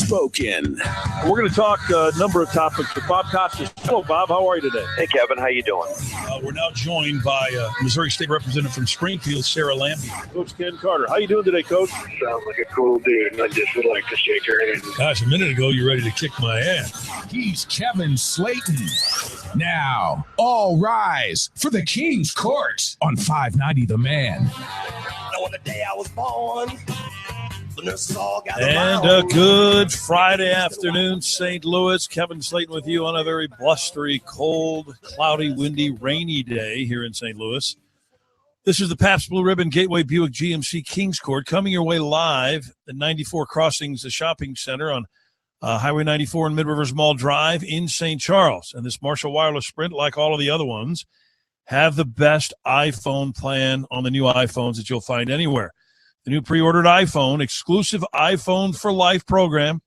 Unspoken. We're going to talk a number of topics with Bob Costas. Hello, Bob. How are you today? Hey, Kevin. How you doing? We're now joined by Missouri State Representative from Springfield, Sarah Lambie. Coach Ken Carter. How you doing today, Coach? Sounds like a cool dude. I just would like to shake your hand. Gosh, a minute ago, you're ready to kick my ass. He's Kevin Slaten. Now, all rise for the King's Court on 590 The Man. On the day I was born. And a good Friday afternoon, St. Louis. Kevin Slaten with you on a very blustery, cold, cloudy, windy, rainy day here in St. Louis. This is the Pabst Blue Ribbon Gateway Buick GMC Kings Court coming your way live at 94 Crossings, the shopping center on Highway 94 and Mid-Rivers Mall Drive in St. Charles. And this Marshall Wireless Sprint, like all of the other ones, have the best iPhone plan on the new iPhones that you'll find anywhere. The new pre-ordered iPhone, exclusive iPhone for Life program,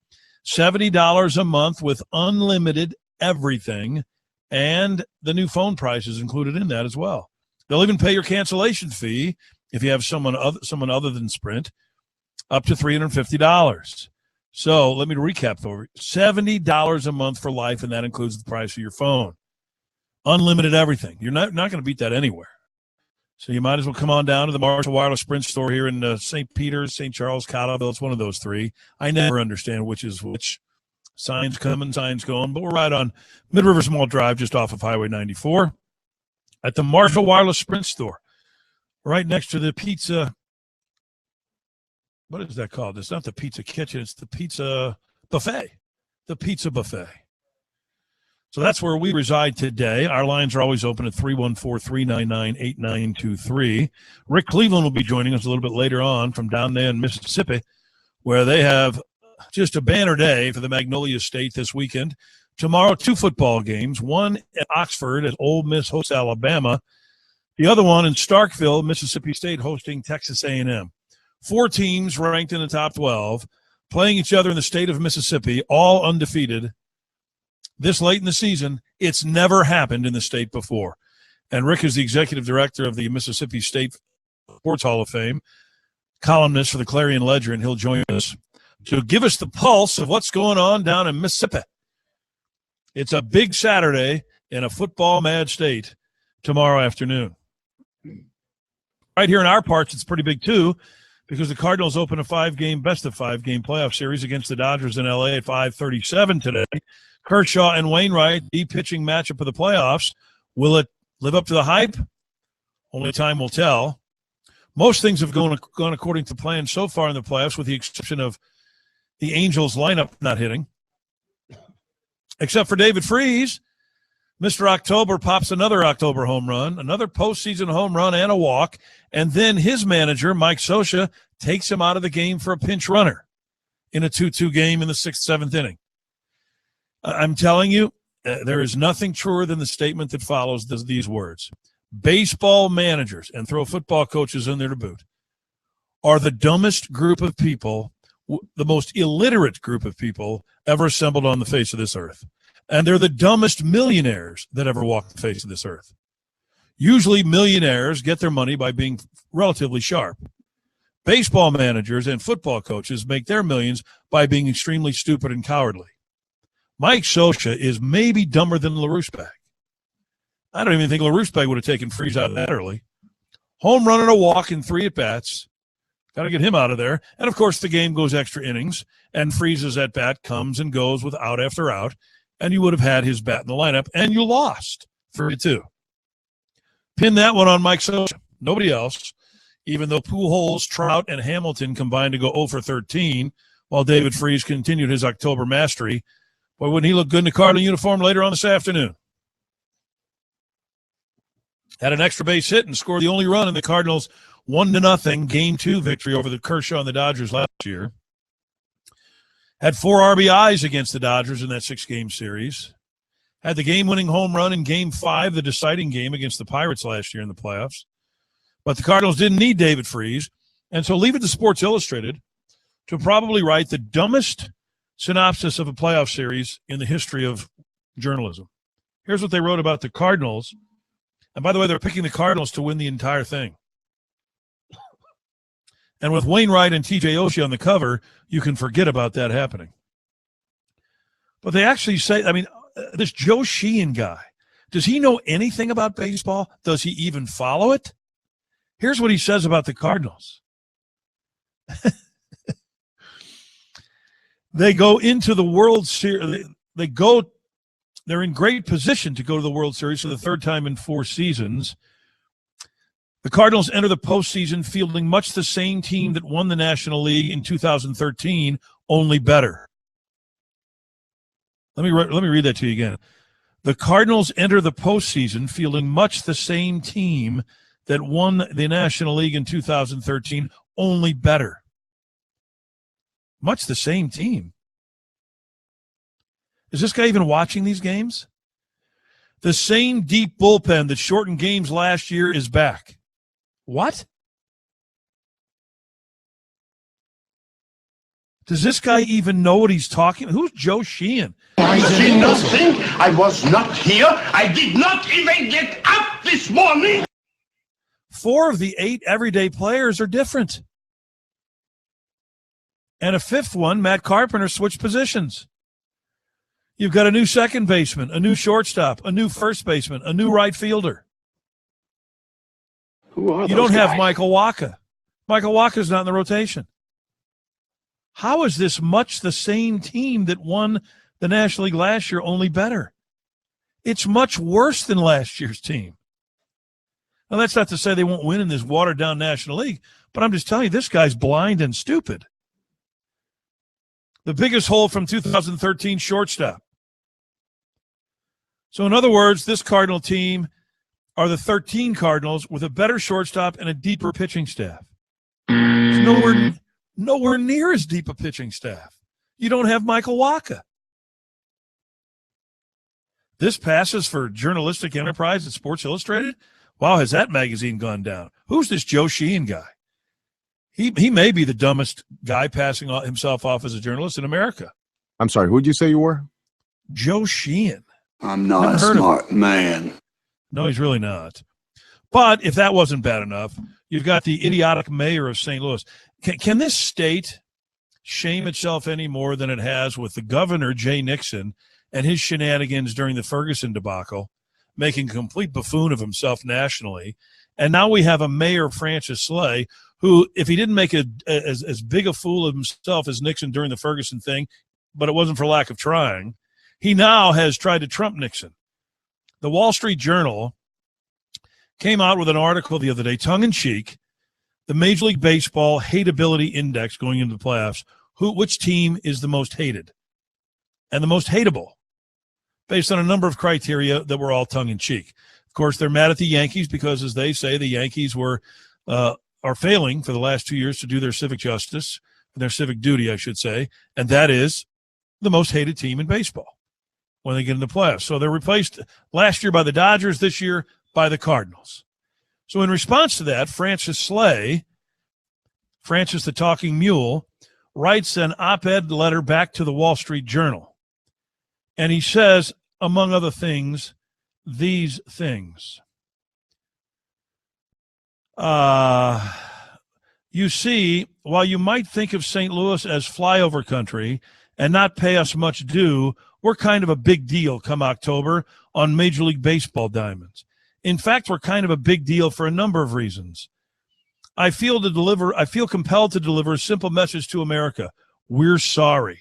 $70 a month with unlimited everything, and the new phone price is included in that as well. They'll even pay your cancellation fee if you have someone other than Sprint, up to $350. So let me recap for you. $70 a month for life, and that includes the price of your phone. Unlimited everything. You're not going to beat that anywhere. So you might as well come on down to the Marshall Wireless Sprint store here in St. Peter's, St. Charles, Cottleville. It's one of those three. I never understand which is which. Signs coming, signs going. But we're right on Mid-Rivers Mall Drive, just off of Highway 94, at the Marshall Wireless Sprint store, right next to the pizza. What is that called? It's not the pizza kitchen. It's the pizza buffet. The pizza buffet. So that's where we reside today. Our lines are always open at 314-399-8923. Rick Cleveland will be joining us a little bit later on from down there in Mississippi, where they have just a banner day for the Magnolia State this weekend. Tomorrow, 2 football games, one at Oxford as Ole Miss hosts Alabama, the other one in Starkville, Mississippi State hosting Texas A&M. 4 teams ranked in the top 12, playing each other in the state of Mississippi, all undefeated. This late in the season, it's never happened in the state before. And Rick is the executive director of the Mississippi State Sports Hall of Fame, columnist for the Clarion Ledger, and he'll join us to give us the pulse of what's going on down in Mississippi. It's a big Saturday in a football-mad state tomorrow afternoon. Right here in our parts, it's pretty big too, because the Cardinals open a 5-game, best-of-5-game playoff series against the Dodgers in L.A. at 5:37 today. Kershaw and Wainwright, the pitching matchup of the playoffs. Will it live up to the hype? Only time will tell. Most things have gone according to plan so far in the playoffs, with the exception of the Angels lineup not hitting. Except for David Freese. Mr. October pops another October home run, another postseason home run and a walk, and then his manager, Mike Scioscia, takes him out of the game for a pinch runner in a 2-2 game in the 6th, 7th inning. I'm telling you, there is nothing truer than the statement that follows these words. Baseball managers, and throw football coaches in there to boot, are the dumbest group of people, the most illiterate group of people ever assembled on the face of this earth. And they're the dumbest millionaires that ever walked the face of this earth. Usually millionaires get their money by being relatively sharp. Baseball managers and football coaches make their millions by being extremely stupid and cowardly. Mike Scioscia is maybe dumber than LaRousseback. I don't even think LaRousseback would have taken Freese out that early. Home run and a walk in 3 at-bats. Got to get him out of there. And, of course, the game goes extra innings, and Freese's at-bat comes and goes with out after out, and you would have had his bat in the lineup, and you lost 3-2. Pin that one on Mike Scioscia. Nobody else, even though Pujols, Trout, and Hamilton combined to go 0 for 13, while David Freese continued his October mastery. Boy, wouldn't he look good in a Cardinal uniform later on this afternoon? Had an extra base hit and scored the only run in the Cardinals' 1-0 Game 2 victory over the Kershaw and the Dodgers last year. Had 4 RBIs against the Dodgers in that 6-game series. Had the game-winning home run in Game 5, the deciding game against the Pirates last year in the playoffs. But the Cardinals didn't need David Freese, and so leave it to Sports Illustrated to probably write the dumbest synopsis of a playoff series in the history of journalism. Here's what they wrote about the Cardinals. And by the way, they're picking the Cardinals to win the entire thing. And with Wainwright and T.J. Oshie on the cover, you can forget about that happening. But they actually say, I mean, this Joe Sheehan guy, does he know anything about baseball? Does he even follow it? Here's what he says about the Cardinals. They go into the World Series. They're in great position to go to the World Series for the third time in 4 seasons. The Cardinals enter the postseason fielding much the same team that won the National League in 2013, only better. Let me read that to you again. The Cardinals enter the postseason fielding much the same team that won the National League in 2013, only better. Much the same team. Is this guy even watching these games? The same deep bullpen that shortened games last year is back. What? Does this guy even know what he's talking? Who's Joe Sheehan? I see nothing. I was not here. I did not even get up this morning. 4 of the 8 everyday players are different. And a 5th one, Matt Carpenter, switched positions. You've got a new second baseman, a new shortstop, a new first baseman, a new right fielder. Who are You those don't have guys? Michael Wacha. Michael Wacha's not in the rotation. How is this much the same team that won the National League last year, only better? It's much worse than last year's team. Now, that's not to say they won't win in this watered-down National League, but I'm just telling you, this guy's blind and stupid. The biggest hole from 2013, shortstop. So, in other words, this Cardinal team are the 13 Cardinals with a better shortstop and a deeper pitching staff. It's nowhere near as deep a pitching staff. You don't have Michael Wacha. This passes for journalistic enterprise at Sports Illustrated? Wow, has that magazine gone down? Who's this Joe Sheehan guy? He may be the dumbest guy passing himself off as a journalist in America. I'm sorry, who'd you say you were? Joe Sheehan. I'm not Never a heard of smart man. No, he's really not. But if that wasn't bad enough, you've got the idiotic mayor of St. Louis. Can this state shame itself any more than it has with the governor, Jay Nixon, and his shenanigans during the Ferguson debacle, making a complete buffoon of himself nationally? And now we have a mayor, Francis Slay, who, if he didn't make as big a fool of himself as Nixon during the Ferguson thing, but it wasn't for lack of trying, he now has tried to trump Nixon. The Wall Street Journal came out with an article the other day, tongue-in-cheek, the Major League Baseball hateability index going into the playoffs, which team is the most hated and the most hateable, based on a number of criteria that were all tongue-in-cheek. Of course, they're mad at the Yankees because, as they say, the Yankees are failing for the last 2 years to do their civic justice, their civic duty, I should say, and that is the most hated team in baseball when they get in the playoffs. So they're replaced last year by the Dodgers, this year by the Cardinals. So in response to that, Francis Slay, Francis the Talking Mule, writes an op-ed letter back to the Wall Street Journal. And he says, among other things, these things. You see, while you might think of St. Louis as flyover country and not pay us much due, we're kind of a big deal come October on Major League Baseball diamonds. In fact, we're kind of a big deal for a number of reasons. I feel compelled to deliver a simple message to America. We're sorry.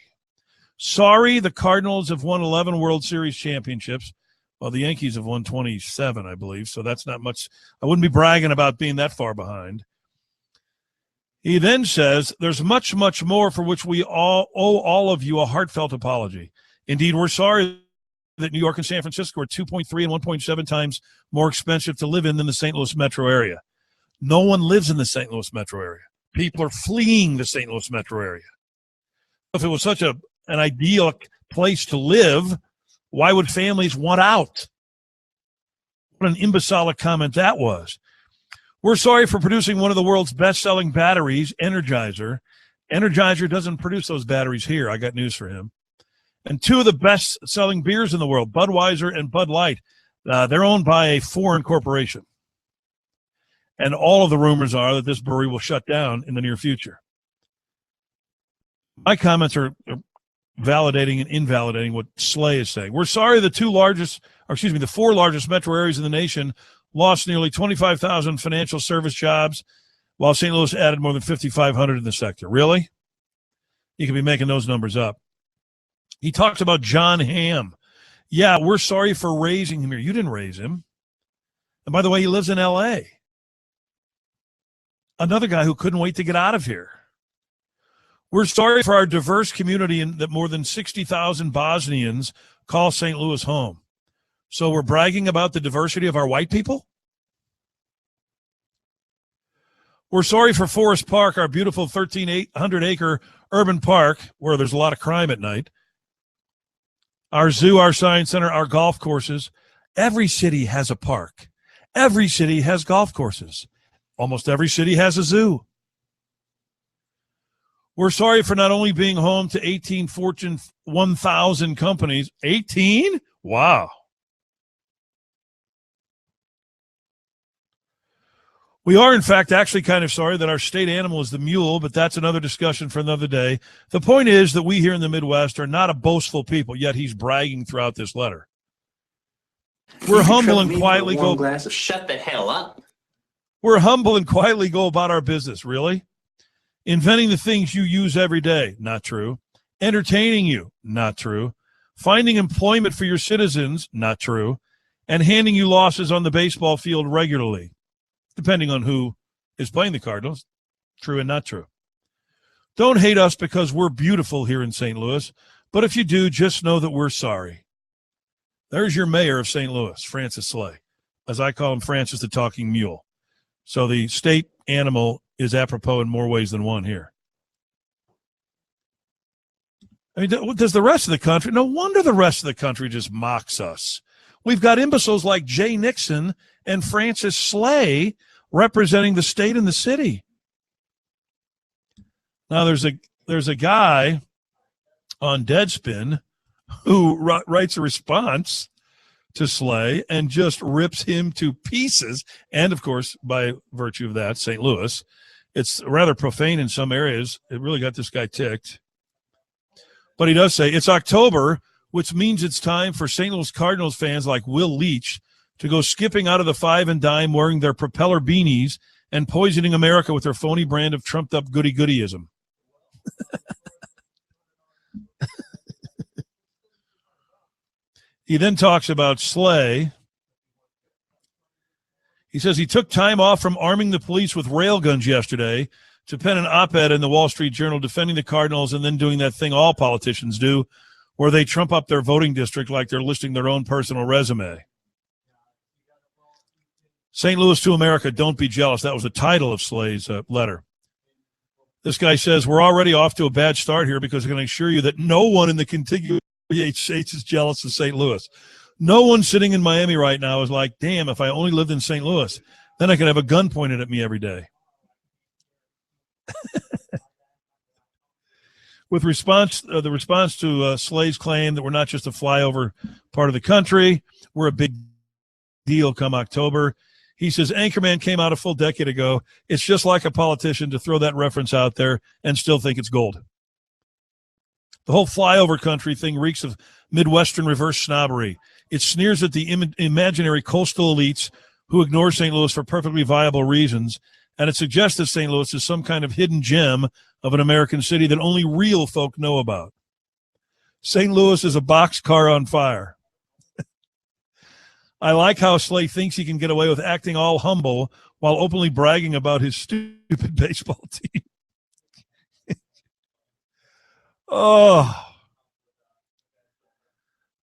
Sorry, the Cardinals have won 11 World Series championships. Well, the Yankees have won 27, I believe, so that's not much. I wouldn't be bragging about being that far behind. He then says, there's much, much more for which we all owe all of you a heartfelt apology. Indeed, we're sorry that New York and San Francisco are 2.3 and 1.7 times more expensive to live in than the St. Louis metro area. No one lives in the St. Louis metro area. People are fleeing the St. Louis metro area. If it was such an ideal place to live, why would families want out? What an imbecilic comment that was. We're sorry for producing one of the world's best-selling batteries, Energizer. Energizer doesn't produce those batteries here. I got news for him. And 2 of the best-selling beers in the world, Budweiser and Bud Light. They're owned by a foreign corporation. And all of the rumors are that this brewery will shut down in the near future. My comments are validating and invalidating what Slay is saying. We're sorry the the 4 largest metro areas in the nation lost nearly 25,000 financial service jobs, while St. Louis added more than 5,500 in the sector. Really? You could be making those numbers up. He talks about John Hamm. Yeah, we're sorry for raising him here. You didn't raise him. And by the way, he lives in L.A. Another guy who couldn't wait to get out of here. We're sorry for our diverse community and that more than 60,000 Bosnians call St. Louis home. So we're bragging about the diversity of our white people? We're sorry for Forest Park, our beautiful 1,300-acre urban park where there's a lot of crime at night. Our zoo, our science center, our golf courses. Every city has a park. Every city has golf courses. Almost every city has a zoo. We're sorry for not only being home to 18 Fortune 1,000 companies. 18? Wow. We are, in fact, actually kind of sorry that our state animal is the mule, but that's another discussion for another day. The point is that we here in the Midwest are not a boastful people, yet he's bragging throughout this letter. We're humble and quietly go. Shut the hell up. We're humble and quietly go about our business. Really? Inventing the things you use every day. Not true. Entertaining you. Not true. Finding employment for your citizens. Not true. And handing you losses on the baseball field regularly. Depending on who is playing the Cardinals. True and not true. Don't hate us because we're beautiful here in St. Louis. But if you do, just know that we're sorry. There's your mayor of St. Louis, Francis Slay. As I call him, Francis the Talking Mule. So the state animal is apropos in more ways than one here. I mean, does the rest of the country? No wonder the rest of the country just mocks us. We've got imbeciles like Jay Nixon and Francis Slay representing the state and the city. Now there's a guy on Deadspin who writes a response to Slay and just rips him to pieces. And, of course, by virtue of that, St. Louis, it's rather profane in some areas. It really got this guy ticked. But he does say, it's October, which means it's time for St. Louis Cardinals fans like Will Leach to go skipping out of the five and dime wearing their propeller beanies and poisoning America with their phony brand of trumped-up goody-goodyism. He then talks about Slay. He says he took time off from arming the police with railguns yesterday to pen an op-ed in the Wall Street Journal defending the Cardinals and then doing that thing all politicians do where they trump up their voting district like they're listing their own personal resume. St. Louis to America, don't be jealous. That was the title of Slay's letter. This guy says, we're already off to a bad start here because I can assure you that no one in the contiguous states is jealous of St. Louis. No one sitting in Miami right now is like, damn, if I only lived in St. Louis, then I could have a gun pointed at me every day. With the response to Slay's claim that we're not just a flyover part of the country, we're a big deal come October. He says, Anchorman came out a full decade ago. It's just like a politician to throw that reference out there and still think it's gold. The whole flyover country thing reeks of Midwestern reverse snobbery. It sneers at the imaginary coastal elites who ignore St. Louis for perfectly viable reasons, and it suggests that St. Louis is some kind of hidden gem of an American city that only real folk know about. St. Louis is a boxcar on fire. I like how Slay thinks he can get away with acting all humble while openly bragging about his stupid baseball team. Oh,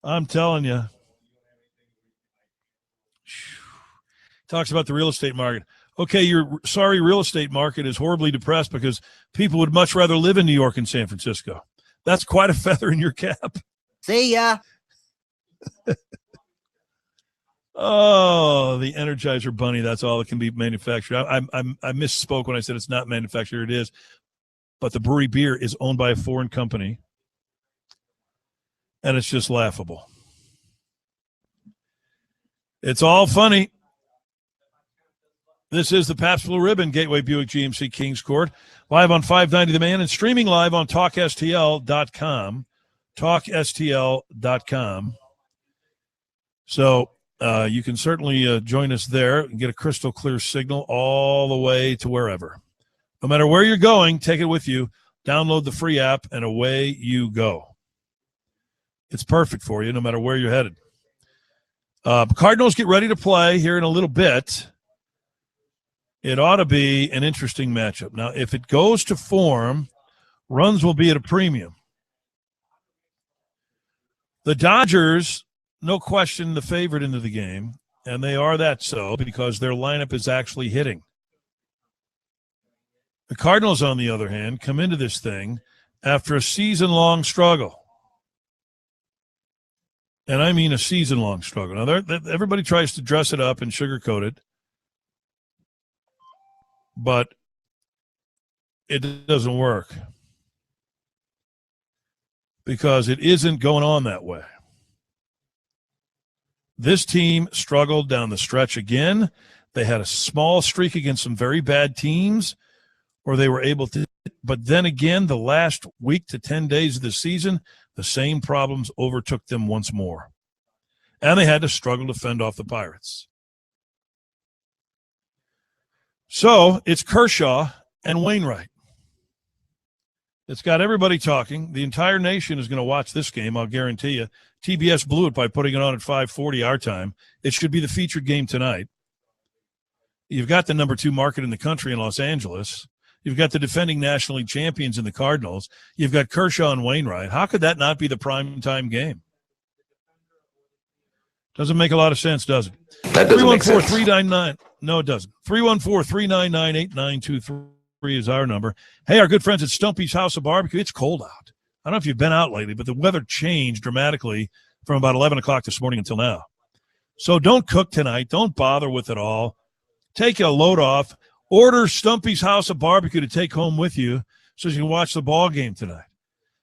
I'm telling you. Talks about the real estate market. Okay, your sorry real estate market is horribly depressed because people would much rather live in New York and San Francisco. That's quite a feather in your cap. See ya. Oh, the Energizer Bunny. That's all that can be manufactured. I misspoke when I said it's not manufactured. It is. But the brewery beer is owned by a foreign company. And it's just laughable. It's all funny. This is the Pabst Blue Ribbon, Gateway Buick GMC Kings Court, live on 590 The Man and streaming live on TalkSTL.com. talkstl.com. So you can certainly join us there and get a crystal clear signal all the way to wherever. No matter where you're going, take it with you. Download the free app, and away you go. It's perfect for you no matter where you're headed. Cardinals get ready to play here in a little bit. It ought to be an interesting matchup. Now, if it goes to form, runs will be at a premium. The Dodgers, no question, the favorite into the game, and they are that so because their lineup is actually hitting. The Cardinals, on the other hand, come into this thing after a season-long struggle. And I mean a season-long struggle. Now, everybody tries to dress it up and sugarcoat it, but it doesn't work because it isn't going on that way. This team struggled down the stretch again. They had a small streak against some very bad teams where they were able to, but then again, the last week to 10 days of the season, the same problems overtook them once more. And they had to struggle to fend off the Pirates. So it's Kershaw and Wainwright. It's got everybody talking. The entire nation is going to watch this game, I'll guarantee you. TBS blew it by putting it on at 5:40 our time. It should be the featured game tonight. You've got the number 2 market in the country in Los Angeles. You've got the defending National League champions in the Cardinals. You've got Kershaw and Wainwright. How could that not be the primetime game? Doesn't make a lot of sense, does it? That doesn't make sense. 314-399. No, it doesn't. 314-399-8923 is our number. Hey, our good friends at Stumpy's House of Barbecue. It's cold out. I don't know if you've been out lately, but the weather changed dramatically from about 11 o'clock this morning until now. So don't cook tonight. Don't bother with it all. Take a load off. Order Stumpy's House of Barbecue to take home with you so you can watch the ball game tonight.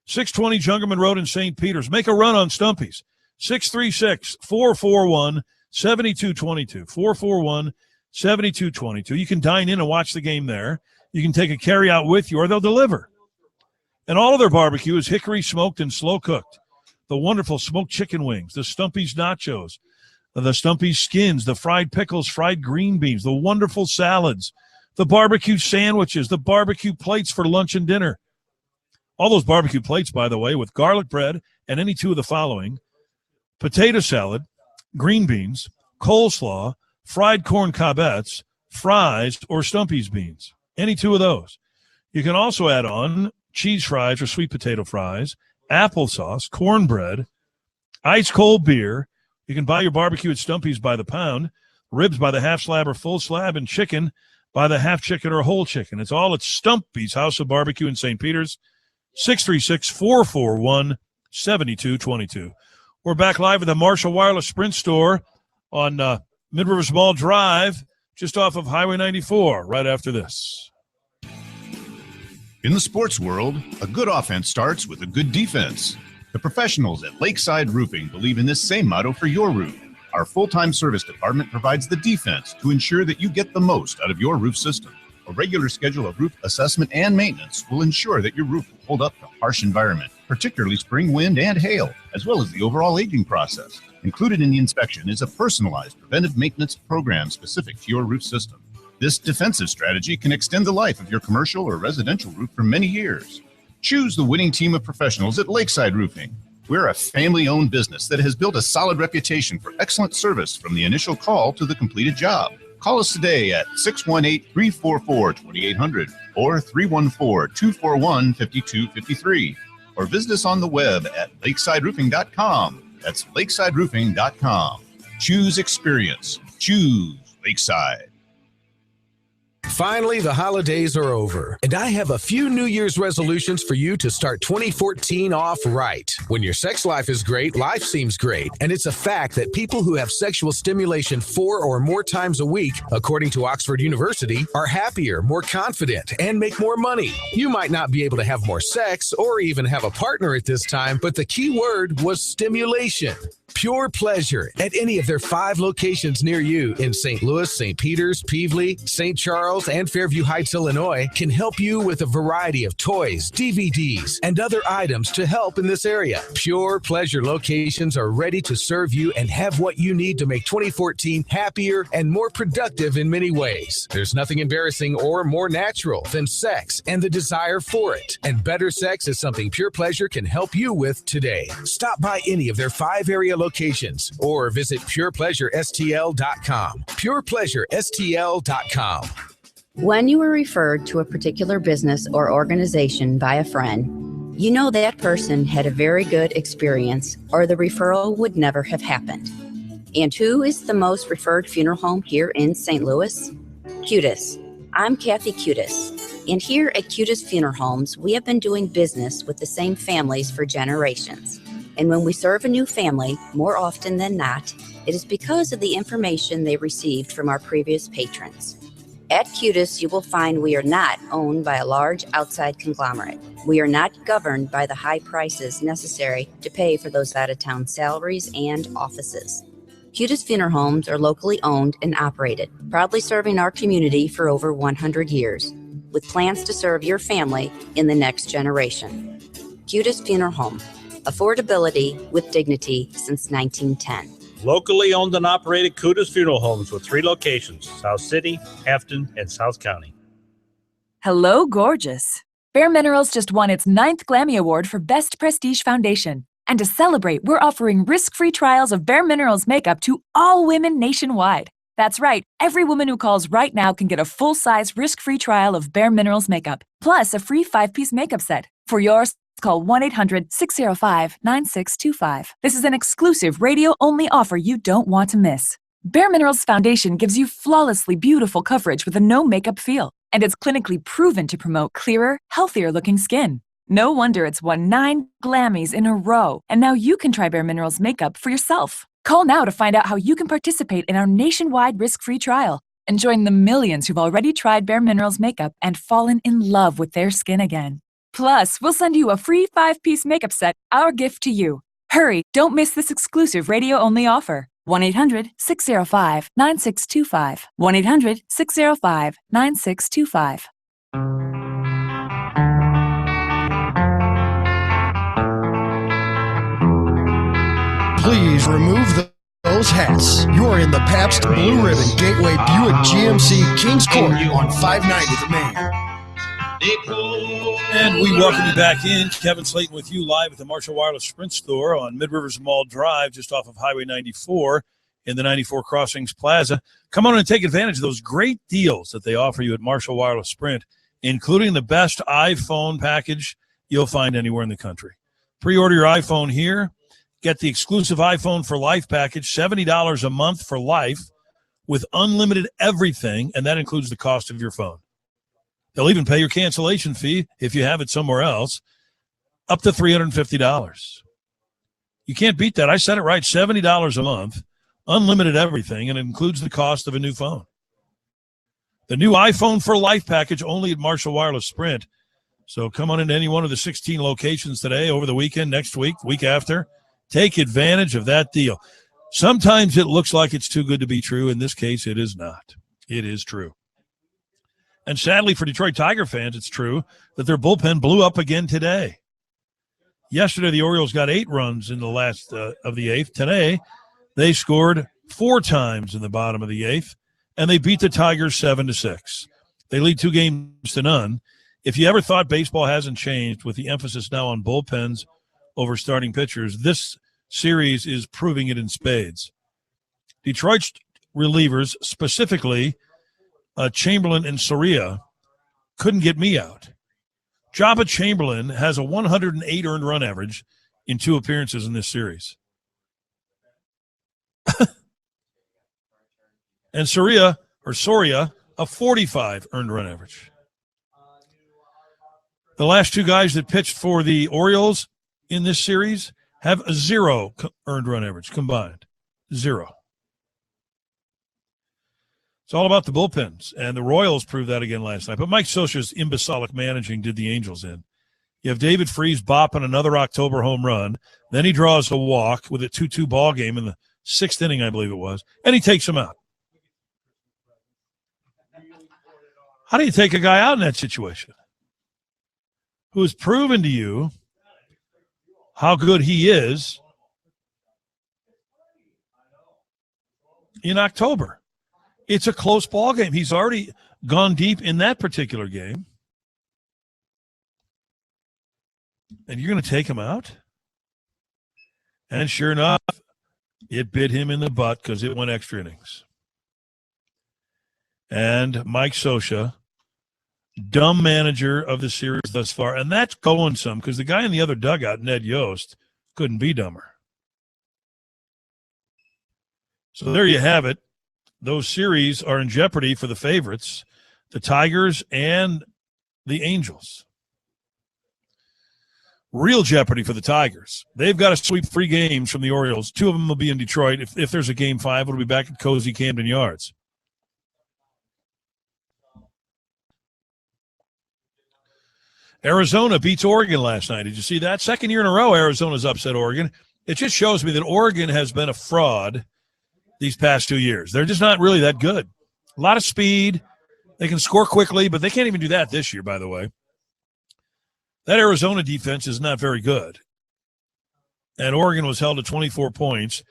620 Jungerman Road in St. Peters. Make a run on Stumpy's. 636-441-7222. 441-7222. You can dine in and watch the game there. You can take a carry-out with you, or they'll deliver. And all of their barbecue is hickory smoked and slow cooked. The wonderful smoked chicken wings, the Stumpy's nachos, the Stumpy's skins, the fried pickles, fried green beans, the wonderful salads, the barbecue sandwiches, the barbecue plates for lunch and dinner. All those barbecue plates, by the way, with garlic bread and any 2 of the following: potato salad, green beans, coleslaw, fried corn cobettes, fries, or Stumpy's beans. Any 2 of those. You can also add on cheese fries or sweet potato fries, applesauce, cornbread, ice-cold beer. You can buy your barbecue at Stumpy's by the pound, ribs by the half slab or full slab, and chicken by the half chicken or whole chicken. It's all at Stumpy's House of Barbecue in St. Peters, 636-441-7222. We're back live at the Marshall Wireless Sprint store on Mid-Rivers Mall Drive, just off of Highway 94, right after this. In the sports world, a good offense starts with a good defense. The professionals at Lakeside Roofing believe in this same motto for your roof. Our full-time service department provides the defense to ensure that you get the most out of your roof system. A regular schedule of roof assessment and maintenance will ensure that your roof will hold up to harsh environment, particularly spring wind and hail, as well as the overall aging process. Included in the inspection is a personalized preventive maintenance program specific to your roof system. This defensive strategy can extend the life of your commercial or residential roof for many years. Choose the winning team of professionals at Lakeside Roofing. We're a family-owned business that has built a solid reputation for excellent service from the initial call to the completed job. Call us today at 618-344-2800 or 314-241-5253, or visit us on the web at lakesideroofing.com. That's lakesideroofing.com. Choose experience. Choose Lakeside. Finally, the holidays are over, and I have a few New Year's resolutions for you to start 2014 off right. When your sex life is great, life seems great, and it's a fact that people who have sexual stimulation 4 or more times a week, according to Oxford University, are happier, more confident, and make more money. You might not be able to have more sex or even have a partner at this time, but the key word was stimulation. Pure pleasure at any of their 5 locations near you in St. Louis, St. Peters, Pevely, St. Charles, Charles and Fairview Heights, Illinois, can help you with a variety of toys, DVDs, and other items to help in this area. Pure Pleasure locations are ready to serve you and have what you need to make 2014 happier and more productive in many ways. There's nothing embarrassing or more natural than sex and the desire for it. And better sex is something Pure Pleasure can help you with today. Stop by any of their 5 area locations or visit PurePleasureSTL.com. PurePleasureSTL.com. When you are referred to a particular business or organization by a friend, you know that person had a very good experience or the referral would never have happened. And who is the most referred funeral home here in St. Louis? Cutis. I'm Kathy Cutis. And here at Cutis Funeral Homes, we have been doing business with the same families for generations. And when we serve a new family, more often than not, it is because of the information they received from our previous patrons. At Cutis, you will find we are not owned by a large outside conglomerate. We are not governed by the high prices necessary to pay for those out-of-town salaries and offices. Cutis Funeral Homes are locally owned and operated, proudly serving our community for over 100 years, with plans to serve your family in the next generation. Cutis Funeral Home, affordability with dignity since 1910. Locally owned and operated Cutis Funeral Homes with 3 locations, South City, Afton, and South County. Hello, gorgeous. Bare Minerals just won its 9th Glammy Award for Best Prestige Foundation. And to celebrate, we're offering risk-free trials of Bare Minerals makeup to all women nationwide. That's right, every woman who calls right now can get a full-size, risk-free trial of Bare Minerals makeup, plus a free 5-piece makeup set. For yours, call 1-800-605-9625. This is an exclusive radio-only offer you don't want to miss. Bare Minerals Foundation gives you flawlessly beautiful coverage with a no-makeup feel, and it's clinically proven to promote clearer, healthier-looking skin. No wonder it's won 9 Glammys in a row, and now you can try Bare Minerals makeup for yourself. Call now to find out how you can participate in our nationwide risk-free trial and join the millions who've already tried Bare Minerals makeup and fallen in love with their skin again. Plus, we'll send you a free 5-piece makeup set, our gift to you. Hurry, don't miss this exclusive radio-only offer. 1-800-605-9625. 1-800-605-9625. Please remove those hats. You're in the Pabst Blue Ribbon Gateway Buick GMC Kings Court on 590 The Main. And we welcome you back in. Kevin Slaten with you live at the Marshall Wireless Sprint Store on Mid-Rivers Mall Drive, just off of Highway 94 in the 94 Crossings Plaza. Come on and take advantage of those great deals that they offer you at Marshall Wireless Sprint, including the best iPhone package you'll find anywhere in the country. Pre-order your iPhone here. Get the exclusive iPhone for Life package, $70 a month for life with unlimited everything, and that includes the cost of your phone. They'll even pay your cancellation fee if you have it somewhere else, up to $350. You can't beat that. I said it right, $70 a month, unlimited everything, and it includes the cost of a new phone. The new iPhone for Life package only at Marshall Wireless Sprint. So come on into any one of the 16 locations today, over the weekend, next week, week after. Take advantage of that deal. Sometimes it looks like it's too good to be true. In this case, it is not. It is true. And sadly for Detroit Tiger fans, it's true that their bullpen blew up again today. Yesterday, the Orioles got 8 runs in the last of the 8th. Today, they scored 4 times in the bottom of the 8th, and they beat the Tigers 7-6. They lead 2-0. If you ever thought baseball hasn't changed with the emphasis now on bullpens over starting pitchers, this series is proving it in spades. Detroit's relievers, specifically Chamberlain and Soria, couldn't get me out. Jabba Chamberlain has a 108 earned run average in 2 appearances in this series. And Soria, a 45 earned run average. The last 2 guys that pitched for the Orioles in this series have a 0 earned run average combined. 0. It's all about the bullpens, and the Royals proved that again last night. But Mike Scioscia's imbecilic managing did the Angels in. You have David Freese bopping another October home run. Then he draws a walk with a 2-2 ball game in the 6th inning, I believe it was, and he takes him out. How do you take a guy out in that situation who has proven to you how good he is in October? It's a close ball game. He's already gone deep in that particular game. And you're going to take him out? And sure enough, it bit him in the butt because it went extra innings. And Mike Scioscia, dumb manager of the series thus far, and that's going some because the guy in the other dugout, Ned Yost, couldn't be dumber. So there you have it. Those series are in jeopardy for the favorites, the Tigers and the Angels. Real jeopardy for the Tigers. They've got to sweep 3 games from the Orioles. 2 of them will be in Detroit. If there's a Game 5, it'll be back at cozy Camden Yards. Arizona beats Oregon last night. Did you see that? Second year in a row, Arizona's upset Oregon. It just shows me that Oregon has been a fraud these past 2 years. They're just not really that good. A lot of speed. They can score quickly, but they can't even do that this year, by the way. That Arizona defense is not very good. And Oregon was held to 24 points,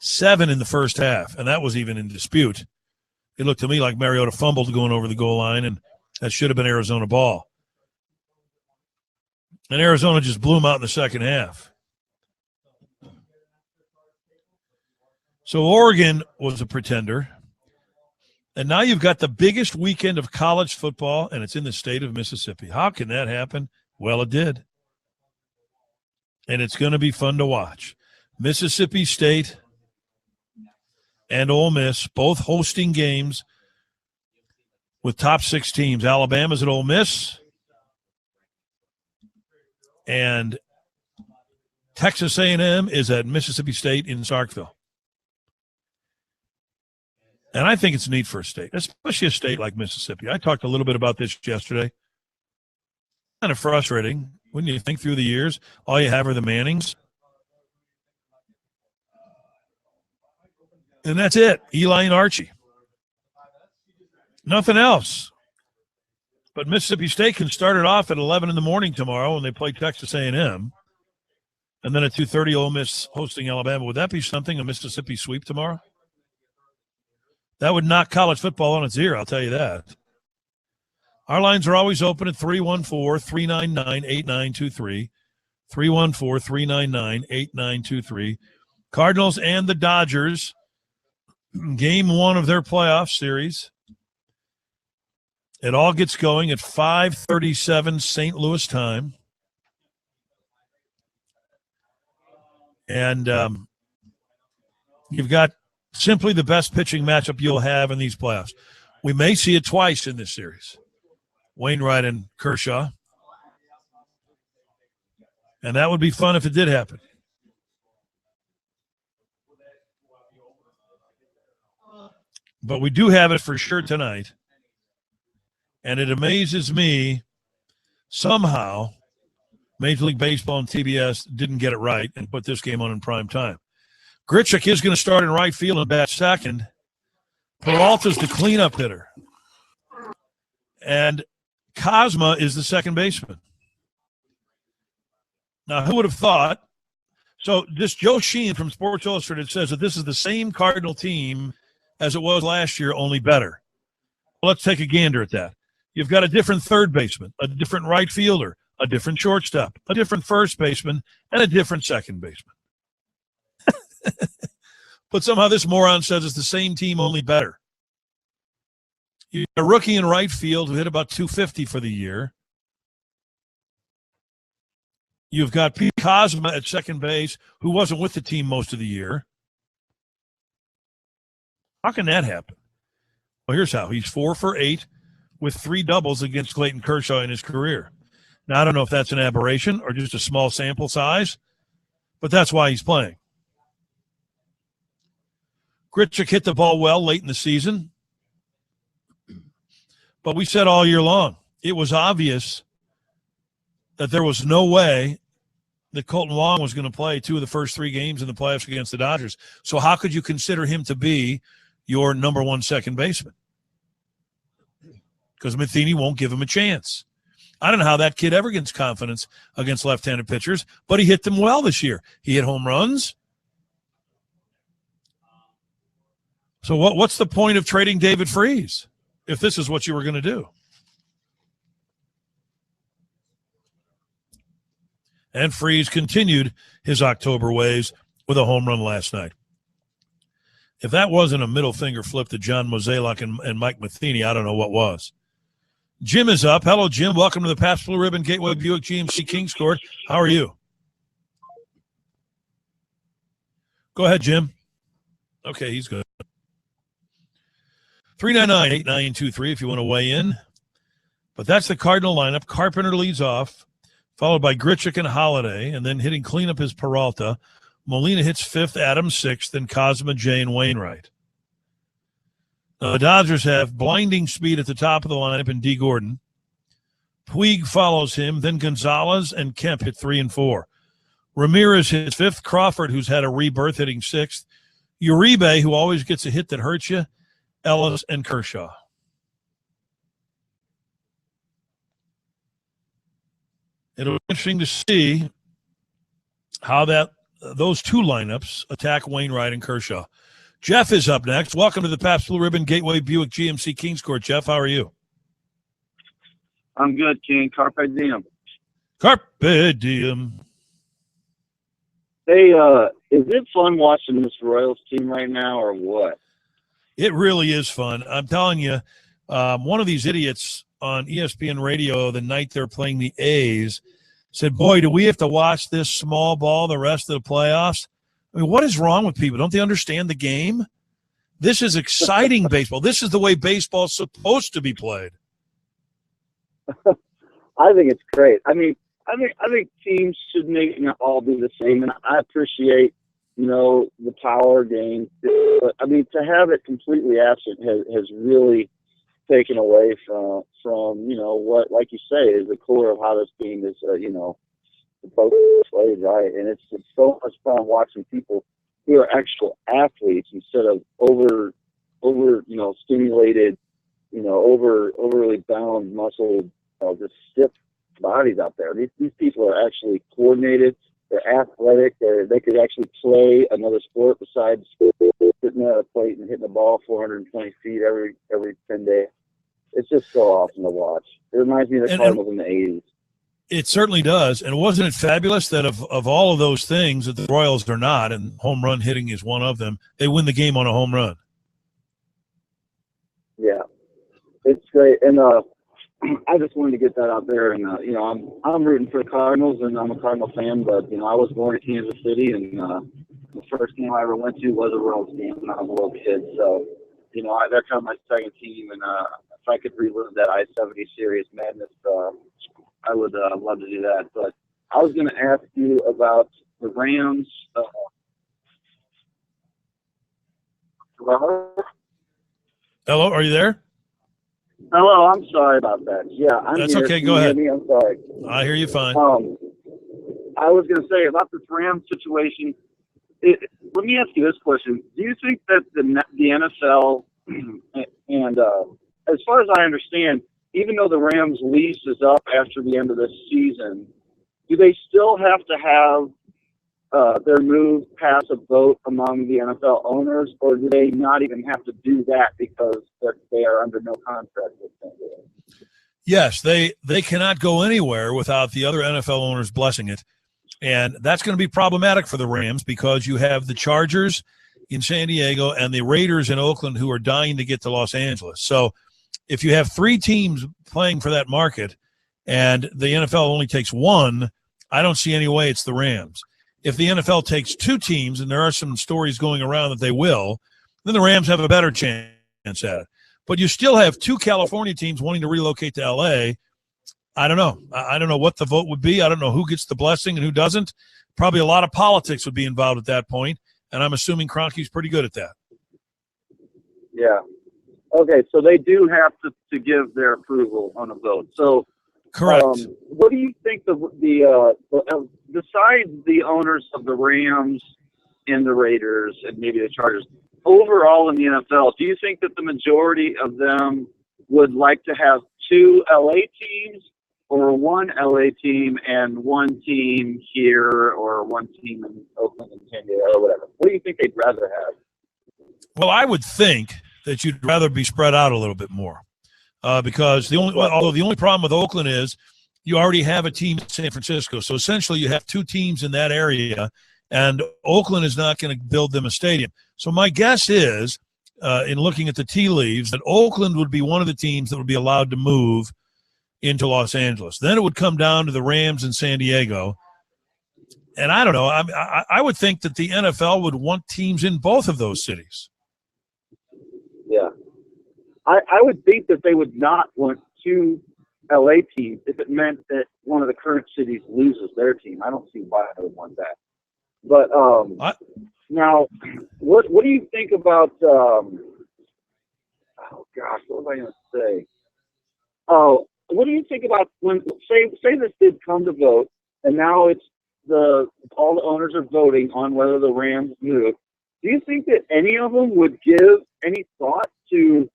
7 in the first half, and that was even in dispute. It looked to me like Mariota fumbled going over the goal line, and that should have been Arizona ball. And Arizona just blew them out in the second half. So Oregon was a pretender. And now you've got the biggest weekend of college football, and it's in the state of Mississippi. How can that happen? Well, it did. And it's going to be fun to watch. Mississippi State and Ole Miss both hosting games with top 6 teams. Alabama's at Ole Miss. And Texas A&M is at Mississippi State in Starkville. And I think it's neat for a state, especially a state like Mississippi. I talked a little bit about this yesterday. Kind of frustrating when you think through the years. All you have are the Mannings. And that's it, Eli and Archie. Nothing else. But Mississippi State can start it off at 11 in the morning tomorrow when they play Texas A&M. And then at 2:30, Ole Miss hosting Alabama. Would that be something, a Mississippi sweep tomorrow? That would knock college football on its ear, I'll tell you that. Our lines are always open at 314-399-8923. 314-399-8923. Cardinals and the Dodgers, game 1 of their playoff series. It all gets going at 5:37 St. Louis time. And you've got simply the best pitching matchup you'll have in these playoffs. We may see it twice in this series. Wainwright and Kershaw. And that would be fun if it did happen. But we do have it for sure tonight. And it amazes me somehow Major League Baseball and TBS didn't get it right and put this game on in prime time. Grichuk is going to start in right field and bat second. Peralta's the cleanup hitter. And Cosma is the second baseman. Now, who would have thought? So this Joe Sheen from Sports Illustrated says that this is the same Cardinal team as it was last year, only better. Well, let's take a gander at that. You've got a different third baseman, a different right fielder, a different shortstop, a different first baseman, and a different second baseman. But somehow this moron says it's the same team, only better. You've got a rookie in right field who hit about 250 for the year. You've got Pete Cosma at second base, who wasn't with the team most of the year. How can that happen? Well, here's how. He's 4 for 8 with 3 doubles against Clayton Kershaw in his career. Now, I don't know if that's an aberration or just a small sample size, but that's why he's playing. Grichuk hit the ball well late in the season. But we said all year long, it was obvious that there was no way that Colton Wong was going to play 2 of the first 3 games in the playoffs against the Dodgers. So how could you consider him to be your number 1 second baseman? because Matheny won't give him a chance. I don't know how that kid ever gets confidence against left-handed pitchers, but he hit them well this year. He hit home runs. So what's the point of trading David Freese if this is what you were going to do? And Freese continued his October ways with a home run last night. If that wasn't a middle finger flip to John Mozeliak and Mike Matheny, I don't know what was. Jim is up. Hello, Jim. Welcome to the Pabst Blue Ribbon Gateway Buick GMC Kings Court. How are you? Go ahead, Jim. Okay, he's good. 399-8923 if you want to weigh in. But that's the Cardinal lineup. Carpenter leads off, followed by Grichuk and Holiday, and then hitting cleanup is Peralta. Molina hits fifth, Adams sixth, then Cosma, Jay, and Wainwright. The Dodgers have blinding speed at the top of the lineup in D. Gordon. Puig follows him, then Gonzalez and Kemp hit 3 and 4. Ramirez hits fifth, Crawford, who's had a rebirth, hitting sixth. Uribe, who always gets a hit that hurts you, Ellis, and Kershaw. It'll be interesting to see how those two lineups attack Wainwright and Kershaw. Jeff is up next. Welcome to the Pabst Blue Ribbon Gateway Buick GMC Kings Court. Jeff, how are you? I'm good, King. Carpe diem. Carpe diem. Hey, is it fun watching this Royals team right now or what? It really is fun. I'm telling you, one of these idiots on ESPN radio the night they're playing the A's said, boy, do we have to watch this small ball the rest of the playoffs? I mean, what is wrong with people? Don't they understand the game? This is exciting baseball. This is the way baseball's supposed to be played. I think it's great. I think teams should not all be the same, and I appreciate, the power game. But to have it completely absent has really taken away from what, like you say, is the core of how this game is. Supposed to play, right? And it's so much fun watching people who are actual athletes instead of over stimulated, overly bound muscle, just stiff bodies out there. These people are actually coordinated. They're athletic. They could actually play another sport besides sitting at a plate and hitting the ball 420 feet every 10 days. It's just so awesome to watch. It reminds me of the Cardinals in the 80s. It certainly does. And wasn't it fabulous that of all of those things that the Royals are not, and home run hitting is one of them, they win the game on a home run? Yeah, it's great. And I just wanted to get that out there. And, I'm rooting for the Cardinals, and I'm a Cardinal fan. But, I was born in Kansas City, and the first game I ever went to was a Royals game when I was a little kid. So, they're kind of my second team. And if I could relive that I-70 Series madness, I would love to do that. But I was going to ask you about the Rams. Hello, are you there? Hello, I'm sorry about that. Yeah, I'm That's here. okay. Can Go you hear ahead. me? I'm sorry. I hear you fine. I was going to say about this Rams situation. Let me ask you this question: do you think that the NFL and as far as I understand, even though the Rams' lease is up after the end of this season, do they still have to have their move pass a vote among the NFL owners, or do they not even have to do that because they are under no contract with them? Yes, they cannot go anywhere without the other NFL owners blessing it. And that's going to be problematic for the Rams because you have the Chargers in San Diego and the Raiders in Oakland who are dying to get to Los Angeles. So if you have three teams playing for that market and the NFL only takes one, I don't see any way it's the Rams. If the NFL takes two teams, and there are some stories going around that they will, then the Rams have a better chance at it. But you still have two California teams wanting to relocate to L.A. I don't know. I don't know what the vote would be. I don't know who gets the blessing and who doesn't. Probably a lot of politics would be involved at that point, and I'm assuming Kroenke's pretty good at that. Yeah. Okay, so they do have to give their approval on a vote. So, correct. What do you think besides the owners of the Rams and the Raiders and maybe the Chargers, overall in the NFL, do you think that the majority of them would like to have 2 LA teams or 1 LA team and 1 team here or 1 team in Oakland and San Diego or whatever? What do you think they'd rather have? Well, I would think that you'd rather be spread out a little bit more because the only problem with Oakland is you already have a team in San Francisco. So essentially you have 2 teams in that area, and Oakland is not going to build them a stadium. So my guess is, in looking at the tea leaves, that Oakland would be one of the teams that would be allowed to move into Los Angeles. Then it would come down to the Rams in San Diego. And I don't know. I would think that the NFL would want teams in both of those cities. Yeah. I would think that they would not want 2 LA teams if it meant that one of the current cities loses their team. I don't see why I would want that. But now, what do you think about? Oh gosh, what was I going to say? Oh, what do you think about when say this did come to vote, and now it's all the owners are voting on whether the Rams move? Do you think that any of them would give any thought to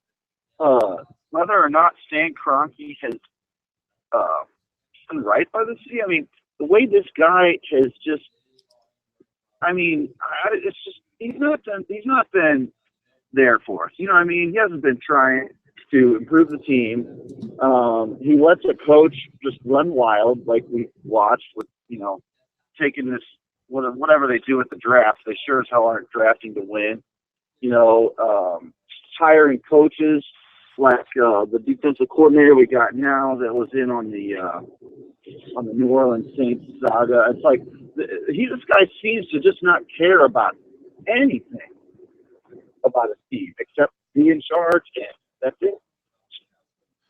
whether or not Stan Kroenke has done right by the city? I mean, the way this guy has just, I mean, it's just he's not been there for us. You know what I mean? He hasn't been trying to improve the team. He lets a coach just run wild, like we watched with, taking this, whatever they do with the draft. They sure as hell aren't drafting to win. Hiring coaches like the defensive coordinator we got now that was in on the New Orleans Saints saga. It's like this guy seems to just not care about anything about his team except be in charge, and that's it.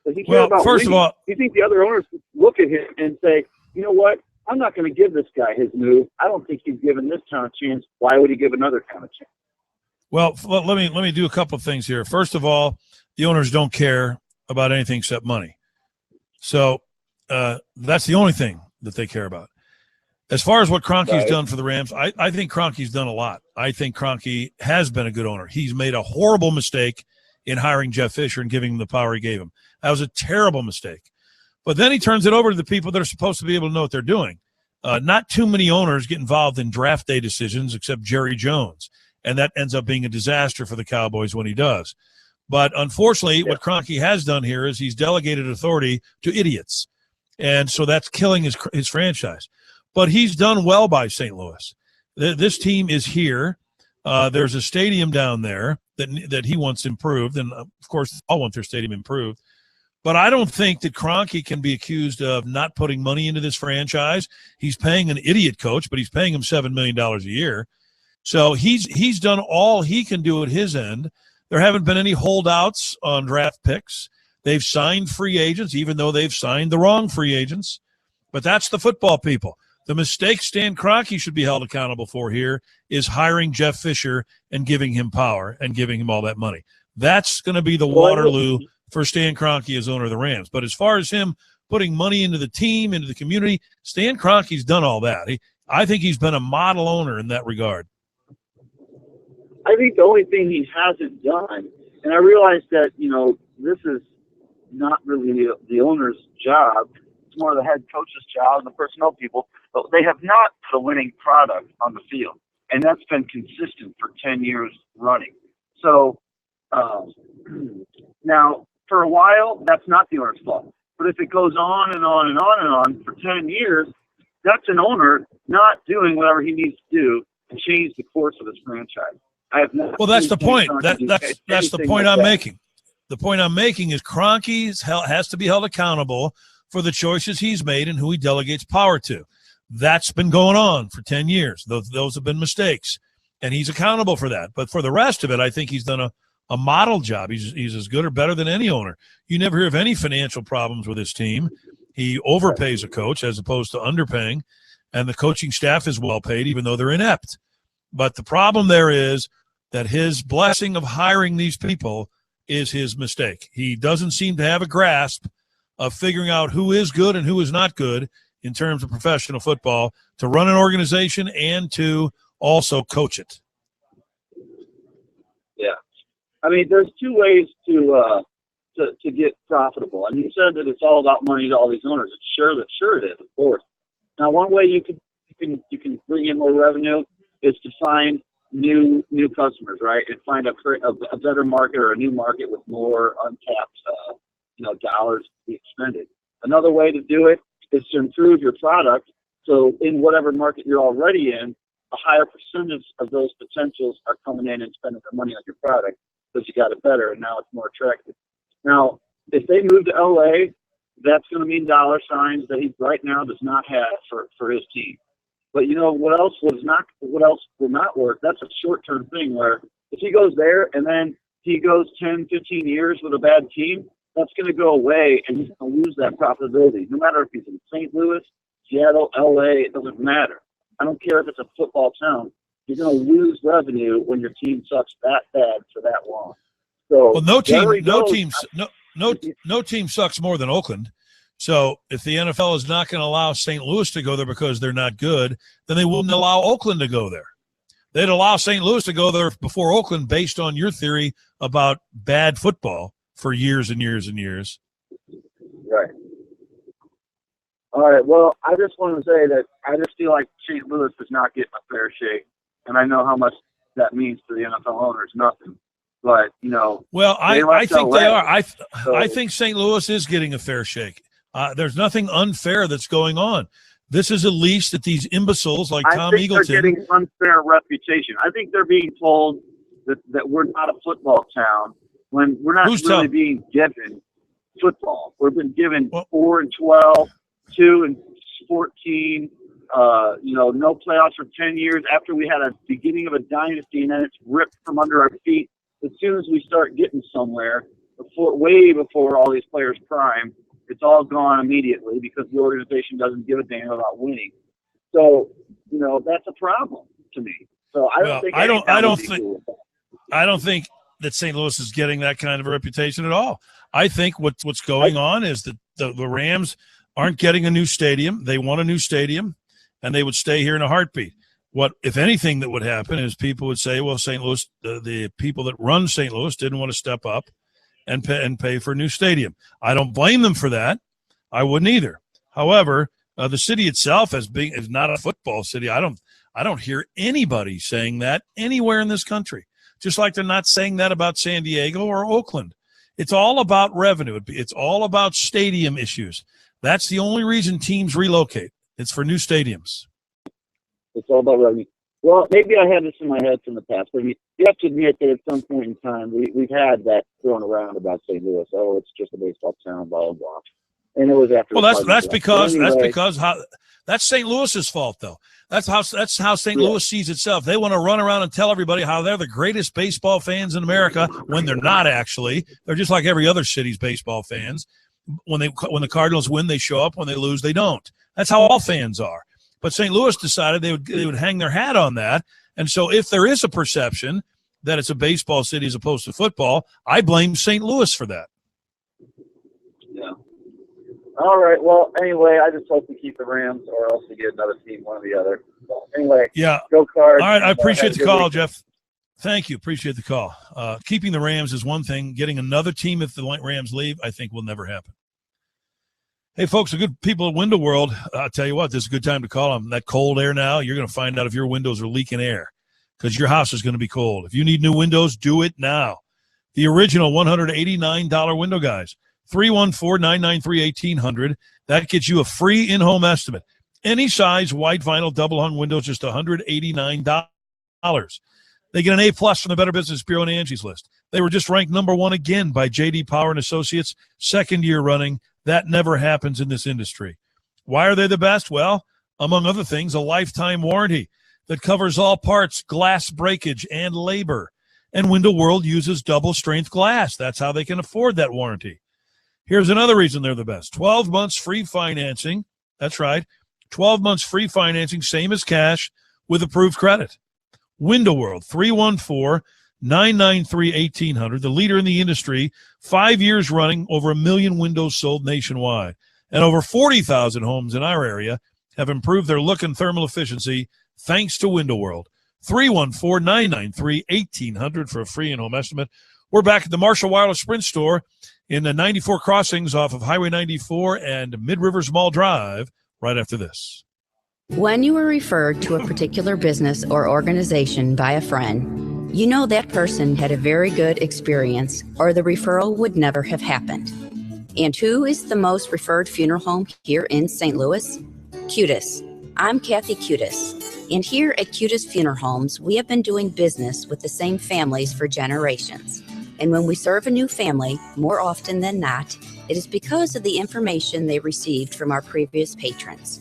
Does he care about first of all, do you think the other owners look at him and say, you know what? I'm not going to give this guy his move. I don't think he's given this town a chance. Why would he give another town a chance? Well, let me do a couple of things here. First of all, the owners don't care about anything except money. So that's the only thing that they care about. As far as what Kroenke's done for the Rams, I think Kroenke's done a lot. I think Kroenke has been a good owner. He's made a horrible mistake in hiring Jeff Fisher and giving him the power he gave him. That was a terrible mistake. But then he turns it over to the people that are supposed to be able to know what they're doing. Not too many owners get involved in draft day decisions except Jerry Jones, and that ends up being a disaster for the Cowboys when he does. But unfortunately, what Kroenke has done here is he's delegated authority to idiots, and so that's killing his franchise. But he's done well by St. Louis. This team is here. There's a stadium down there that he wants improved, and of course, they all want their stadium improved. But I don't think that Kroenke can be accused of not putting money into this franchise. He's paying an idiot coach, but he's paying him $7 million a year. So he's done all he can do at his end. There haven't been any holdouts on draft picks. They've signed free agents, even though they've signed the wrong free agents. But that's the football people. The mistake Stan Kroenke should be held accountable for here is hiring Jeff Fisher and giving him power and giving him all that money. That's going to be the Waterloo for Stan Kroenke as owner of the Rams. But as far as him putting money into the team, into the community, Stan Kroenke's done all that. I think he's been a model owner in that regard. I think the only thing he hasn't done, and I realize that, this is not really the owner's job. It's more the head coach's job and the personnel people, but they have not put a winning product on the field. And that's been consistent for 10 years running. So now, for a while, that's not the owner's fault. But if it goes on and on and on and on for 10 years, that's an owner not doing whatever he needs to do to change the course of his franchise. Well, that's the point. That's the point I'm making. The point I'm making is Kroenke has to be held accountable for the choices he's made and who he delegates power to. That's been going on for 10 years. Those have been mistakes, and he's accountable for that. But for the rest of it, I think he's done a model job. He's as good or better than any owner. You never hear of any financial problems with his team. He overpays a coach as opposed to underpaying, and the coaching staff is well paid, even though they're inept. But the problem there is that his blessing of hiring these people is his mistake. He doesn't seem to have a grasp of figuring out who is good and who is not good in terms of professional football to run an organization and to also coach it. Yeah. I mean, there's two ways to to get profitable. And you said that it's all about money to all these owners. Sure it is, of course. Now, one way you can bring in more revenue is to find new customers, right? And find a better market or a new market with more untapped, dollars to be expended. Another way to do it is to improve your product. So in whatever market you're already in, a higher percentage of those potentials are coming in and spending their money on your product because you got it better and now it's more attractive. Now, if they move to LA, that's going to mean dollar signs that he right now does not have for his team. But what else will not work? That's a short-term thing where if he goes there and then he goes 10, 15 years with a bad team, that's going to go away and he's going to lose that profitability. No matter if he's in St. Louis, Seattle, LA, it doesn't matter. I don't care if it's a football town. You're going to lose revenue when your team sucks that bad for that long. So no team sucks more than Oakland. So if the NFL is not going to allow St. Louis to go there because they're not good, then they wouldn't allow Oakland to go there. They'd allow St. Louis to go there before Oakland based on your theory about bad football for years and years and years. Right. All right. Well, I just want to say that I just feel like St. Louis is not getting a fair shake. And I know how much that means to the NFL owners, nothing. But, well, I think they are. I think St. Louis is getting a fair shake. There's nothing unfair that's going on. This is a lease that these imbeciles like Tom Eagleton. I think they're getting unfair reputation. I think they're being told that we're not a football town when we're not really being given football. We've been given 4-12, 2-14, no playoffs for 10 years after we had a beginning of a dynasty, and then it's ripped from under our feet. As soon as we start getting somewhere, way before all these players' prime, it's all gone immediately because the organization doesn't give a damn about winning. So, that's a problem to me. So I don't think that St. Louis is getting that kind of a reputation at all. I think what's going on is that the Rams aren't getting a new stadium. They want a new stadium, and they would stay here in a heartbeat. What, if anything, that would happen is people would say, well, St. Louis, the people that run St. Louis didn't want to step up and pay for a new stadium. I don't blame them for that. I wouldn't either. However, the city itself is not a football city. I don't hear anybody saying that anywhere in this country. Just like they're not saying that about San Diego or Oakland. It's all about revenue. It's all about stadium issues. That's the only reason teams relocate. It's for new stadiums. It's all about revenue. Well, maybe I had this in my head from the past, but you have to admit that at some point in time we've had that thrown around about St. Louis. Oh, it's just a baseball town, blah blah blah. And it was after. Well, that's St. Louis's fault, though. That's how St. Louis sees itself. They want to run around and tell everybody how they're the greatest baseball fans in America when they're not actually. They're just like every other city's baseball fans. When the Cardinals win, they show up. When they lose, they don't. That's how all fans are. But St. Louis decided they would hang their hat on that. And so if there is a perception that it's a baseball city as opposed to football, I blame St. Louis for that. Yeah. All right. Well, anyway, I just hope to keep the Rams or else to get another team, one or the other. So anyway, yeah. Go Cards. All right. I appreciate the call, Jeff. Thank you. Appreciate the call. Keeping the Rams is one thing. Getting another team if the Rams leave, I think will never happen. Hey, folks, the good people at Window World, I'll tell you what, this is a good time to call them. That cold air now, you're going to find out if your windows are leaking air because your house is going to be cold. If you need new windows, do it now. The original $189 window guys, 314-993-1800. That gets you a free in-home estimate. Any size white vinyl double hung windows, just $189. They get an A+ from the Better Business Bureau and Angie's List. They were just ranked number one again by J.D. Power and Associates, second year running. That never happens in this industry. Why are they the best? Well, among other things, a lifetime warranty that covers all parts, glass breakage, and labor. And Window World uses double-strength glass. That's how they can afford that warranty. Here's another reason they're the best. 12 months free financing. That's right. 12 months free financing, same as cash, with approved credit. Window World, 314-993-1800, the leader in the industry, 5 years running, over 1 million windows sold nationwide. And over 40,000 homes in our area have improved their look and thermal efficiency thanks to Window World. 314-993-1800 for a free in-home estimate, We're back at the Marshall Wireless Sprint store in the 94 Crossings off of Highway 94 and Mid-Rivers Mall Drive right after this. When you are referred to a particular business or organization by a friend, you know that person had a very good experience or the referral would never have happened. And who is the most referred funeral home here in St. Louis? Cutis. I'm Kathy Cutis. And here at Cutis Funeral Homes, we have been doing business with the same families for generations. And when we serve a new family, more often than not, it is because of the information they received from our previous patrons.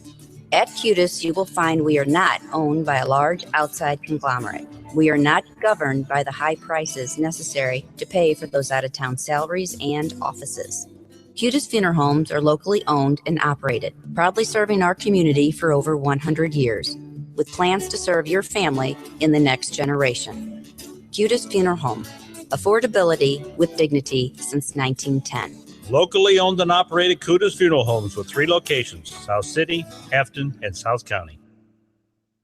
At Cutis, you will find we are not owned by a large outside conglomerate. We are not governed by the high prices necessary to pay for those out-of-town salaries and offices. Cutis Funeral Homes are locally owned and operated, proudly serving our community for over 100 years, with plans to serve your family in the next generation. Cutis Funeral Home, affordability with dignity since 1910. Locally owned and operated Cutis Funeral Homes with 3 locations, South City, Afton, and South County.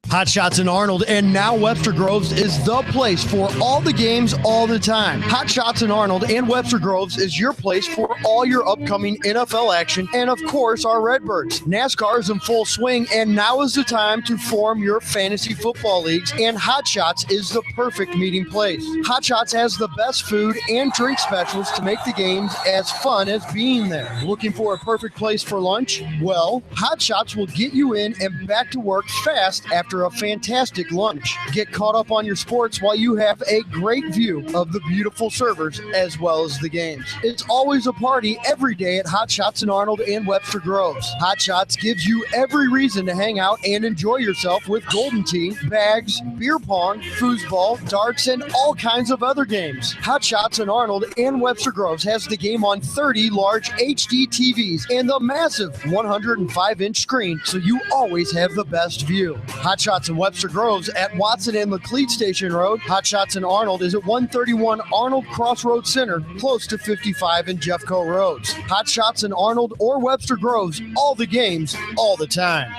Hot Shots in Arnold and now Webster Groves is the place for all the games all the time. Hot Shots in Arnold and Webster Groves is your place for all your upcoming NFL action and, of course, our Redbirds. NASCAR is in full swing, and now is the time to form your fantasy football leagues, and Hot Shots is the perfect meeting place. Hot Shots has the best food and drink specials to make the games as fun as being there. Looking for a perfect place for lunch? Well, Hot Shots will get you in and back to work fast after a fantastic lunch. Get caught up on your sports while you have a great view of the beautiful servers as well as the games. It's always a party every day at Hot Shots in Arnold and Webster Groves. Hot Shots gives you every reason to hang out and enjoy yourself with golden tea, bags, beer pong, foosball, darts, and all kinds of other games. Hot Shots in Arnold and Webster Groves has the game on 30 large HD TVs and the massive 105-inch screen, so you always have the best view. Hot Shots in Webster Groves at Watson and Laclede Station Road. Hot Shots in Arnold is at 131 Arnold Crossroads Center, close to 55 and Jeffco Roads. Hot Shots in Arnold or Webster Groves, all the games, all the time.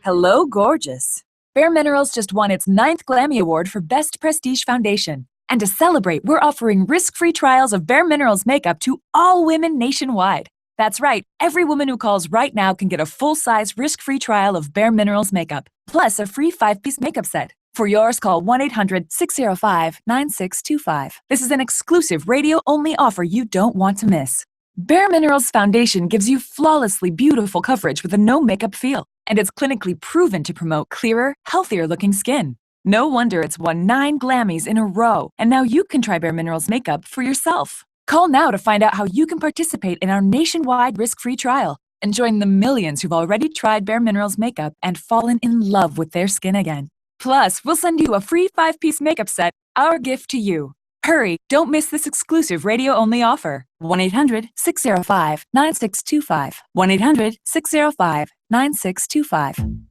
Hello, gorgeous. Bare Minerals just won its 9th Glammy Award for Best Prestige Foundation. And to celebrate, we're offering risk-free trials of Bare Minerals makeup to all women nationwide. That's right, every woman who calls right now can get a full-size, risk-free trial of Bare Minerals makeup, plus a free 5-piece makeup set. For yours, call 1-800-605-9625. This is an exclusive radio-only offer you don't want to miss. Bare Minerals Foundation gives you flawlessly beautiful coverage with a no-makeup feel, and it's clinically proven to promote clearer, healthier-looking skin. No wonder it's won 9 Glammys in a row, and now you can try Bare Minerals makeup for yourself. Call now to find out how you can participate in our nationwide risk-free trial and join the millions who've already tried Bare Minerals makeup and fallen in love with their skin again. Plus, we'll send you a free 5-piece makeup set, our gift to you. Hurry, don't miss this exclusive radio-only offer. 1-800-605-9625. 1-800-605-9625.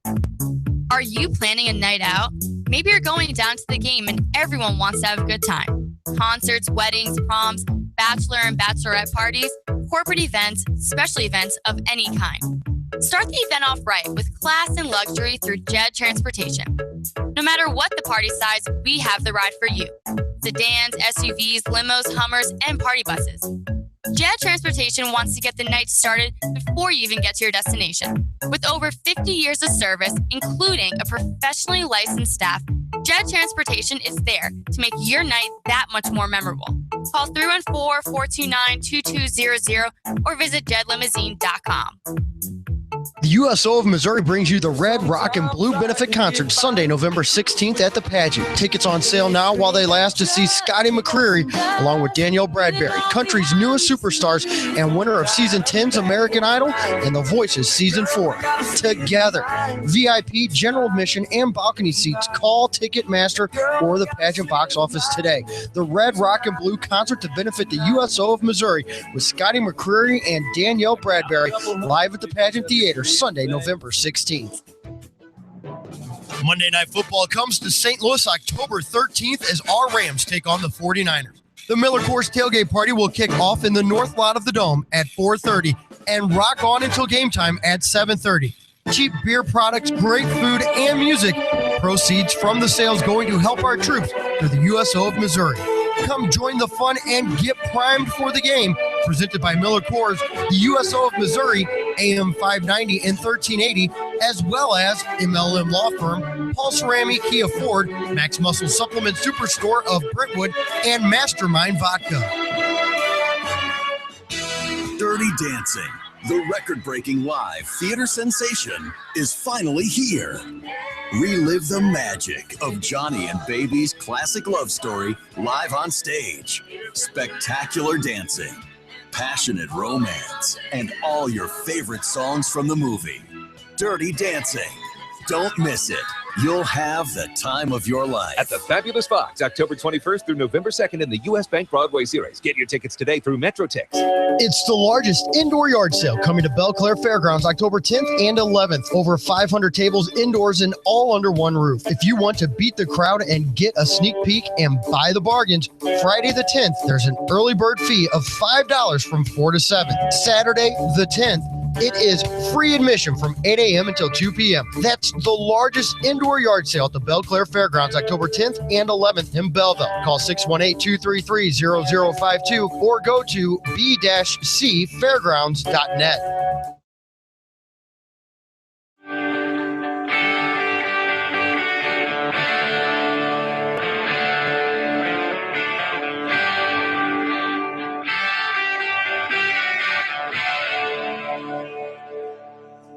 Are you planning a night out? Maybe you're going down to the game and everyone wants to have a good time. Concerts, weddings, proms, bachelor and bachelorette parties, corporate events, special events of any kind. Start the event off right with class and luxury through Jed Transportation. No matter what the party size, we have the ride for you. Sedans, SUVs, limos, Hummers, and party buses. Jed Transportation wants to get the night started before you even get to your destination. With over 50 years of service, including a professionally licensed staff, Jed Transportation is there to make your night that much more memorable. Call 314-429-2200 or visit jedlimousine.com. The USO of Missouri brings you the Red, Rock, and Blue Benefit Concert Sunday, November 16th at the Pageant. Tickets on sale now while they last to see Scotty McCreery along with Danielle Bradbury, country's newest superstars and winner of Season 10's American Idol and The Voice's Season 4. Together, VIP, general admission, and balcony seats. Call Ticketmaster or the Pageant box office today. The Red, Rock, and Blue Concert to benefit the USO of Missouri with Scotty McCreery and Danielle Bradbury live at the Pageant Theater Sunday, November 16th. Monday Night Football comes to St. Louis October 13th as our Rams take on the 49ers. The Miller Coors Tailgate Party will kick off in the north lot of the Dome at 4:30 and rock on until game time at 7:30. Cheap beer products, great food, and music. Proceeds from the sales going to help our troops through the USO of Missouri. Come join the fun and get primed for the game. Presented by Miller Coors, the USO of Missouri, AM 590 and 1380, as well as MLM Law Firm, Paul Cerami Kia Ford, Max Muscle Supplement Superstore of Brentwood, and Mastermind Vodka. Dirty Dancing, the record-breaking live theater sensation, is finally here. Relive the magic of Johnny and Baby's classic love story live on stage. Spectacular dancing, passionate romance, and all your favorite songs from the movie. Dirty Dancing. Don't miss it. You'll have the time of your life. At the Fabulous Fox, October 21st through November 2nd in the U.S. Bank Broadway Series. Get your tickets today through MetroTix. It's the largest indoor yard sale coming to Belle Claire Fairgrounds October 10th and 11th. Over 500 tables indoors and all under one roof. If you want to beat the crowd and get a sneak peek and buy the bargains, Friday the 10th, there's an early bird fee of $5 from 4 to 7. Saturday the 10th, it is free admission from 8 a.m. until 2 p.m. That's the largest indoor yard sale at the Belle Claire Fairgrounds, October 10th and 11th in Belleville. Call 618-233-0052 or go to b-cfairgrounds.net.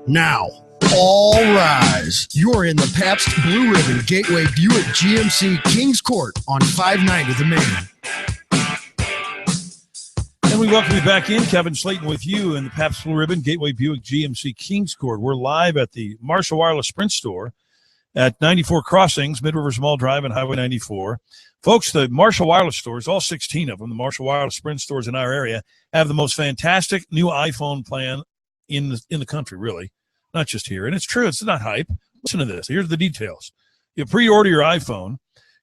Now, all rise. You're in the Pabst Blue Ribbon Gateway Buick GMC Kings Court on 590 The Main. And we welcome you back in. Kevin Slaten with you in the Pabst Blue Ribbon Gateway Buick GMC Kings Court. We're live at the Marshall Wireless Sprint Store at 94 Crossings, Mid-Rivers Mall Drive and Highway 94. Folks, the Marshall Wireless stores, all 16 of them, the Marshall Wireless Sprint stores in our area, have the most fantastic new iPhone plan in the country, really, not just here. And it's true. It's not hype. Listen to this. Here's the details. You pre-order your iPhone,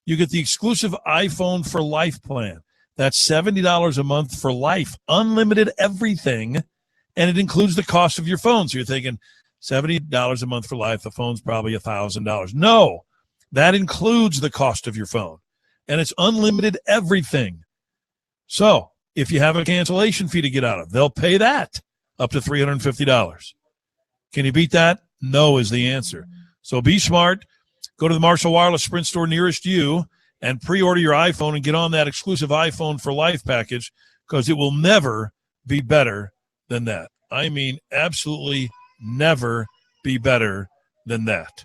you get the exclusive iPhone for Life plan. That's $70 a month for life, unlimited everything, and it includes the cost of your phone. So you're thinking $70 a month for life, the phone's probably $1,000. No, that includes the cost of your phone, and it's unlimited everything. So if you have a cancellation fee to get out of, they'll pay that up to $350. Can you beat that? No is the answer. So be smart. Go to the Marshall Wireless Sprint store nearest you and pre-order your iPhone and get on that exclusive iPhone for Life package, because it will never be better than that. I mean, absolutely never be better than that.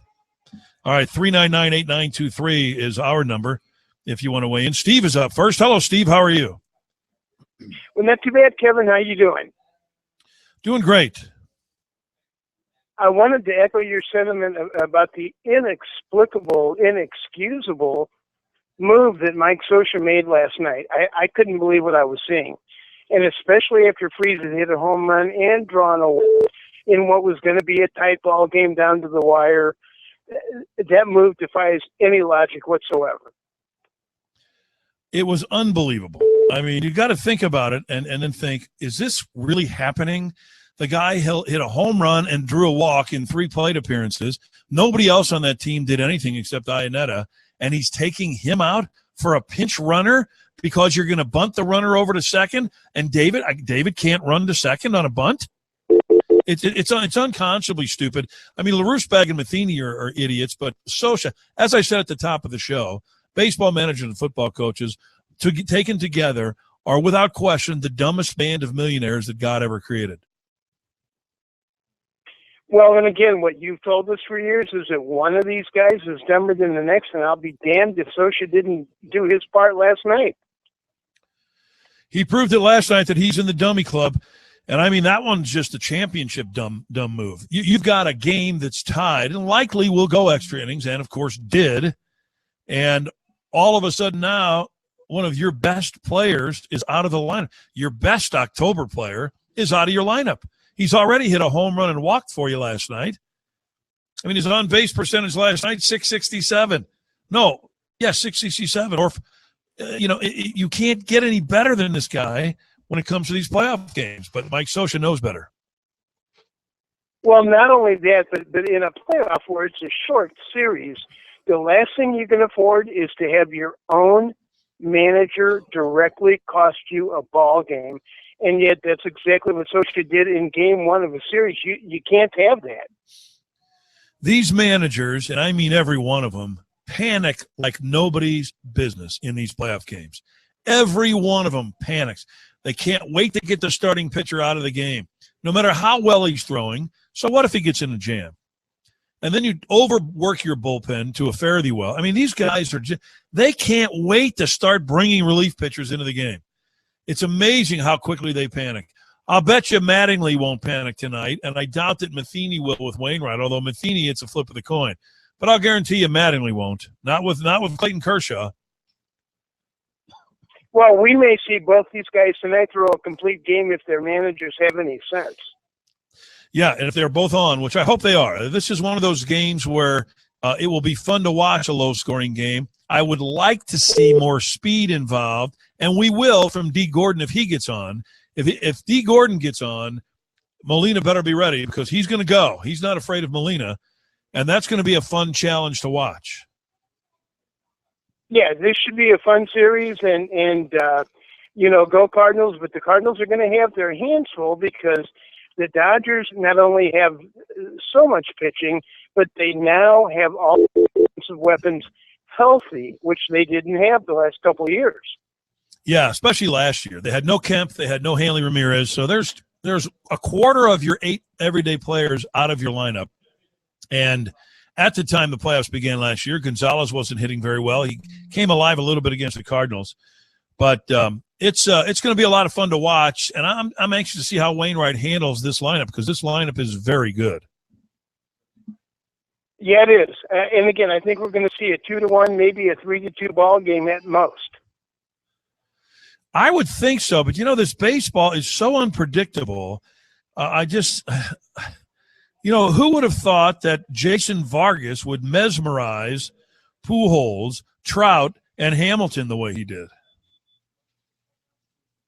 All right, 399-8923 is our number if you want to weigh in. Steve is up first. Hello, Steve. How are you? Well, not too bad, Kevin. How you doing? Doing great. I wanted to echo your sentiment about the inexplicable, inexcusable move that Mike Scioscia made last night. I couldn't believe what I was seeing. And especially after Freese had hit a home run and drawn away in what was going to be a tight ball game down to the wire, that move defies any logic whatsoever. It was unbelievable. I mean, you got to think about it and then think, is this really happening? The guy hit a home run and drew a walk in 3 plate appearances. Nobody else on that team did anything except Iannetta, and he's taking him out for a pinch runner because you're going to bunt the runner over to second, and David can't run to second on a bunt? It's unconscionably stupid. I mean, LaRouche, and Matheny are idiots, but Scioscia, as I said at the top of the show, baseball managers and football coaches taken together are without question the dumbest band of millionaires that God ever created. Well, and again, what you've told us for years is that one of these guys is dumber than the next, and I'll be damned if Scioscia didn't do his part last night. He proved it last night that he's in the dummy club, and I mean, that one's just a championship dumb move. You've got a game that's tied and likely will go extra innings, and of course did, and all of a sudden now one of your best players is out of the lineup. Your best October player is out of your lineup. He's already hit a home run and walked for you last night. I mean, his on-base percentage last night, 667. No, yeah, 667. Or, you can't get any better than this guy when it comes to these playoff games. But Mike Scioscia knows better. Well, not only that, but in a playoff where it's a short series, the last thing you can afford is to have your own manager directly cost you a ball game. And yet that's exactly what Socha did in game one of a series. You can't have that. These managers, and I mean every one of them, panic like nobody's business in these playoff games. Every one of them panics. They can't wait to get the starting pitcher out of the game, no matter how well he's throwing. So what if he gets in a jam? And then you overwork your bullpen to a fare thee well. I mean, these guys they can't wait to start bringing relief pitchers into the game. It's amazing how quickly they panic. I'll bet you Mattingly won't panic tonight, and I doubt that Matheny will with Wainwright, although Matheny, it's a flip of the coin. But I'll guarantee you Mattingly won't. Not with Clayton Kershaw. Well, we may see both these guys tonight throw a complete game if their managers have any sense. Yeah, and if they're both on, which I hope they are. This is one of those games where it will be fun to watch a low-scoring game. I would like to see more speed involved, and we will from D. Gordon if he gets on. If D. Gordon gets on, Molina better be ready because he's going to go. He's not afraid of Molina, and that's going to be a fun challenge to watch. Yeah, this should be a fun series, and go Cardinals. But the Cardinals are going to have their hands full because the Dodgers not only have so much pitching, but they now have all the offensive weapons healthy, which they didn't have the last couple of years. Yeah, especially last year. They had no Kemp, they had no Hanley Ramirez, so there's a quarter of your 8 everyday players out of your lineup. And at the time the playoffs began last year, Gonzalez wasn't hitting very well. He came alive a little bit against the Cardinals. But it's going to be a lot of fun to watch, and I'm anxious to see how Wainwright handles this lineup because this lineup is very good. Yeah, it is. And again, I think we're going to see a 2-1, maybe a 3-2 ball game at most. I would think so, but this baseball is so unpredictable. Who would have thought that Jason Vargas would mesmerize Pujols, Trout, and Hamilton the way he did?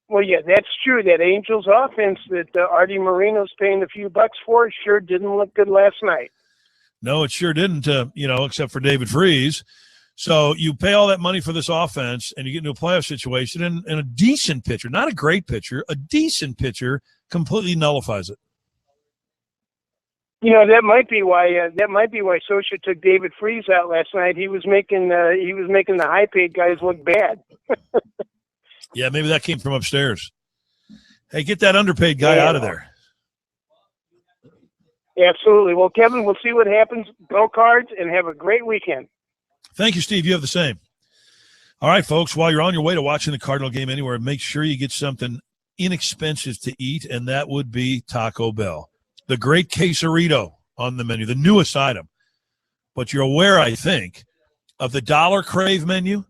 Well, yeah, that's true. That Angels offense that Artie Moreno's paying a few bucks for sure didn't look good last night. No, it sure didn't, except for David Freese. So you pay all that money for this offense, and you get into a playoff situation, and a decent pitcher, not a great pitcher, a decent pitcher completely nullifies it. That might be why Socha took David Freese out last night. He was making the high-paid guys look bad. Yeah, maybe that came from upstairs. Hey, get that underpaid guy out of there. Absolutely. Well, Kevin, we'll see what happens. Go Cards, and have a great weekend. Thank you, Steve. You have the same. All right, folks, while you're on your way to watching the Cardinal game anywhere, make sure you get something inexpensive to eat, and that would be Taco Bell. The great quesarito on the menu, the newest item. But you're aware, I think, of the Dollar Crave menu.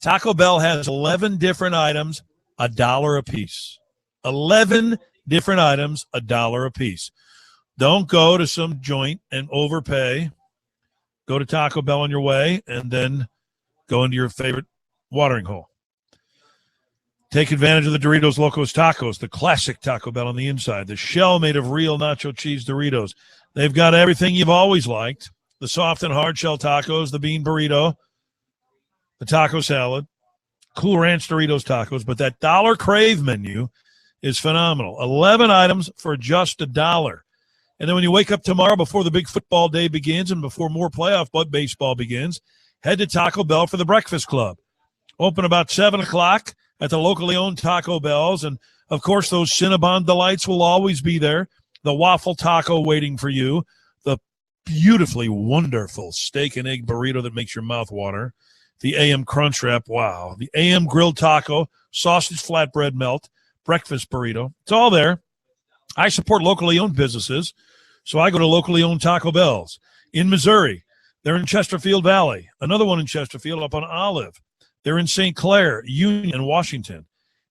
Taco Bell has 11 different items, $1 a piece. 11 different items, $1 a piece. Don't go to some joint and overpay. Go to Taco Bell on your way and then go into your favorite watering hole. Take advantage of the Doritos Locos Tacos, the classic Taco Bell on the inside, the shell made of real nacho cheese Doritos. They've got everything you've always liked, the soft and hard shell tacos, the bean burrito, the taco salad, Cool Ranch Doritos tacos, but that Dollar Crave menu is phenomenal. 11 items for just $1. And then when you wake up tomorrow before the big football day begins and before more playoff baseball begins, head to Taco Bell for the Breakfast Club. Open about 7 o'clock at the locally owned Taco Bells. And, of course, those Cinnabon delights will always be there. The waffle taco waiting for you. The beautifully wonderful steak and egg burrito that makes your mouth water. The AM Crunch Wrap, wow. The AM Grilled Taco, sausage flatbread melt, breakfast burrito. It's all there. I support locally owned businesses, so I go to locally owned Taco Bells. In Missouri, they're in Chesterfield Valley. Another one in Chesterfield up on Olive. They're in St. Clair, Union, and Washington.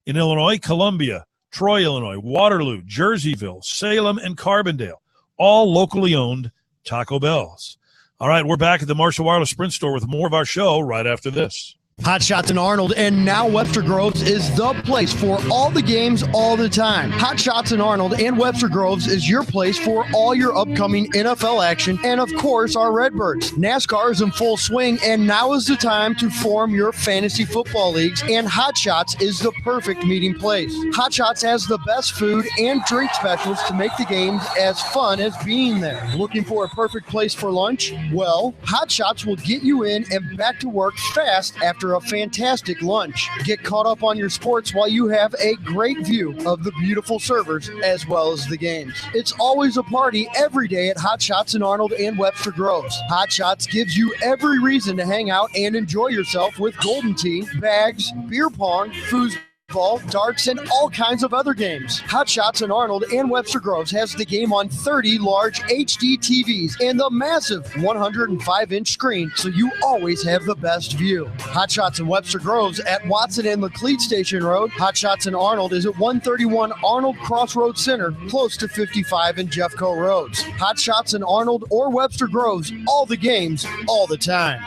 In Illinois, Columbia, Troy, Illinois, Waterloo, Jerseyville, Salem, and Carbondale. All locally owned Taco Bells. All right, we're back at the Marshall Wireless Sprint store with more of our show right after this. Hot Shots and Arnold, and now Webster Groves is the place for all the games all the time. Hot Shots and Arnold and Webster Groves is your place for all your upcoming NFL action and, of course, our Redbirds. NASCAR is in full swing, and now is the time to form your fantasy football leagues, and Hot Shots is the perfect meeting place. Hot Shots has the best food and drink specials to make the games as fun as being there. Looking for a perfect place for lunch? Well, Hot Shots will get you in and back to work fast after a fantastic lunch. Get caught up on your sports while you have a great view of the beautiful servers as well as the games. It's always a party every day at Hot Shots and Arnold and Webster Groves. Hot Shots gives you every reason to hang out and enjoy yourself with golden tea, bags, beer pong, foosball, darts, and all kinds of other games. Hot Shots and Arnold and Webster Groves has the game on 30 large HD TVs and the massive 105-inch screen, so you always have the best view. Hot Shots and Webster Groves at Watson and Laclede Station Road. Hot Shots and Arnold is at 131 Arnold Crossroads Center, close to 55 and Jeffco Roads. Hot Shots and Arnold or Webster Groves, all the games, all the time.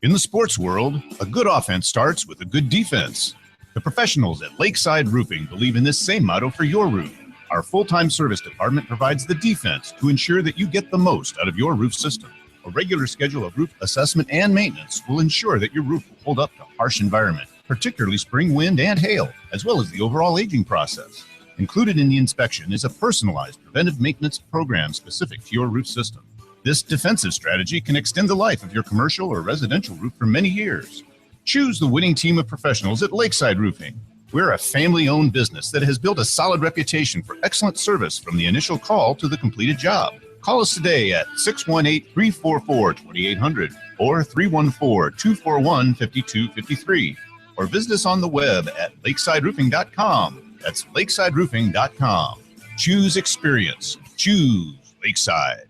In the sports world, a good offense starts with a good defense. The professionals at Lakeside Roofing believe in this same motto for your roof. Our full-time service department provides the defense to ensure that you get the most out of your roof system. A regular schedule of roof assessment and maintenance will ensure that your roof will hold up to harsh environment, particularly spring wind and hail, as well as the overall aging process. Included in the inspection is a personalized preventive maintenance program specific to your roof system. This defensive strategy can extend the life of your commercial or residential roof for many years. Choose the winning team of professionals at Lakeside Roofing. We're a family-owned business that has built a solid reputation for excellent service from the initial call to the completed job. Call us today at 618-344-2800 or 314-241-5253 or visit us on the web at lakesideroofing.com. That's lakesideroofing.com. Choose experience. Choose Lakeside.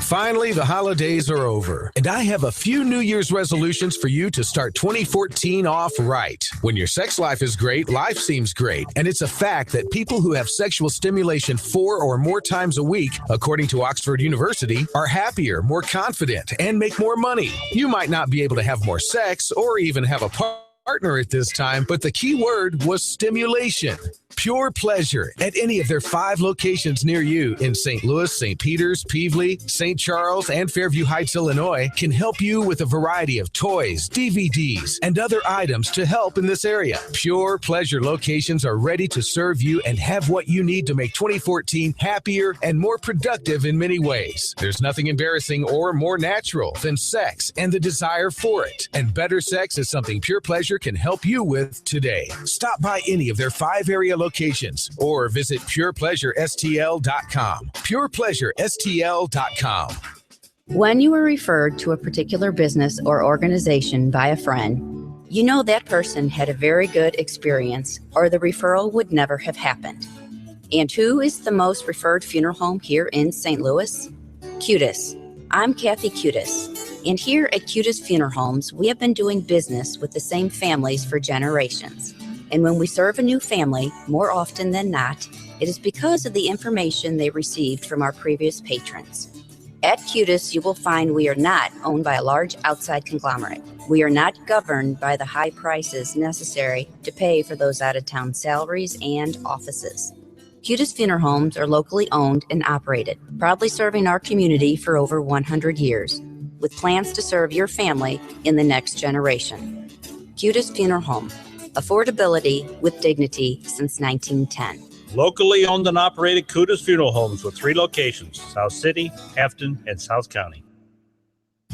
Finally, the holidays are over, and I have a few New Year's resolutions for you to start 2014 off right. When your sex life is great, life seems great, and it's a fact that people who have sexual stimulation 4 or more times a week, according to Oxford University, are happier, more confident, and make more money. You might not be able to have more sex or even have a partner at this time, but the key word was stimulation. Pure Pleasure at any of their 5 locations near you in St. Louis, St. Peters, Pevely, St. Charles, and Fairview Heights, Illinois can help you with a variety of toys, DVDs, and other items to help in this area. Pure Pleasure locations are ready to serve you and have what you need to make 2014 happier and more productive in many ways. There's nothing embarrassing or more natural than sex and the desire for it. And better sex is something Pure Pleasure can help you with today. Stop by any of their 5 area locations or visit purepleasurestl.com. purepleasurestl.com. When you are referred to a particular business or organization by a friend, you know that person had a very good experience or the referral would never have happened. And who is the most referred funeral home here in St. Louis? Cutis. I'm Kathy Cutis. And here at Cutis Funeral Homes, we have been doing business with the same families for generations. And when we serve a new family, more often than not, it is because of the information they received from our previous patrons. At Cutis, you will find we are not owned by a large outside conglomerate. We are not governed by the high prices necessary to pay for those out-of-town salaries and offices. Cutis Funeral Homes are locally owned and operated, proudly serving our community for over 100 years, with plans to serve your family in the next generation. Cutis Funeral Home. Affordability with dignity since 1910. Locally owned and operated Cutis Funeral Homes with 3 locations, South City, Afton, and South County.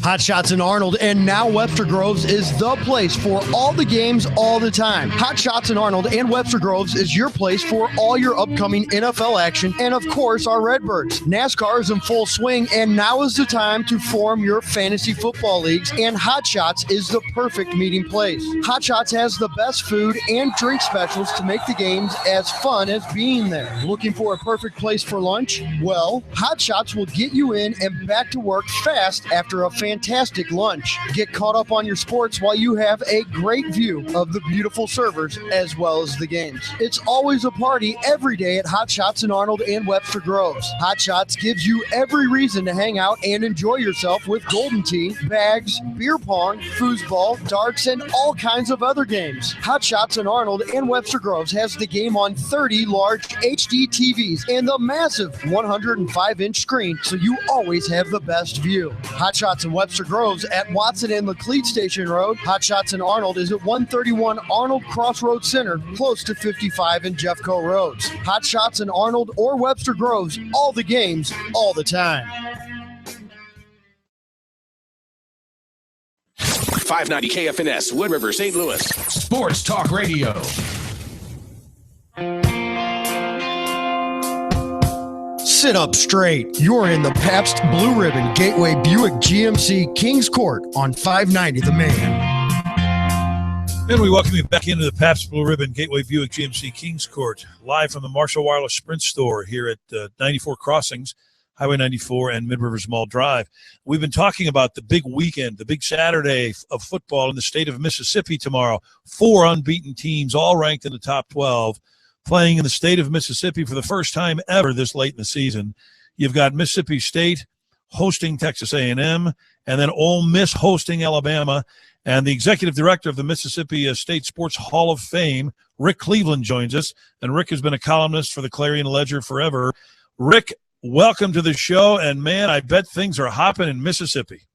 Hot Shots and Arnold, and now Webster Groves is the place for all the games all the time. Hot Shots and Arnold and Webster Groves is your place for all your upcoming NFL action and, of course, our Redbirds. NASCAR is in full swing, and now is the time to form your fantasy football leagues, and Hot Shots is the perfect meeting place. Hot Shots has the best food and drink specials to make the games as fun as being there. Looking for a perfect place for lunch? Well, Hot Shots will get you in and back to work fast after a fantastic fantastic lunch. Get caught up on your sports while you have a great view of the beautiful servers as well as the games. It's always a party every day at Hot Shots in Arnold and Webster Groves. Hot Shots gives you every reason to hang out and enjoy yourself with golden tea, bags, beer pong, foosball, darts, and all kinds of other games. Hot Shots in Arnold and Webster Groves has the game on 30 large HD TVs and the massive 105-inch screen, so you always have the best view. Hot Shots in Webster Groves at Watson and Laclede Station Road. Hot Shots in Arnold is at 131 Arnold Crossroads Center, close to 55 and Jeffco Roads. Hot Shots in Arnold or Webster Groves, all the games, all the time. 590 KFNS, Wood River, St. Louis. Sports Talk Radio. Sit up straight. You're in the Pabst Blue Ribbon Gateway Buick GMC Kings Court on 590 The Man. And we welcome you back into the Pabst Blue Ribbon Gateway Buick GMC Kings Court, live from the Marshall Wireless Sprint store here at 94 Crossings, Highway 94 and Mid-Rivers Mall Drive. We've been talking about the big weekend, the big Saturday of football in the state of Mississippi tomorrow. 4 unbeaten teams, all ranked in the top 12, playing in the state of Mississippi for the first time ever this late in the season. You've got Mississippi State hosting Texas A&M, and then Ole Miss hosting Alabama. And the executive director of the Mississippi State Sports Hall of Fame, Rick Cleveland, joins us. And Rick has been a columnist for the Clarion Ledger forever. Rick, welcome to the show. And, man, I bet things are hopping in Mississippi.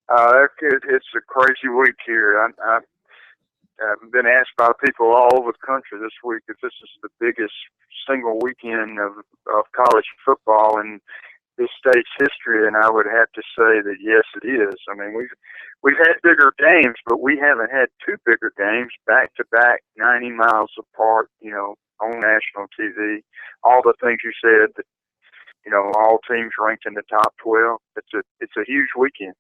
It's a crazy week here. I've been asked by people all over the country this week if this is the biggest single weekend of college football in this state's history, and I would have to say that yes, it is. I mean, we've had bigger games, but we haven't had 2 bigger games back to back, 90 miles apart. On national TV. All the things you said, that all teams ranked in the top 12. It's a huge weekend.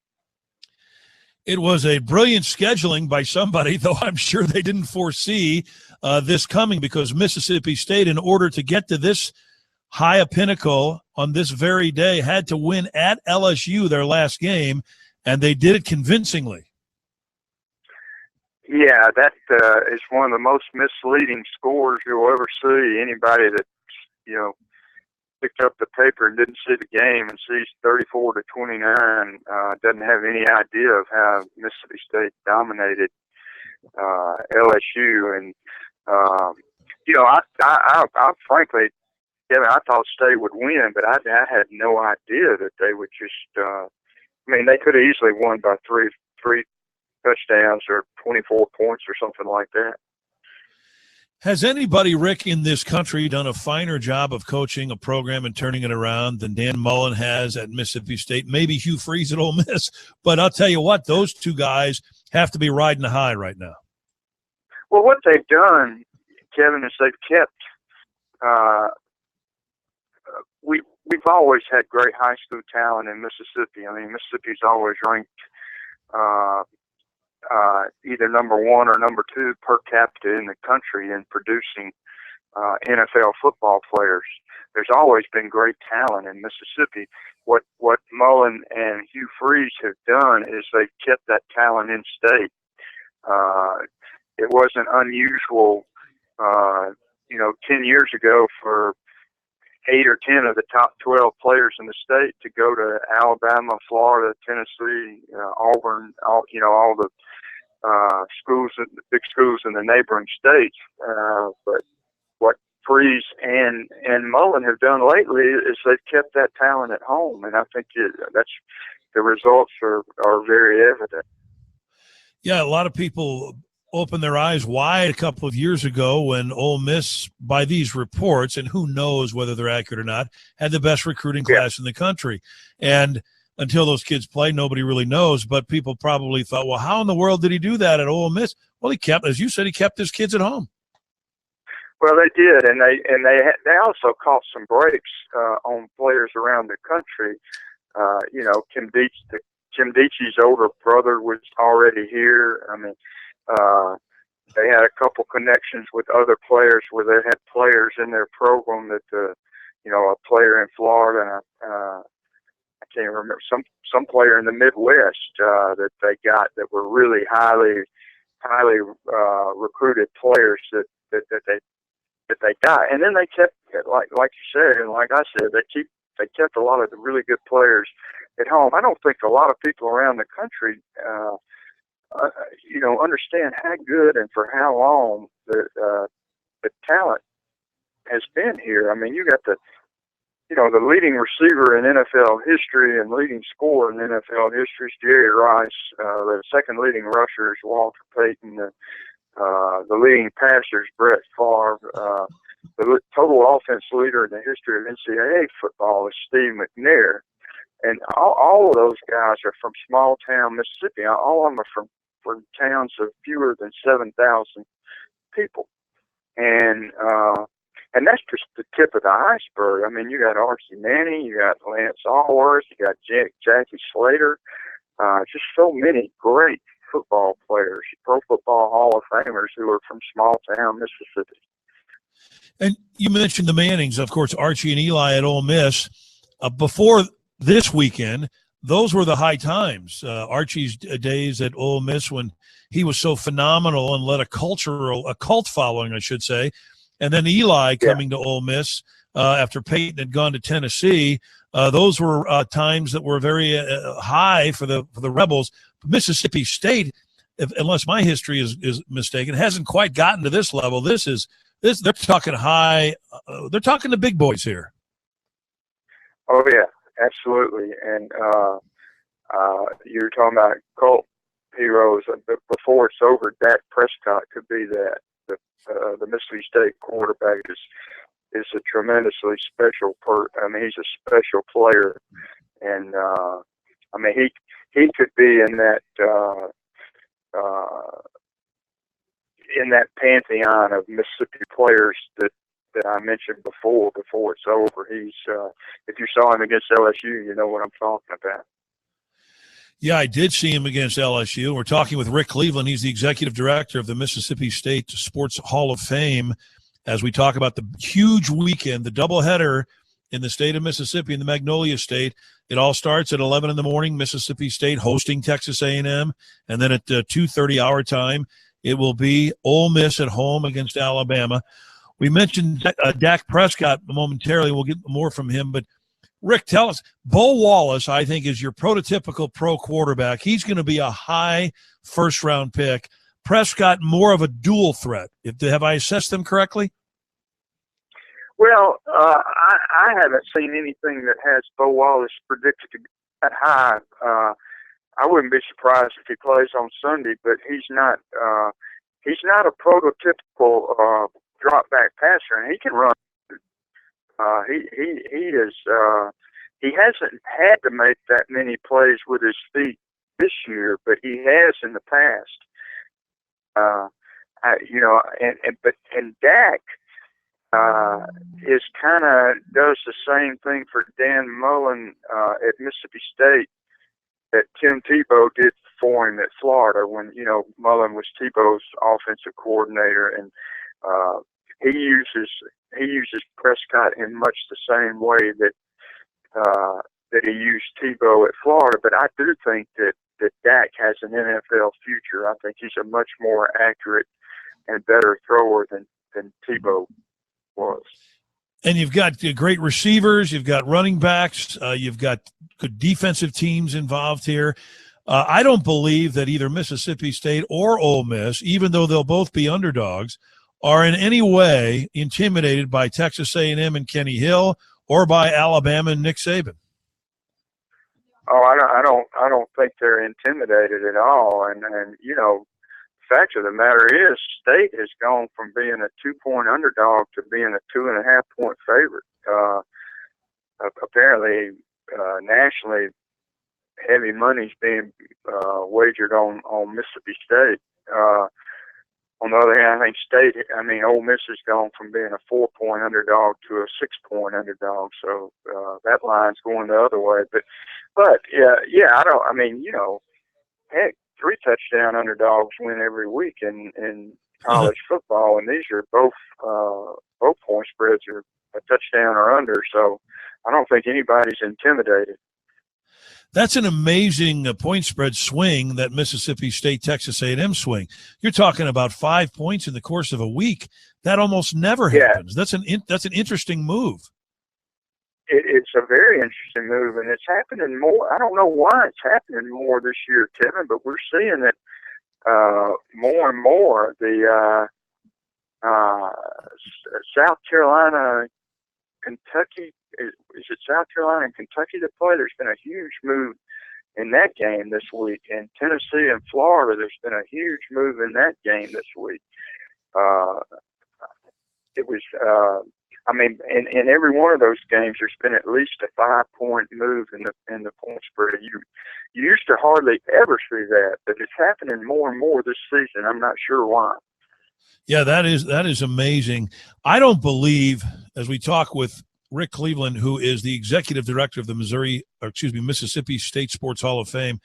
It was a brilliant scheduling by somebody, though I'm sure they didn't foresee this coming, because Mississippi State, in order to get to this high a pinnacle on this very day, had to win at LSU their last game, and they did it convincingly. Yeah, that is one of the most misleading scores you'll ever see. Anybody that, picked up the paper and didn't see the game and sees 34-29 doesn't have any idea of how Mississippi State dominated LSU. And I frankly, Kevin, I thought State would win, but I had no idea that they would just. They could have easily won by three touchdowns or 24 points or something like that. Has anybody, Rick, in this country done a finer job of coaching a program and turning it around than Dan Mullen has at Mississippi State? Maybe Hugh Freeze at Ole Miss, but I'll tell you what, those 2 guys have to be riding the high right now. Well, what they've done, Kevin, is they've kept we've always had great high school talent in Mississippi. I mean, Mississippi's always ranked either number 1 or number 2 per capita in the country in producing NFL football players. There's always been great talent in Mississippi. What Mullen and Hugh Freeze have done is they've kept that talent in state. It wasn't unusual, 10 years ago for 8 or 10 of the top 12 players in the state to go to Alabama, Florida, Tennessee, Auburn, all the schools, the big schools in the neighboring states. But what Freeze and Mullen have done lately is they've kept that talent at home, and I think that's the results are very evident. Yeah, a lot of people opened their eyes wide a couple of years ago when Ole Miss, by these reports, and who knows whether they're accurate or not, had the best recruiting class in the country. And until those kids play, nobody really knows, but people probably thought, well, how in the world did he do that at Ole Miss? Well, he kept, as you said, he kept his kids at home. Well, they did, and they also caught some breaks on players around the country. Kim Deitchie's older brother was already here. I mean, they had a couple connections with other players where they had players in their program that, a player in Florida, I can't remember, some player in the Midwest that they got that were really highly recruited players that they got, and then they kept, like you said, and like I said, they kept a lot of the really good players at home. I don't think a lot of people around the country, understand how good and for how long the talent has been here. I mean, you got the leading receiver in NFL history and leading scorer in NFL history is Jerry Rice. The second leading rusher is Walter Payton. The leading passer is Brett Favre. The total offense leader in the history of NCAA football is Steve McNair. And all of those guys are from small town Mississippi. All of them are from towns of fewer than 7,000 people. And that's just the tip of the iceberg. I mean, you got Archie Manning, you got Lance Allworth, you got Jackie Slater, just so many great football players, Pro Football Hall of Famers who are from small town Mississippi. And you mentioned the Mannings, of course, Archie and Eli at Ole Miss. Before this weekend, those were the high times. Archie's days at Ole Miss when he was so phenomenal and led a cult following, I should say. And then Eli coming to Ole Miss after Peyton had gone to Tennessee. Those were times that were very high for the Rebels. Mississippi State, unless my history is mistaken, hasn't quite gotten to this level. They're talking high. They're talking the big boys here. Oh yeah, absolutely. And you're talking about cult heroes. Before it's over, Dak Prescott could be that. The Mississippi State quarterback is a tremendously special he's a special player, and he could be in that pantheon of Mississippi players that I mentioned before it's over. He's if you saw him against LSU, you know what I'm talking about. Yeah, I did see him against LSU. We're talking with Rick Cleveland. He's the executive director of the Mississippi State Sports Hall of Fame as we talk about the huge weekend, the doubleheader in the state of Mississippi, in the Magnolia State. It all starts at 11 in the morning, Mississippi State hosting Texas A&M, and then at 2:30 our time, it will be Ole Miss at home against Alabama. We mentioned Dak Prescott momentarily. We'll get more from him, but Rick, tell us, Bo Wallace, I think, is your prototypical pro quarterback. He's going to be a high first-round pick. Prescott, more of a dual threat. Have I assessed them correctly? Well, I haven't seen anything that has Bo Wallace predicted to be that high. I wouldn't be surprised if he plays on Sunday, but he's not a prototypical drop-back passer, and he can run. He hasn't had to make that many plays with his feet this year, but he has in the past. And Dak is kind of does the same thing for Dan Mullen at Mississippi State that Tim Tebow did for him at Florida when Mullen was Tebow's offensive coordinator, and he uses Prescott in much the same way that he used Tebow at Florida. But I do think that Dak has an NFL future. I think he's a much more accurate and better thrower than Tebow was. And you've got great receivers, you've got running backs, you've got good defensive teams involved here. I don't believe that either Mississippi State or Ole Miss, even though they'll both be underdogs, are in any way intimidated by Texas A&M and Kenny Hill or by Alabama and Nick Saban. Oh, I don't think they're intimidated at all. And the fact of the matter is, State has gone from being a 2-point underdog to being a 2.5-point favorite. Apparently, nationally, heavy money's being wagered on Mississippi State. On the other hand, I think Ole Miss has gone from being a 4-point underdog to a 6-point underdog. So that line's going the other way. But heck, 3 touchdown underdogs win every week in college football, and these are both point spreads are a touchdown or under. So I don't think anybody's intimidated. That's an amazing point spread swing, that Mississippi State Texas A&M swing. You're talking about 5 points in the course of a week. That almost never happens. That's an interesting move. It's a very interesting move, and it's happening more. I don't know why it's happening more this year, Kevin, but we're seeing it more and more. The South Carolina, Kentucky, is it South Carolina and Kentucky to play? There's been a huge move in that game this week. In Tennessee and Florida, there's been a huge move in that game this week. It was, in every one of those games, there's been at least a 5-point move in the point spread. You used to hardly ever see that, but it's happening more and more this season. I'm not sure why. Yeah, that is amazing. I don't believe, as we talk with Rick Cleveland, who is the executive director of the Mississippi State Sports Hall of Fame,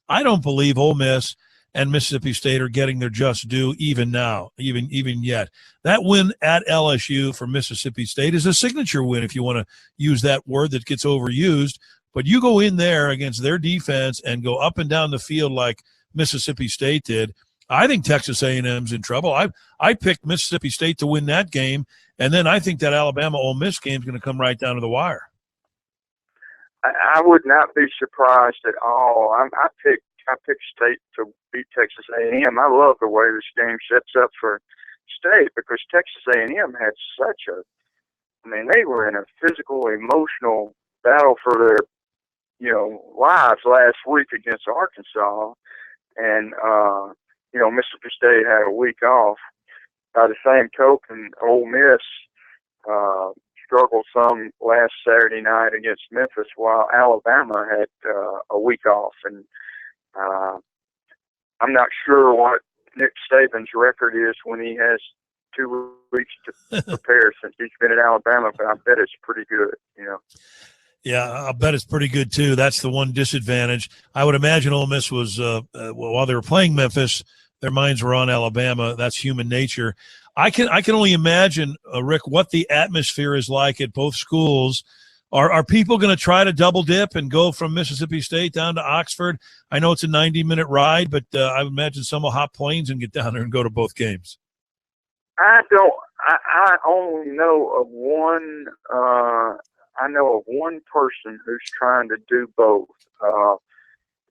I don't believe Ole Miss and Mississippi State are getting their just due even now, even yet. That win at LSU for Mississippi State is a signature win, if you want to use that word that gets overused. But you go in there against their defense and go up and down the field like Mississippi State did. I think Texas A&M's in trouble. I picked Mississippi State to win that game, and then I think that Alabama-Ole Miss game is going to come right down to the wire. I would not be surprised at all. I picked State to beat Texas A&M. I love the way this game sets up for State, because Texas A&M had they were in a physical, emotional battle for their, lives last week against Arkansas, and Mississippi State had a week off. By the same token, Ole Miss struggled some last Saturday night against Memphis, while Alabama had a week off. And I'm not sure what Nick Saban's record is when he has 2 weeks to prepare since he's been at Alabama, but I bet it's pretty good, Yeah, I'll bet it's pretty good, too. That's the one disadvantage. I would imagine Ole Miss was, while they were playing Memphis, their minds were on Alabama. That's human nature. I can only imagine, Rick, what the atmosphere is like at both schools. Are people going to try to double dip and go from Mississippi State down to Oxford? I know it's a 90-minute ride, but I would imagine some will hop planes and get down there and go to both games. I only know of one. I know of one person who's trying to do both.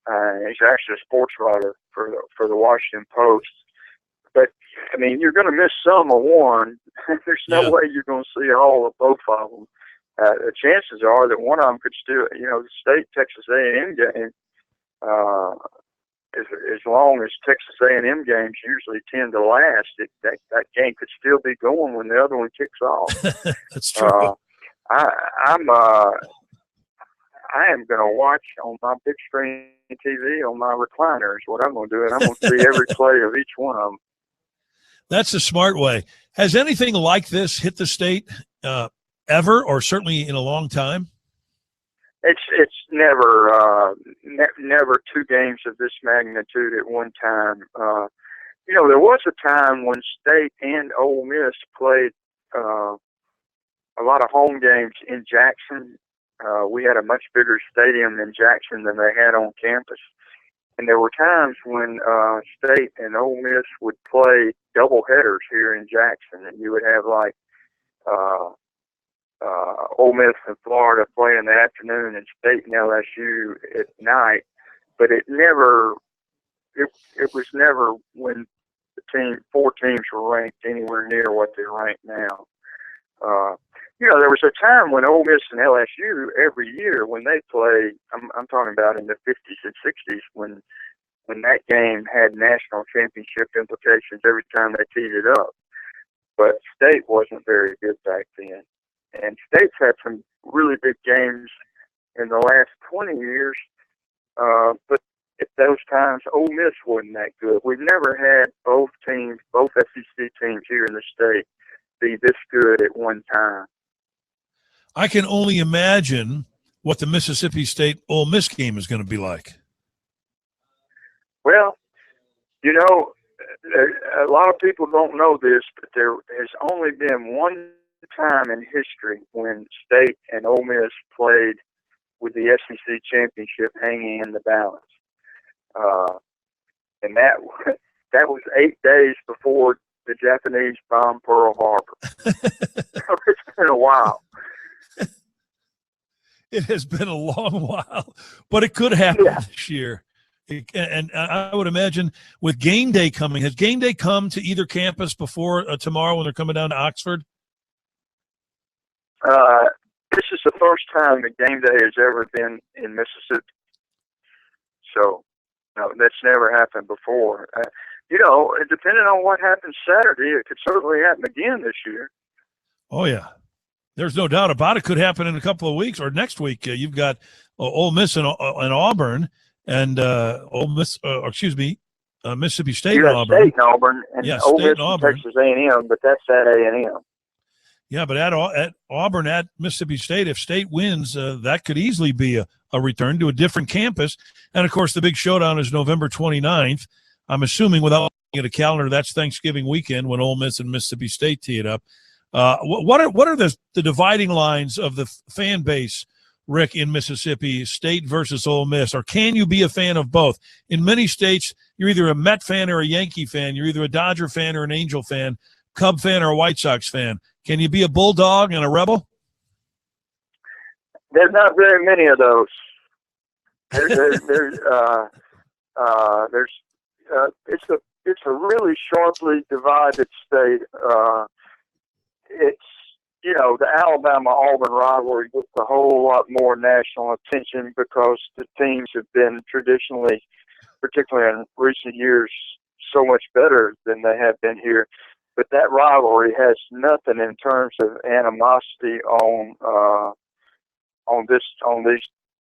He's actually a sports writer for the Washington Post. But you're going to miss some of one. There's no way you're going to see all of both of them. The chances are that one of them could still, the State Texas A&M game. As long as Texas A&M games usually tend to last, that game could still be going when the other one kicks off. That's true. I am going to watch on my big screen TV on my recliner is what I'm going to do, and I'm going to see every play of each one of them. That's the smart way. Has anything like this hit the state ever, or certainly in a long time? It's never never 2 games of this magnitude at one time. There was a time when State and Ole Miss played a lot of home games in Jackson. We had a much bigger stadium in Jackson than they had on campus. And there were times when State and Ole Miss would play double headers here in Jackson, and you would have Ole Miss and Florida play in the afternoon and State and LSU at night. But it was never when the 4 teams were ranked anywhere near what they're ranked now. There was a time when Ole Miss and LSU every year when they played, I'm talking about in the 50s and 60s, when that game had national championship implications every time they teed it up. But State wasn't very good back then. And State's had some really big games in the last 20 years, but at those times, Ole Miss wasn't that good. We've never had both SEC teams here in the state be this good at one time. I can only imagine what the Mississippi State-Ole Miss game is going to be like. Well, a lot of people don't know this, but there has only been one time in history when State and Ole Miss played with the SEC championship hanging in the balance. And that was 8 days before the Japanese bombed Pearl Harbor. So it's been a while. It has been a long while, but it could happen this year. And I would imagine with game day coming, has game day come to either campus before tomorrow when they're coming down to Oxford? This is the first time that game day has ever been in Mississippi. So, no, that's never happened before. Depending on what happens Saturday, it could certainly happen again this year. Oh, yeah. There's no doubt about it. Could happen in a couple of weeks or next week. You've got Ole Miss and Auburn and Mississippi State and Auburn. State and Auburn and Ole Miss and Texas A&M, but that's at A&M. Yeah, but at Auburn, at Mississippi State, if State wins, that could easily be a return to a different campus. And, of course, the big showdown is November 29th. I'm assuming without looking at a calendar, that's Thanksgiving weekend when Ole Miss and Mississippi State tee it up. What are the dividing lines of the fan base, Rick, in Mississippi, State versus Ole Miss? Or can you be a fan of both? In many states, you're either a Met fan or a Yankee fan. You're either a Dodger fan or an Angel fan, Cub fan or a White Sox fan. Can you be a Bulldog and a Rebel? There's not very many of those. It's a really sharply divided state. It's the Alabama-Auburn rivalry gets a whole lot more national attention because the teams have been traditionally, particularly in recent years, so much better than they have been here. But that rivalry has nothing in terms of animosity on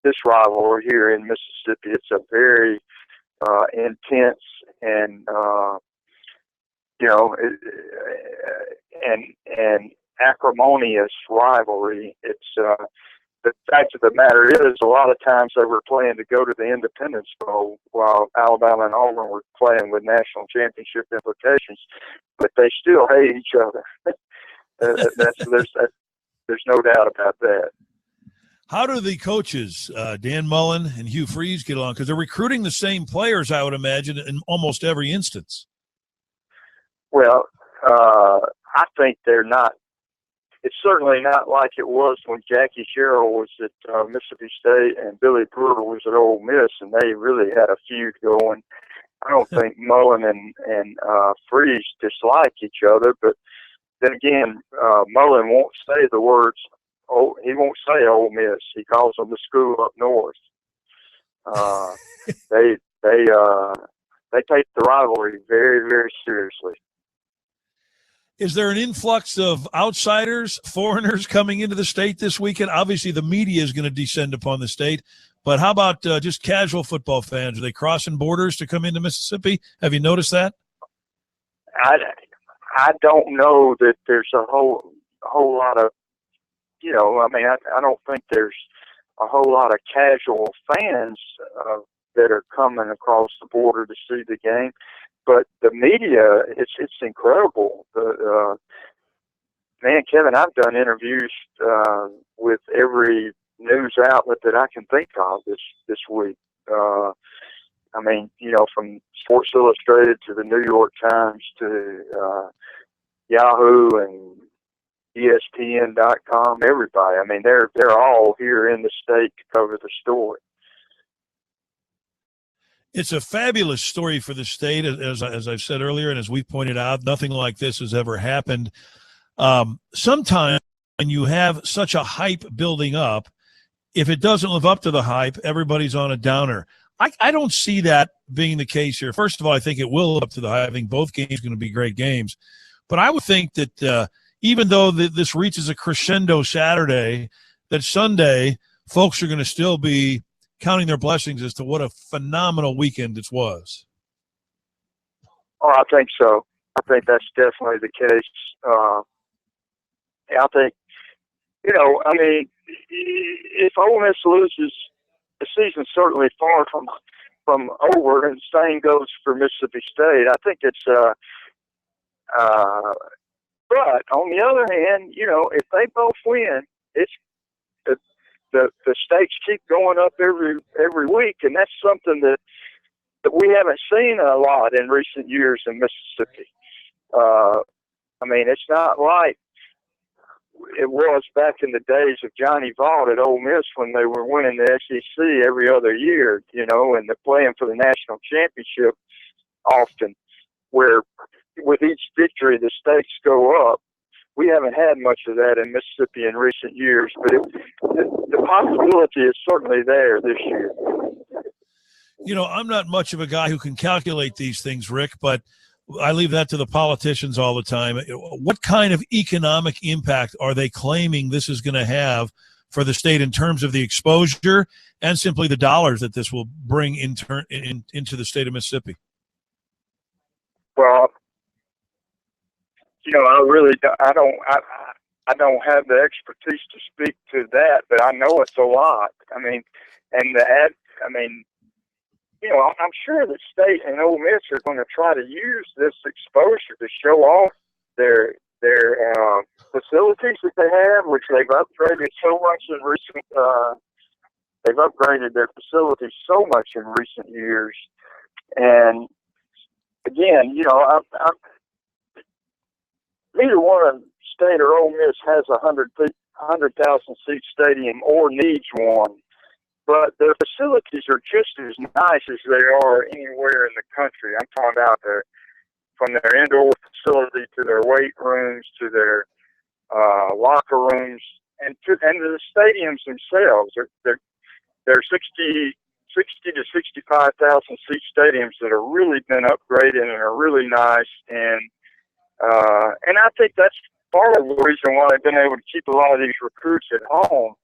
this rivalry here in Mississippi. It's a very intense and and acrimonious rivalry. It's the fact of the matter is, a lot of times they were playing to go to the Independence Bowl while Alabama and Auburn were playing with national championship implications, but they still hate each other. There's no doubt about that. How do the coaches, Dan Mullen and Hugh Freeze, get along? Because they're recruiting the same players, I would imagine, in almost every instance. Well, I think they're not. It's certainly not like it was when Jackie Sherrill was at Mississippi State and Billy Brewer was at Ole Miss, and they really had a feud going. I don't think Mullen and Freeze dislike each other, but then again, Mullen won't say the words. Oh, he won't say Ole Miss. He calls them the school up north. They take the rivalry very, very seriously. Is there an influx of outsiders, foreigners coming into the state this weekend? Obviously, the media is going to descend upon the state, but how about just casual football fans? Are they crossing borders to come into Mississippi? Have you noticed that? I don't know that there's a whole lot of, I don't think there's a whole lot of casual fans that are coming across the border to see the game. But the media, it's incredible. Kevin, I've done interviews with every news outlet that I can think of this week. From Sports Illustrated to the New York Times to Yahoo and ESPN.com, everybody. They're all here in the state to cover the story. It's a fabulous story for the state, as I've said earlier, and as we pointed out, nothing like this has ever happened. Sometimes when you have such a hype building up, if it doesn't live up to the hype, everybody's on a downer. I don't see that being the case here. First of all, I think it will live up to the hype. I think both games are going to be great games. But I would think that even though this reaches a crescendo Saturday, that Sunday folks are going to still be counting their blessings as to what a phenomenal weekend this was. Oh, I think so. I think that's definitely the case. I think, if Ole Miss loses, the season's certainly far from over, and the same goes for Mississippi State. I think it's, but on the other hand, if they both win, the stakes keep going up every week, and that's something that we haven't seen a lot in recent years in Mississippi. I mean, it's not like it was back in the days of Johnny Vaught at Ole Miss when they were winning the SEC every other year, you know, and they're playing for the national championship often, where with each victory the stakes go up. We haven't had much of that in Mississippi in recent years, but the possibility is certainly there this year. You know, I'm not much of a guy who can calculate these things, Rick, but I leave that to the politicians all the time. What kind of economic impact are they claiming this is going to have for the state in terms of the exposure and simply the dollars that this will bring into the state of Mississippi? Well, you know, I don't have the expertise to speak to that, but I know it's a lot. I mean, you know, I'm sure the state and Ole Miss are going to try to use this exposure to show off their facilities that they have, which they've upgraded so much in recent. They've upgraded their facilities so much in recent years, and again, you know, neither one of State or Ole Miss has a 100,000 seat stadium or needs one. But their facilities are just as nice as they are anywhere in the country. I'm talking about from their indoor facility to their weight rooms to their locker rooms and to the stadiums themselves. They're 60 to 65,000 seat stadiums that have really been upgraded and are really nice. And I think that's part of the reason why they've been able to keep a lot of these recruits at home.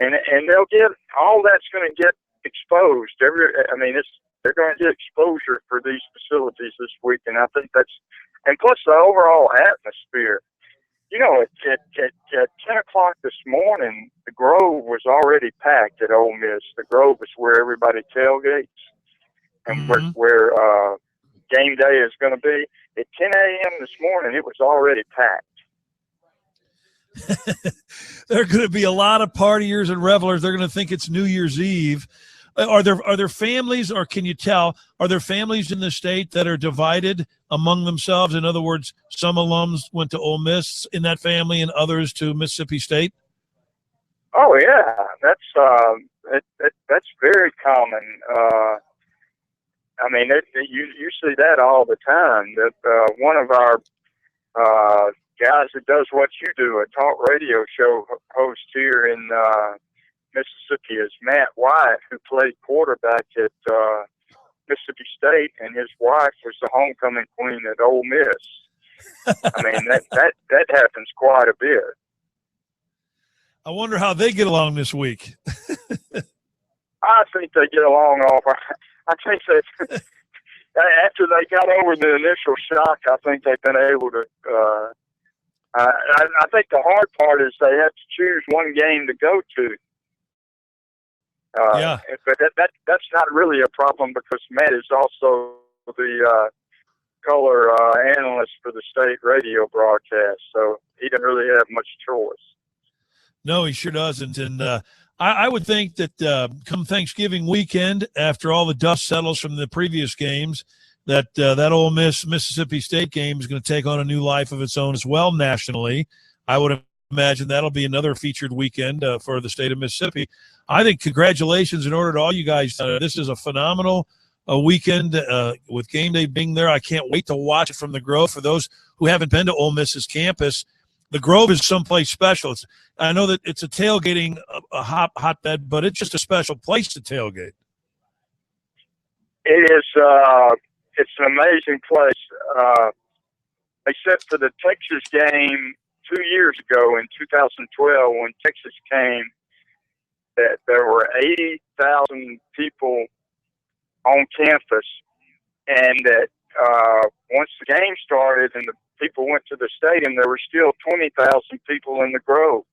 And they'll get all that's going to get exposed. They're going to get exposure for these facilities this week, and I think and plus the overall atmosphere. You know, at 10 o'clock this morning, the Grove was already packed at Ole Miss. The Grove is where everybody tailgates and where game day is going to be. At 10 a.m. this morning, it was already packed. There are going to be a lot of partiers and revelers. They're going to think it's New Year's Eve. Are there families, or can you tell, are there families in the state that are divided among themselves? In other words, some alums went to Ole Miss in that family and others to Mississippi State? Oh, yeah. That's very common. I mean, you see that all the time. That one of our guys that does what you do, a talk radio show host here in Mississippi, is Matt White, who played quarterback at Mississippi State, and his wife was the homecoming queen at Ole Miss. I mean, that happens quite a bit. I wonder how they get along this week. I think they get along all right. I think that after they got over the initial shock, I think they've been able to. I think the hard part is they have to choose one game to go to. Yeah. But that's not really a problem because Matt is also the color analyst for the state radio broadcast, so he doesn't really have much choice. No, he sure doesn't. And I would think that come Thanksgiving weekend, after all the dust settles from the previous games, that Ole Miss Mississippi State game is going to take on a new life of its own as well nationally. I would imagine that'll be another featured weekend for the state of Mississippi. I think congratulations in order to all you guys. This is a phenomenal weekend with game day being there. I can't wait to watch it from the Grove. For those who haven't been to Ole Miss's campus, the Grove is someplace special. I know that it's a tailgating hotbed, but it's just a special place to tailgate. It is. It's an amazing place. Except for the Texas game 2 years ago in 2012 when Texas came, that there were 80,000 people on campus, and that once the game started and the people went to the stadium, there were still 20,000 people in the Grove,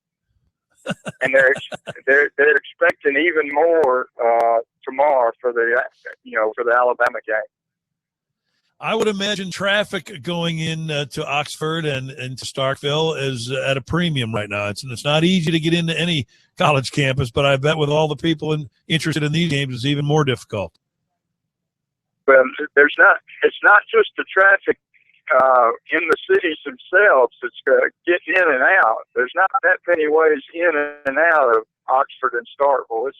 and they're expecting even more tomorrow for the Alabama game. I would imagine traffic going in to Oxford and to Starkville is at a premium right now. It's not easy to get into any college campus, but I bet with all the people interested in these games, it's even more difficult. Well, it's not just the traffic in the cities themselves. It's getting in and out. There's not that many ways in and out of Oxford and Starkville.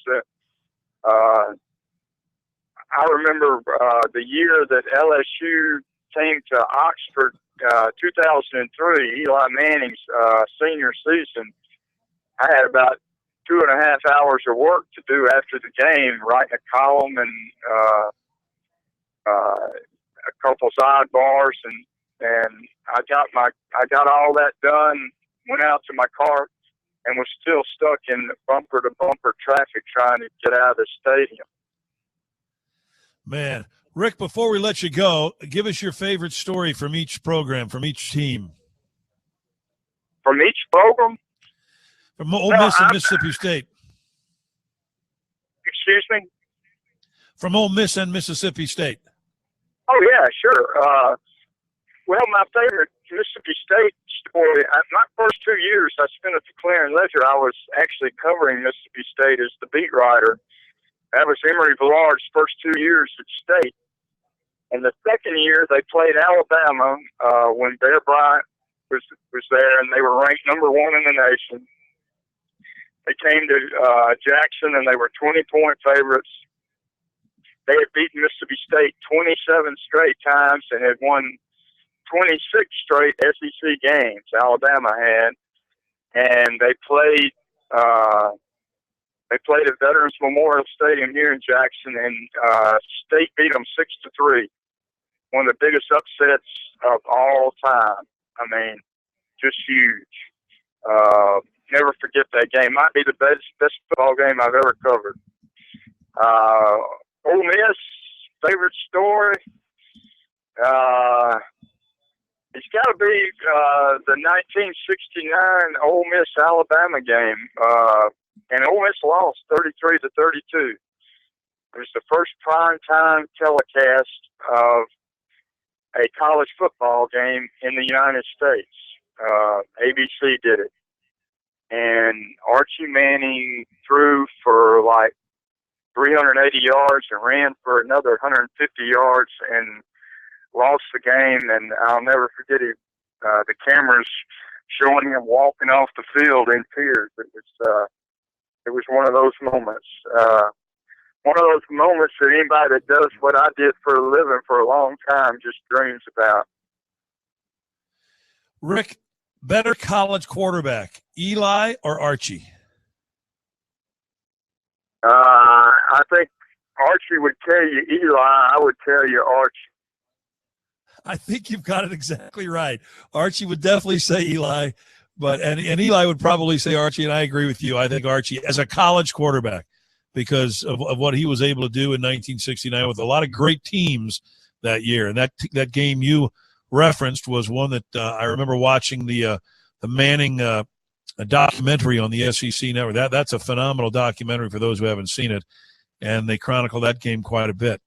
I remember the year that LSU came to Oxford, 2003, Eli Manning's senior season. I had about 2.5 hours of work to do after the game, writing a column and a couple sidebars, and I got all that done. Went out to my car and was still stuck in bumper to bumper traffic trying to get out of the stadium. Man, Rick, before we let you go, give us your favorite story from each program, from each team. From each program? From Ole Miss and Mississippi State. Excuse me? From Ole Miss and Mississippi State. Oh, yeah, sure. Well, my favorite Mississippi State story, my first 2 years I spent at the Clarion-Ledger, I was actually covering Mississippi State as the beat writer. That was Emory Villard's first 2 years at State. And the second year, they played Alabama when Bear Bryant was there, and they were ranked number 1 in the nation. They came to Jackson, and they were 20-point favorites. They had beaten Mississippi State 27 straight times and had won 26 straight SEC games, Alabama had. And they played at Veterans Memorial Stadium here in Jackson, and State beat them 6-3. One of the biggest upsets of all time. I mean, just huge. Never forget that game. Might be the best football game I've ever covered. Ole Miss, favorite story? It's got to be the 1969 Ole Miss-Alabama game. And Ole Miss lost 33-32. It was the first primetime telecast of a college football game in the United States. ABC did it. And Archie Manning threw for like 380 yards and ran for another 150 yards and lost the game. And I'll never forget it. The cameras showing him walking off the field in tears. It was one of those moments. One of those moments that anybody that does what I did for a living for a long time just dreams about. Rick, better college quarterback, Eli or Archie? I think Archie would tell you Eli. I would tell you Archie. I think you've got it exactly right. Archie would definitely say Eli, and Eli would probably say Archie, and I agree with you. I think Archie as a college quarterback because of what he was able to do in 1969 with a lot of great teams that year. And that game you referenced was one that I remember watching the Manning documentary on the SEC network. That's a phenomenal documentary for those who haven't seen it, and they chronicle that game quite a bit.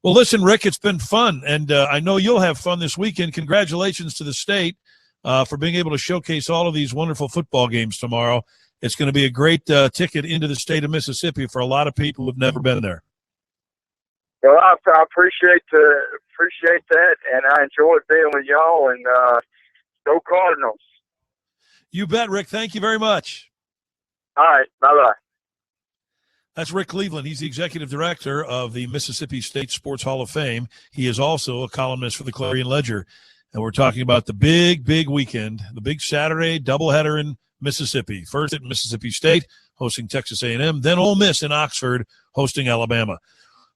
Well, listen, Rick, it's been fun, and I know you'll have fun this weekend. Congratulations to the state for being able to showcase all of these wonderful football games tomorrow. It's going to be a great ticket into the state of Mississippi for a lot of people who've never been there. Well, I appreciate that, and I enjoyed being with y'all, and go Cardinals. You bet, Rick. Thank you very much. All right. Bye-bye. That's Rick Cleveland. He's the executive director of the Mississippi State Sports Hall of Fame. He is also a columnist for the Clarion-Ledger. And we're talking about the big weekend, the big Saturday doubleheader in Mississippi. First at Mississippi State, hosting Texas A&M, then Ole Miss in Oxford, hosting Alabama.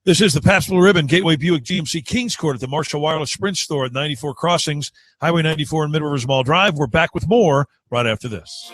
This is the Pabst Blue Ribbon Gateway Buick GMC Kings Court at the Marshall Wireless Sprint Store at 94 Crossings, Highway 94 and Mid-Rivers Mall Drive. We're back with more right after this.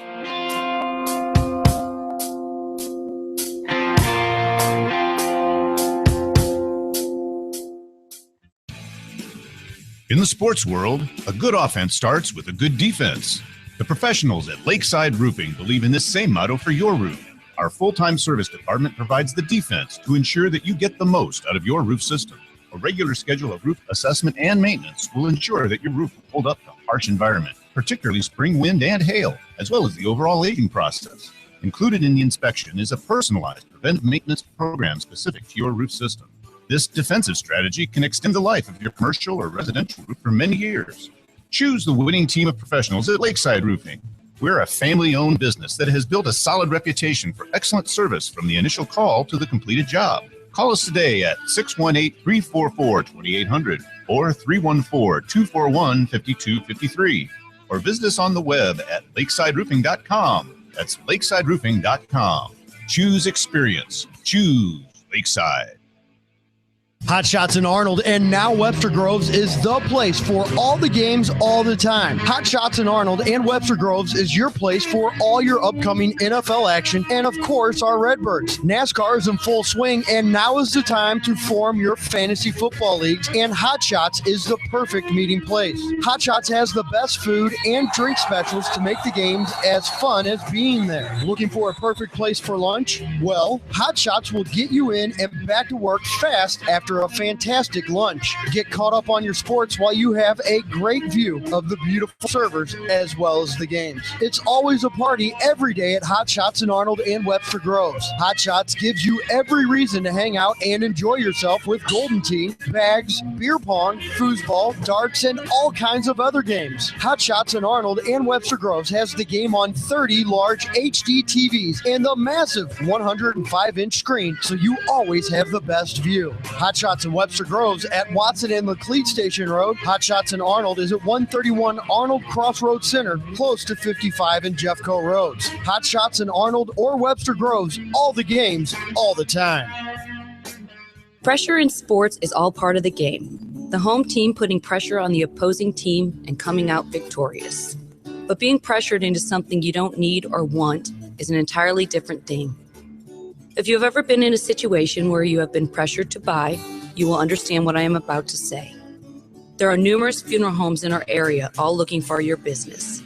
In the sports world, a good offense starts with a good defense. The professionals at Lakeside Roofing believe in this same motto for your roof. Our full-time service department provides the defense to ensure that you get the most out of your roof system. A regular schedule of roof assessment and maintenance will ensure that your roof will hold up to harsh environment, particularly spring wind and hail, as well as the overall aging process. Included in the inspection is a personalized preventive maintenance program specific to your roof system. This defensive strategy can extend the life of your commercial or residential roof for many years. Choose the winning team of professionals at Lakeside Roofing. We're a family-owned business that has built a solid reputation for excellent service from the initial call to the completed job. Call us today at 618-344-2800 or 314-241-5253, or visit us on the web at lakesideroofing.com. That's lakesideroofing.com. Choose experience. Choose Lakeside. Hot Shots in Arnold and now Webster Groves is the place for all the games all the time. Hot Shots in Arnold and Webster Groves is your place for all your upcoming NFL action and, of course, our Redbirds. NASCAR is in full swing, and now is the time to form your fantasy football leagues, and Hot Shots is the perfect meeting place. Hot Shots has the best food and drink specials to make the games as fun as being there. Looking for a perfect place for lunch? Well, Hot Shots will get you in and back to work fast after a fantastic lunch. Get caught up on your sports while you have a great view of the beautiful servers as well as the games. It's always a party every day at Hot Shots in Arnold and Webster Groves. Hot Shots gives you every reason to hang out and enjoy yourself with golden tea, bags, beer pong, foosball, darts, and all kinds of other games. Hot Shots in Arnold and Webster Groves has the game on 30 large HD TVs and the massive 105-inch screen, so you always have the best view. Hot Shots in Webster Groves at Watson and Laclede Station Road. Hot Shots in Arnold is at 131 Arnold Crossroads Center, close to 55 and Jeffco Roads. Hot Shots in Arnold or Webster Groves, all the games, all the time. Pressure in sports is all part of the game. The home team putting pressure on the opposing team and coming out victorious. But being pressured into something you don't need or want is an entirely different thing. If you have ever been in a situation where you have been pressured to buy, you will understand what I am about to say. There are numerous funeral homes in our area, all looking for your business.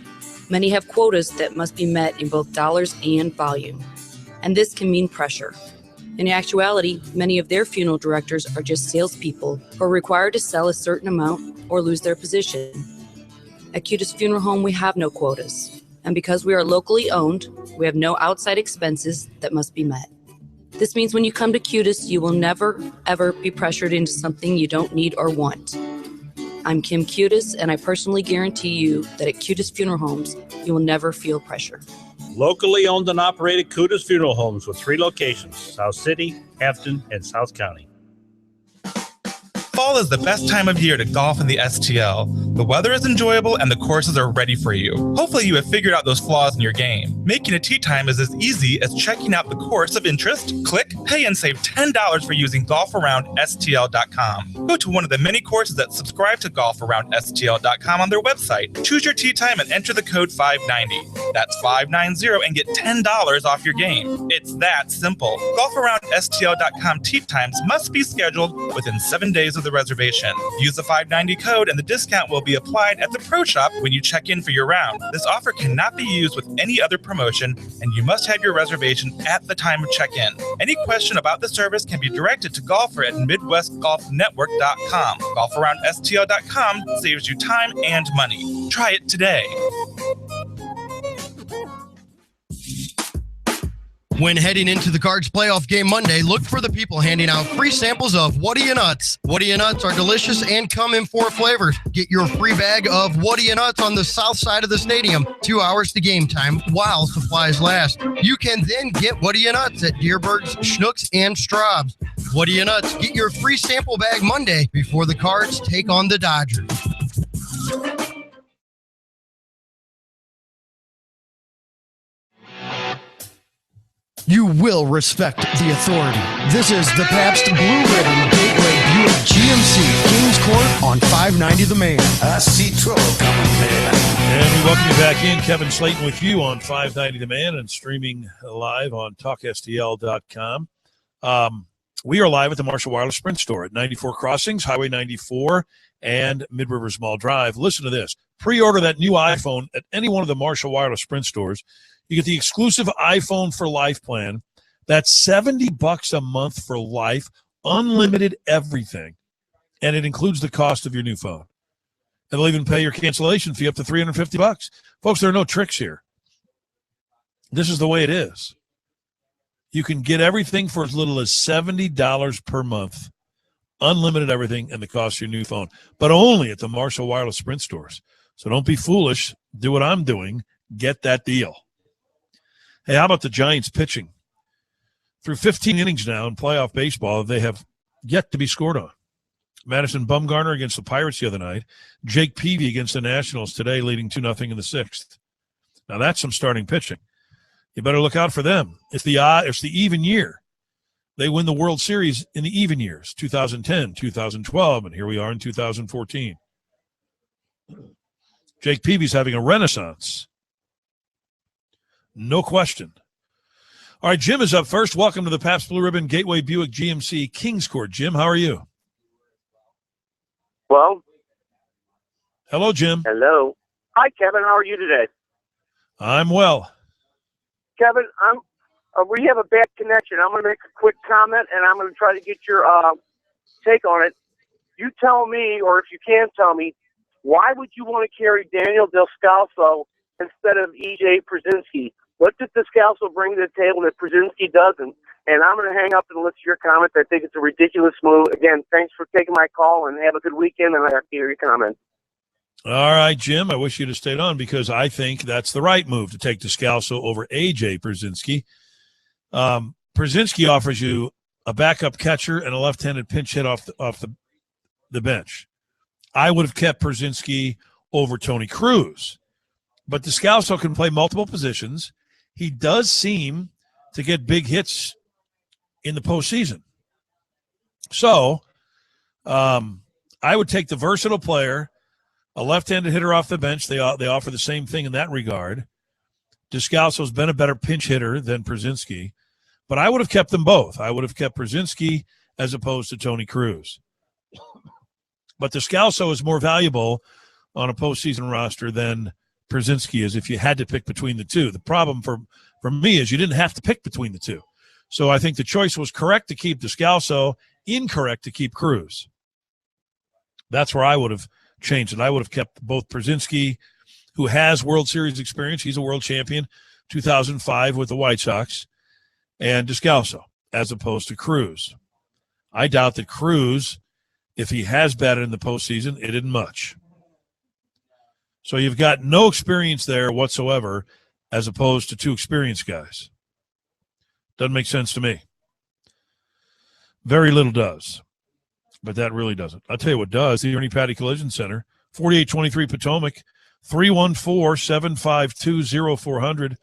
Many have quotas that must be met in both dollars and volume, and this can mean pressure. In actuality, many of their funeral directors are just salespeople who are required to sell a certain amount or lose their position. At Cutis Funeral Home, we have no quotas, and because we are locally owned, we have no outside expenses that must be met. This means when you come to Cutis, you will never, ever be pressured into something you don't need or want. I'm Kim Cutis, and I personally guarantee you that at Cutis Funeral Homes, you will never feel pressure. Locally owned and operated Cutis Funeral Homes with 3 locations, South City, Afton, and South County. Fall is the best time of year to golf in the STL. The weather is enjoyable and the courses are ready for you. Hopefully you have figured out those flaws in your game. Making a tee time is as easy as checking out the course of interest, click, pay, and save $10 for using golfaroundstl.com. Go to one of the many courses that subscribe to golfaroundstl.com on their website. Choose your tee time and enter the code 590. That's 590 and get $10 off your game. It's that simple. Golfaroundstl.com tee times must be scheduled within 7 days of the reservation. Use the 590 code and the discount will be applied at the pro shop when you check in for your round. This offer cannot be used with any other promotion, and you must have your reservation at the time of check-in. Any question about the service can be directed to golfer at midwestgolfnetwork.com. Golfaroundstl.com saves you time and money. Try it today. When heading into the Cards playoff game Monday, look for the people handing out free samples of What-A-Ya Nuts. What-A-Ya Nuts are delicious and come in 4 flavors. Get your free bag of What-A-Ya Nuts on the south side of the stadium, 2 hours to game time, while supplies last. You can then get What-A-Ya Nuts at Deerberg's, Schnucks, and Straub's. What-A-Ya Nuts, get your free sample bag Monday before the Cards take on the Dodgers. You will respect the authority. This is the Pabst Blue Ribbon Gateway Buick GMC Kings Court on 590 The Man. I see trouble coming, man. And we welcome you back in. Kevin Slaten with you on 590 The Man and streaming live on talkstl.com. We are live at the Marshall Wireless Sprint Store at 94 Crossings, Highway 94, and Mid-Rivers Mall Drive. Listen to this. Pre-order that new iPhone at any one of the Marshall Wireless Sprint stores. You get the exclusive iPhone for Life plan. That's $70 a month for life, unlimited everything. and it includes the cost of your new phone. And they'll even pay your cancellation fee up to $350. Folks, there are no tricks here. This is the way it is. You can get everything for as little as $70 per month, unlimited everything, and the cost of your new phone, but only at the Marshall Wireless Sprint stores. So don't be foolish. Do what I'm doing. Get that deal. Hey, how about the Giants pitching? Through 15 innings now in playoff baseball, they have yet to be scored on. Madison Bumgarner against the Pirates the other night. Jake Peavy against the Nationals today, leading 2-0 in the sixth. Now that's some starting pitching. You better look out for them. It's the even year. They win the World Series in the even years, 2010, 2012, and here we are in 2014. Jake Peavy's having a renaissance. No question. All right, Jim is up first. Welcome to the Pabst Blue Ribbon Gateway Buick GMC Kings Court. Jim, how are you? Well. Hello, Jim. Hello. Hi, Kevin. How are you today? I'm well. Kevin, we have a bad connection. I'm going to make a quick comment, and I'm going to try to get your take on it. You tell me, or if you can tell me, why would you want to carry Daniel Descalso instead of E.J. Przinsky? What did Descalso bring to the table that Przinsky doesn't? And I'm going to hang up and listen to your comment. I think it's a ridiculous move. Again, thanks for taking my call, and have a good weekend, and I have to hear your comment. All right, Jim, I wish you'd have stayed on because I think that's the right move to take Descalso over A.J. Przinsky. Przinsky offers you a backup catcher and a left-handed pinch hit off the bench. I would have kept Przinsky over Tony Cruz. But Descalso can play multiple positions. He does seem to get big hits in the postseason. So I would take the versatile player, a left-handed hitter off the bench. They offer the same thing in that regard. Descalso's been a better pinch hitter than Przinsky, but I would have kept them both. I would have kept Przinsky as opposed to Tony Cruz. But Descalso is more valuable on a postseason roster than Przinsky is if you had to pick between the two. The problem for me is you didn't have to pick between the two. So I think the choice was correct to keep Descalso, incorrect to keep Cruz. That's where I would have changed it. I would have kept both Przinsky, who has World Series experience. He's a world champion, 2005 with the White Sox, and Descalso, as opposed to Cruz. I doubt that Cruz, if he has batted in the postseason, it isn't much. So you've got no experience there whatsoever as opposed to two experienced guys. Doesn't make sense to me. Very little does. But that really doesn't. I'll tell you what does. The Ernie Patty Collision Center, 4823 Potomac, 314-752-0400.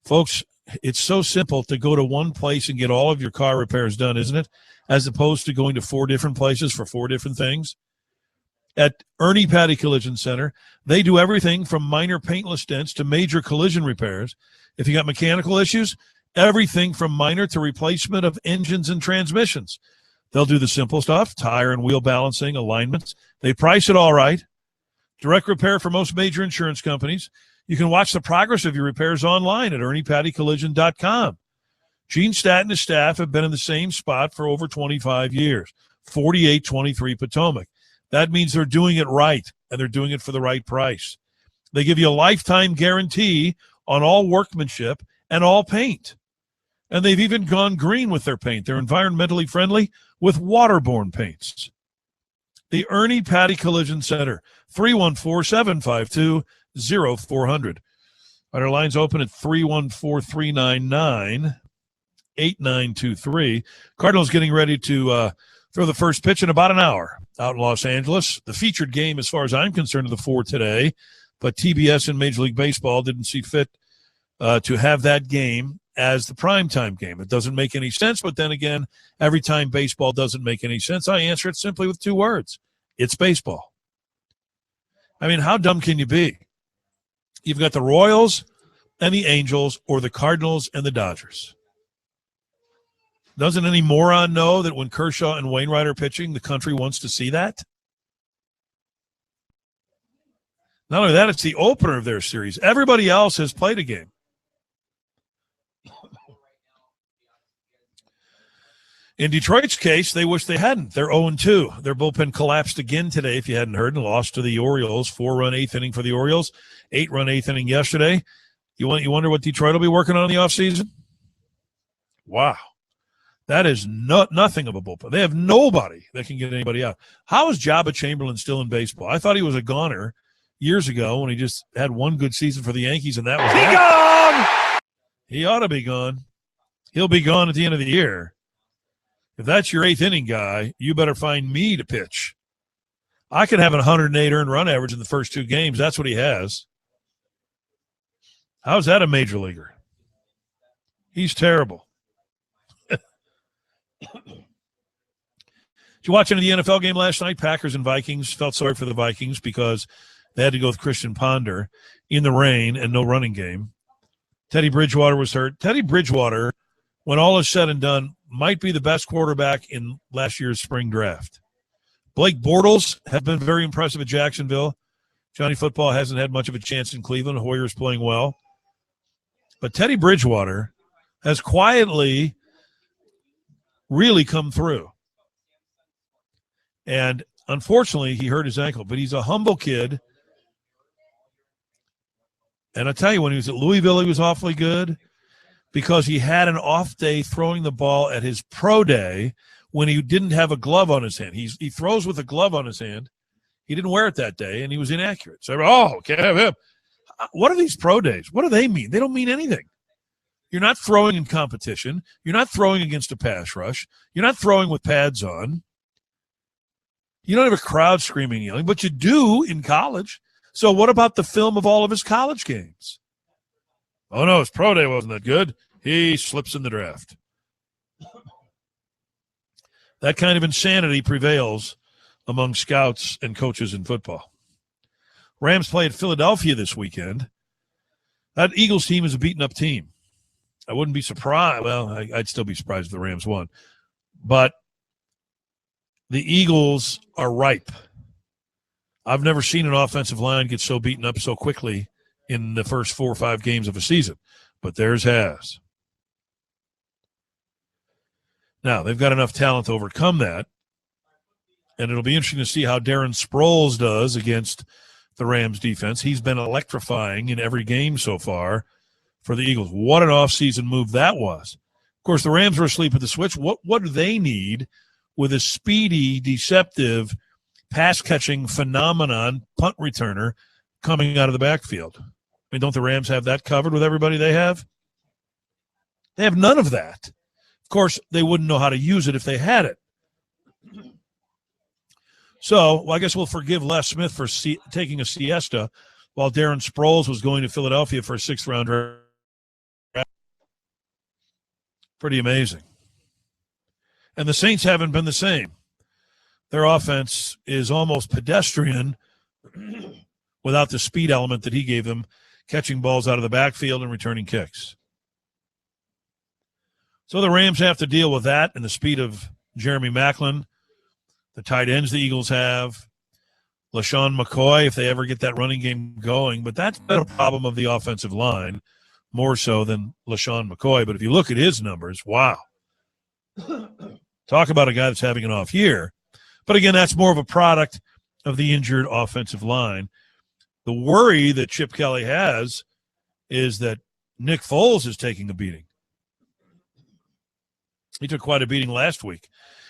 Folks, it's so simple to go to one place and get all of your car repairs done, isn't it? As opposed to going to 4 different places for 4 different things. At Ernie Patty Collision Center, they do everything from minor paintless dents to major collision repairs. If you got mechanical issues, everything from minor to replacement of engines and transmissions. They'll do the simple stuff, tire and wheel balancing, alignments. They price it all right. Direct repair for most major insurance companies. You can watch the progress of your repairs online at ErniePattyCollision.com. Gene Staten and his staff have been in the same spot for over 25 years, 4823 Potomac. That means they're doing it right, and they're doing it for the right price. They give you a lifetime guarantee on all workmanship and all paint. And they've even gone green with their paint. They're environmentally friendly with waterborne paints. The Ernie Patty Collision Center, 314-752-0400. Our line's open at 314-399-8923. Cardinals getting ready to throw the first pitch in about an hour out in Los Angeles. The featured game, as far as I'm concerned, of the 4 today, but TBS and Major League Baseball didn't see fit to have that game as the primetime game. It doesn't make any sense, but then again, every time baseball doesn't make any sense, I answer it simply with 2 words. It's baseball. I mean, how dumb can you be? You've got the Royals and the Angels, or the Cardinals and the Dodgers. Doesn't any moron know that when Kershaw and Wainwright are pitching, the country wants to see that? Not only that, it's the opener of their series. Everybody else has played a game. In Detroit's case, they wish they hadn't. They're 0-2. Their bullpen collapsed again today, if you hadn't heard, and lost to the Orioles. 4-run eighth inning for the Orioles. 8-run eighth inning yesterday. You wonder what Detroit will be working on in the offseason? Wow. That is nothing of a bullpen. They have nobody that can get anybody out. How is Jabba Chamberlain still in baseball? I thought he was a goner years ago when he just had one good season for the Yankees, and that was gone! He ought to be gone. He'll be gone at the end of the year. If that's your eighth inning guy, you better find me to pitch. I could have a 108 earned run average in the first 2 games. That's what he has. How's that a major leaguer? He's terrible. Did you watch any of the NFL game last night? Packers and Vikings. Felt sorry for the Vikings because they had to go with Christian Ponder in the rain and no running game. Teddy Bridgewater was hurt. Teddy Bridgewater, when all is said and done, might be the best quarterback in last year's spring draft. Blake Bortles has been very impressive at Jacksonville. Johnny Football hasn't had much of a chance in Cleveland. Hoyer's playing well. But Teddy Bridgewater has quietly really come through. And unfortunately, he hurt his ankle. But he's a humble kid. And I tell you, when he was at Louisville, he was awfully good, because he had an off day throwing the ball at his pro day when he didn't have a glove on his hand. He throws with a glove on his hand. He didn't wear it that day, and he was inaccurate. So, can't have him. What are these pro days? What do they mean? They don't mean anything. You're not throwing in competition. You're not throwing against a pass rush. You're not throwing with pads on. You don't have a crowd screaming and yelling, but you do in college. So what about the film of all of his college games? Oh, no, his pro day wasn't that good. He slips in the draft. That kind of insanity prevails among scouts and coaches in football. Rams play at Philadelphia this weekend. That Eagles team is a beaten-up team. I wouldn't be surprised. Well, I'd still be surprised if the Rams won. But the Eagles are ripe. I've never seen an offensive line get so beaten up so quickly in the first 4 or 5 games of a season, but theirs has. Now, they've got enough talent to overcome that, and it'll be interesting to see how Darren Sproles does against the Rams defense. He's been electrifying in every game so far for the Eagles. What an offseason move that was. Of course, the Rams were asleep at the switch. What do they need with a speedy, deceptive, pass-catching phenomenon, punt returner coming out of the backfield? I mean, don't the Rams have that covered with everybody they have? They have none of that. Of course, they wouldn't know how to use it if they had it. So, I guess we'll forgive Les Smith for taking a siesta while Darren Sproles was going to Philadelphia for a 6th-round draft. Pretty amazing. And the Saints haven't been the same. Their offense is almost pedestrian without the speed element that he gave them, catching balls out of the backfield and returning kicks. So the Rams have to deal with that and the speed of Jeremy Maclin, the tight ends the Eagles have, LaShawn McCoy, if they ever get that running game going. But that's been a problem of the offensive line, more so than LaShawn McCoy. But if you look at his numbers, wow. Talk about a guy that's having an off year. But again, that's more of a product of the injured offensive line. The worry that Chip Kelly has is that Nick Foles is taking a beating. He took quite a beating last week.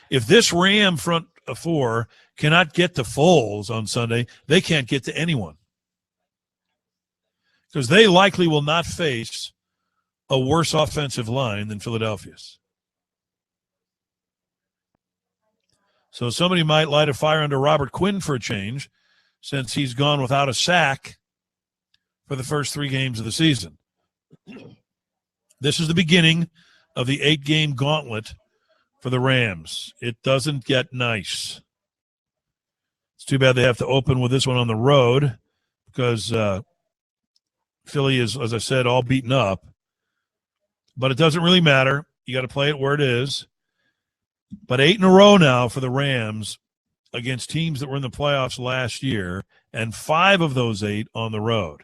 If this Ram front four cannot get to Foles on Sunday, they can't get to anyone. Because they likely will not face a worse offensive line than Philadelphia's. So somebody might light a fire under Robert Quinn for a change, since he's gone without a sack for the first 3 games of the season. This is the beginning of the 8-game gauntlet for the Rams. It doesn't get nice. It's too bad they have to open with this one on the road, because Philly is, as I said, all beaten up. But it doesn't really matter. You got to play it where it is. But 8 in a row now for the Rams against teams that were in the playoffs last year, and 5 of those 8 on the road.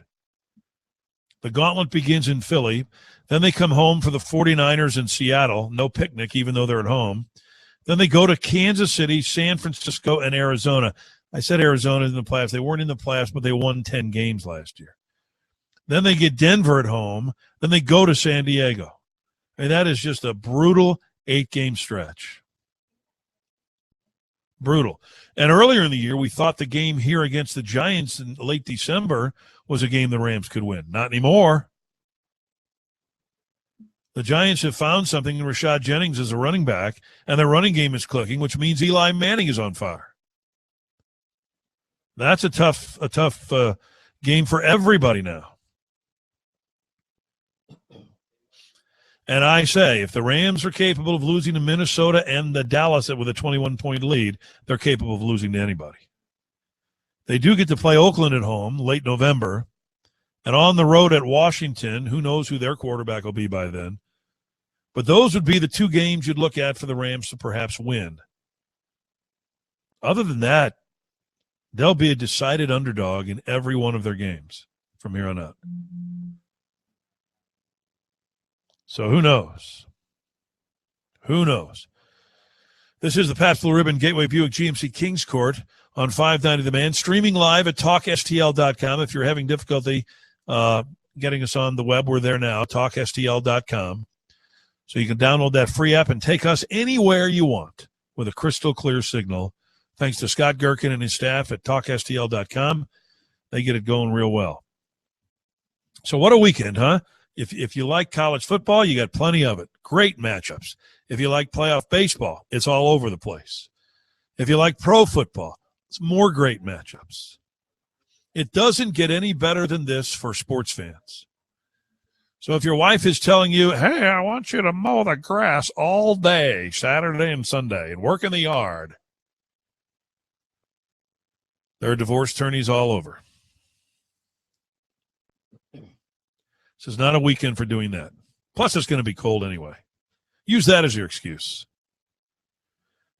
The gauntlet begins in Philly. Then they come home for the 49ers in Seattle. No picnic, even though they're at home. Then they go to Kansas City, San Francisco, and Arizona. I said Arizona in the playoffs. They weren't in the playoffs, but they won 10 games last year. Then they get Denver at home. Then they go to San Diego. And that is just a brutal 8-game stretch. Brutal. And earlier in the year, we thought the game here against the Giants in late December was a game the Rams could win. Not anymore. The Giants have found something in Rashad Jennings as a running back, and their running game is clicking, which means Eli Manning is on fire. That's a tough game for everybody now. And I say, if the Rams are capable of losing to Minnesota and the Dallas with a 21-point lead, they're capable of losing to anybody. They do get to play Oakland at home late November, and on the road at Washington. Who knows who their quarterback will be by then. But those would be the two games you'd look at for the Rams to perhaps win. Other than that, they'll be a decided underdog in every one of their games from here on out. So who knows? Who knows? This is the Pabst Blue Ribbon Gateway Buick GMC Kings Court on 590 The Man, streaming live at talkstl.com. If you're having difficulty getting us on the web, we're there now, talkstl.com. So you can download that free app and take us anywhere you want with a crystal clear signal. Thanks to Scott Gherkin and his staff at talkstl.com. They get it going real well. So what a weekend, huh? If you like college football, you got plenty of it. Great matchups. If you like playoff baseball, it's all over the place. If you like pro football, it's more great matchups. It doesn't get any better than this for sports fans. So if your wife is telling you, hey, I want you to mow the grass all day, Saturday and Sunday, and work in the yard, there are divorce attorneys all over. This is not a weekend for doing that. Plus, it's going to be cold anyway. Use that as your excuse.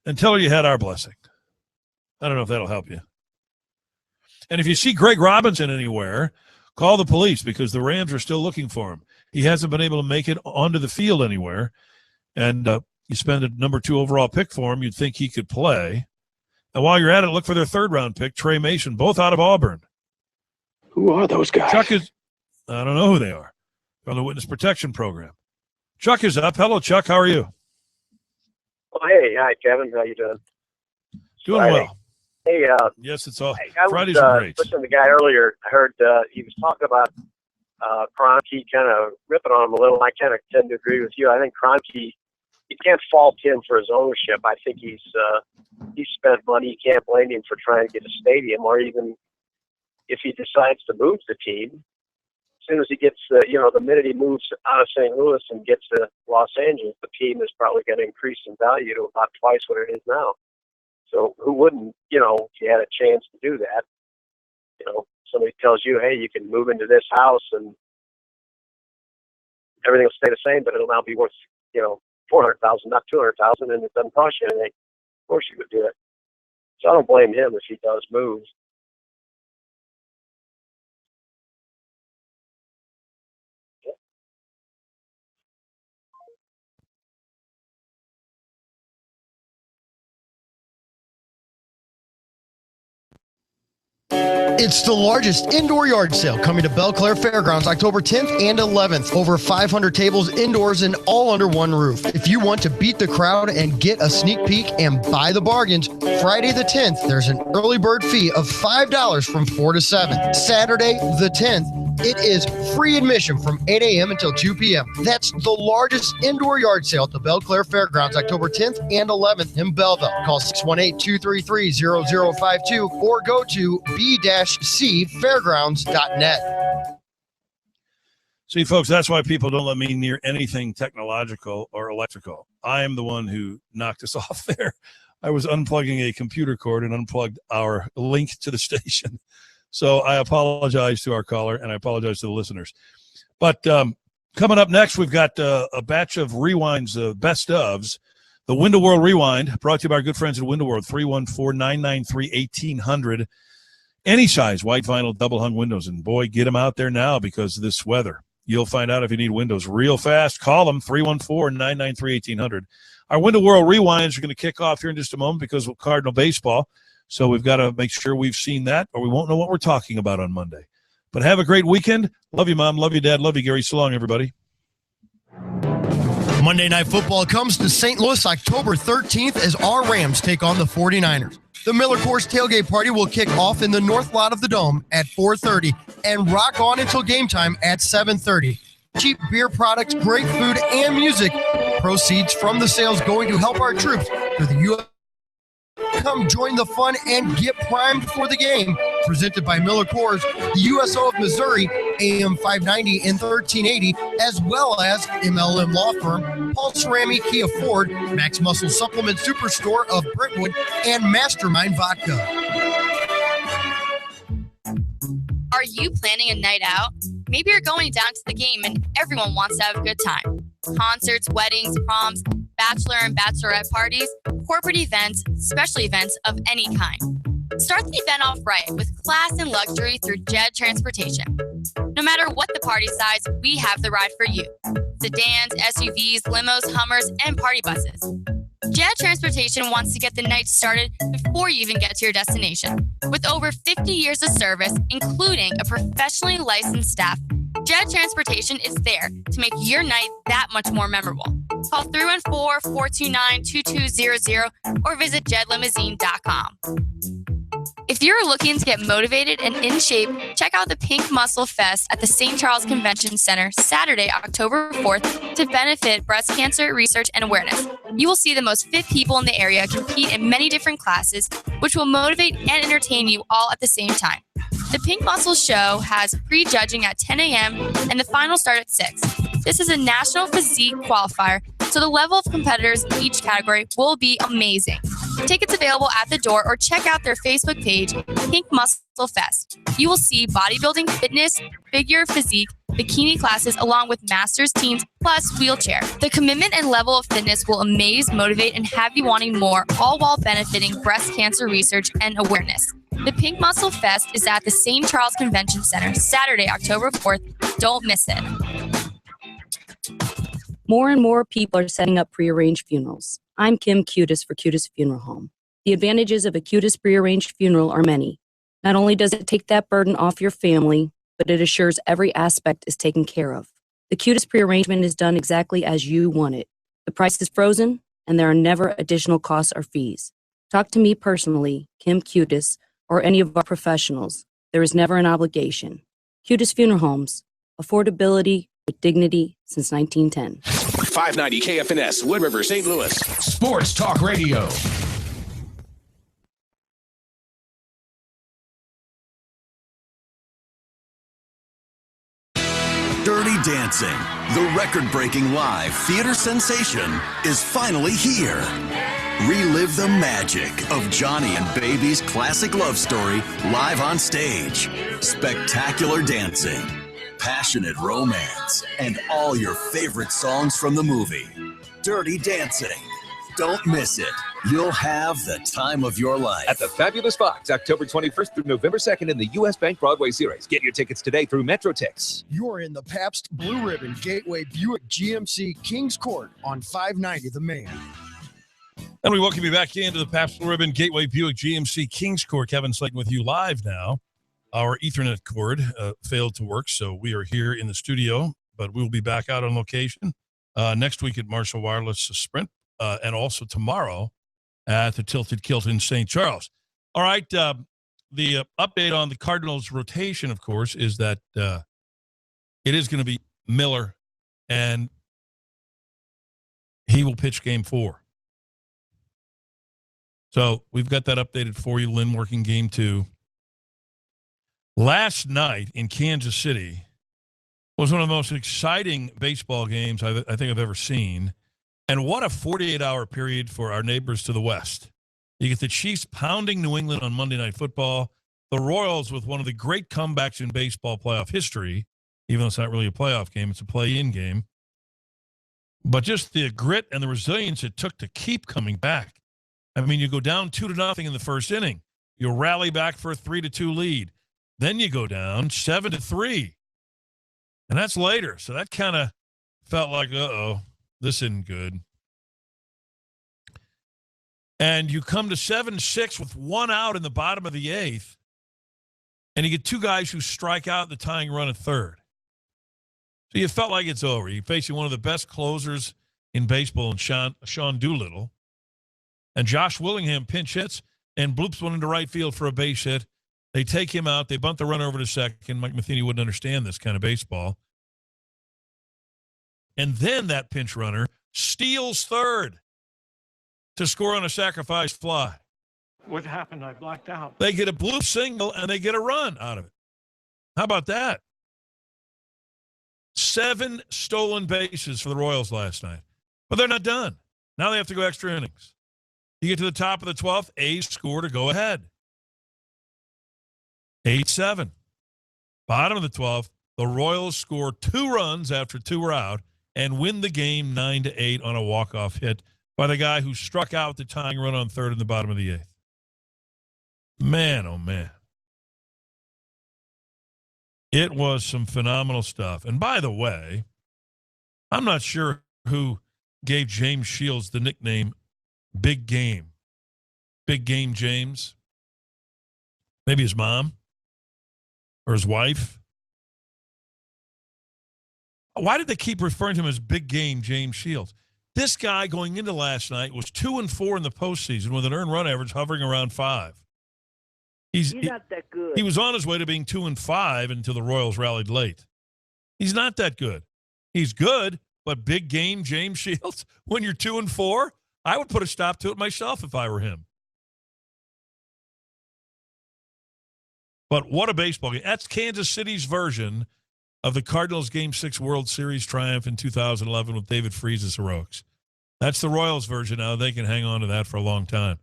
And tell her you had our blessing. I don't know if that'll help you. And if you see Greg Robinson anywhere, call the police because the Rams are still looking for him. He hasn't been able to make it onto the field anywhere. And you spend a number 2 overall pick for him, you'd think he could play. And while you're at it, look for their 3rd-round pick, Trey Mason, both out of Auburn. Who are those guys? Chuck is, I don't know who they are. They're on the Witness Protection Program. Chuck is up. Hello, Chuck. How are you? Oh, hey. Hi, Kevin. How you doing? Doing Friday. well. Hey, yes, it's all. I Fridays was, are great. listening to the guy earlier. I heard he was talking about Kroenke, kind of ripping on him a little. I kind of tend to agree with you. I think Kroenke, you can't fault him for his ownership. I think he's spent money. You can't blame him for trying to get a stadium, or even if he decides to move the team. As soon as he gets, the minute he moves out of St. Louis and gets to Los Angeles, the team is probably going to increase in value to about twice what it is now. So who wouldn't, if you had a chance to do that, somebody tells you, hey, you can move into this house and everything will stay the same, but it'll now be worth, $400,000, not $200,000, and it doesn't cost you anything. Of course you would do it. So I don't blame him if he does move. It's the largest indoor yard sale coming to Belle Claire Fairgrounds October 10th and 11th. Over 500 tables indoors and all under one roof. If you want to beat the crowd and get a sneak peek and buy the bargains, Friday the 10th, there's an early bird fee of $5 from 4 to 7. Saturday the 10th, it is free admission from 8 a.m. until 2 p.m. That's the largest indoor yard sale at the Belle Claire Fairgrounds October 10th and 11th in Belleville. Call 618-233-0052 or go to b-cfairgrounds.net. See, folks, that's why people don't let me near anything technological or electrical. I am the one who knocked us off there. I was unplugging a computer cord and unplugged our link to the station. So I apologize to our caller, and I apologize to the listeners. But coming up next, we've got a batch of rewinds, best ofs. The Window World Rewind, brought to you by our good friends at Window World, 314-993-1800. Any size white vinyl double hung windows. And, boy, get them out there now because of this weather. You'll find out if you need windows real fast. Call them, 314-993-1800. Our Window World Rewinds are going to kick off here in just a moment because of Cardinal baseball. So we've got to make sure we've seen that or we won't know what we're talking about on Monday. But have a great weekend. Love you, Mom. Love you, Dad. Love you, Gary. So long, everybody. Monday Night Football comes to St. Louis October 13th as our Rams take on the 49ers. The Miller Coors tailgate party will kick off in the north lot of the Dome at 4:30 and rock on until game time at 7:30. Cheap beer products, great food, and music. Proceeds from the sales going to help our troops through the U.S. Come join the fun and get primed for the game. Presented by Miller Coors, the USO of Missouri, AM 590 and 1380, as well as MLM Law Firm, Paul Cerami Kia Ford, Max Muscle Supplement Superstore of Brentwood, and Mastermind Vodka. Are you planning a night out? Maybe you're going down to the game and everyone wants to have a good time. Concerts, weddings, proms, bachelor and bachelorette parties, corporate events, special events of any kind. Start the event off right with class and luxury through Jed Transportation. No matter what the party size, we have the ride for you. Sedans, SUVs, limos, Hummers, and party buses. Jed Transportation wants to get the night started before you even get to your destination. With over 50 years of service, including a professionally licensed staff, Jed Transportation is there to make your night that much more memorable. Call 314-429-2200 or visit jedlimousine.com. If you're looking to get motivated and in shape, check out the Pink Muscle Fest at the St. Charles Convention Center Saturday, October 4th to benefit breast cancer research and awareness. You will see the most fit people in the area compete in many different classes, which will motivate and entertain you all at the same time. The Pink Muscle Show has pre-judging at 10 a.m. and the final start at 6. This is a national physique qualifier, so the level of competitors in each category will be amazing. Tickets available at the door or check out their Facebook page, Pink Muscle Fest. You will see bodybuilding, fitness, figure, physique, bikini classes, along with masters teams, plus wheelchair. The commitment and level of fitness will amaze, motivate, and have you wanting more, all while benefiting breast cancer research and awareness. The Pink Muscle Fest is at the St. Charles Convention Center, Saturday, October 4th. Don't miss it. More and more people are setting up prearranged funerals. I'm Kim Cutis for Cutis Funeral Home. The advantages of a Cutis prearranged funeral are many. Not only does it take that burden off your family, but it assures every aspect is taken care of. The Cutis prearrangement is done exactly as you want it. The price is frozen, and there are never additional costs or fees. Talk to me personally, Kim Cutis, or any of our professionals. There is never an obligation. Cutis Funeral Homes, affordability with dignity since 1910. 590 KFNS, Wood River, St. Louis. Sports Talk Radio. Dirty Dancing, the record-breaking live theater sensation, is finally here. Relive the magic of Johnny and Baby's classic love story live on stage. Spectacular dancing, passionate romance, and all your favorite songs from the movie. Dirty Dancing. Don't miss it. You'll have the time of your life. At the Fabulous Fox, October 21st through November 2nd in the U.S. Bank Broadway Series. Get your tickets today through MetroTix. You're in the Pabst Blue Ribbon Gateway Buick GMC Kings Court on 590 The Man. And we welcome you back into the Pabst Blue Ribbon Gateway Buick GMC Kings Court. Kevin Slaten with you live now. Our Ethernet cord failed to work, so we are here in the studio, but we'll be back out on location next week at Marshall Wireless Sprint and also tomorrow at the Tilted Kilt in St. Charles. All right, the update on the Cardinals' rotation, of course, is that it is going to be Miller, and he will pitch Game 4. So we've got that updated for you. Lynn working Game 2. Last night in Kansas City was one of the most exciting baseball games I think I've ever seen. And what a 48-hour period for our neighbors to the west. You get the Chiefs pounding New England on Monday Night Football, the Royals with one of the great comebacks in baseball playoff history, even though it's not really a playoff game, it's a play-in game. But just the grit and the resilience it took to keep coming back. I mean, you go down 2-0 in the first inning. You rally back for a 3-2 lead. Then you go down 7-3. And that's later. So that kind of felt like, this isn't good. And you come to 7-6 with one out in the bottom of the eighth, and you get two guys who strike out the tying run at third. So you felt like it's over. You're facing one of the best closers in baseball, and Sean Doolittle. And Josh Willingham pinch hits and bloops one into right field for a base hit. They take him out. They bunt the run over to second. Mike Matheny wouldn't understand this kind of baseball. And then that pinch runner steals third to score on a sacrifice fly. What happened? I blacked out. They get a bloop single, and they get a run out of it. How about that? 7 stolen bases for the Royals last night. But they're not done. Now they have to go extra innings. You get to the top of the 12th, A's score to go ahead. 8-7. Bottom of the 12th, the Royals score 2 runs after 2 were out and win the game 9-8 on a walk-off hit by the guy who struck out the tying run on third in the bottom of the 8th. Man, oh man. It was some phenomenal stuff. And by the way, I'm not sure who gave James Shields the nickname Big Game. Big Game James. Maybe his mom or his wife. Why did they keep referring to him as Big Game James Shields? This guy going into last night was 2-4 in the postseason with an earned run average hovering around 5. He's not that good. He was on his way to being 2-5 until the Royals rallied late. He's not that good. He's good, but Big Game James Shields, when you're 2-4, I would put a stop to it myself if I were him. But what a baseball game. That's Kansas City's version of the Cardinals' Game 6 World Series triumph in 2011 with David Freese's heroics. That's the Royals version now. They can hang on to that for a long time.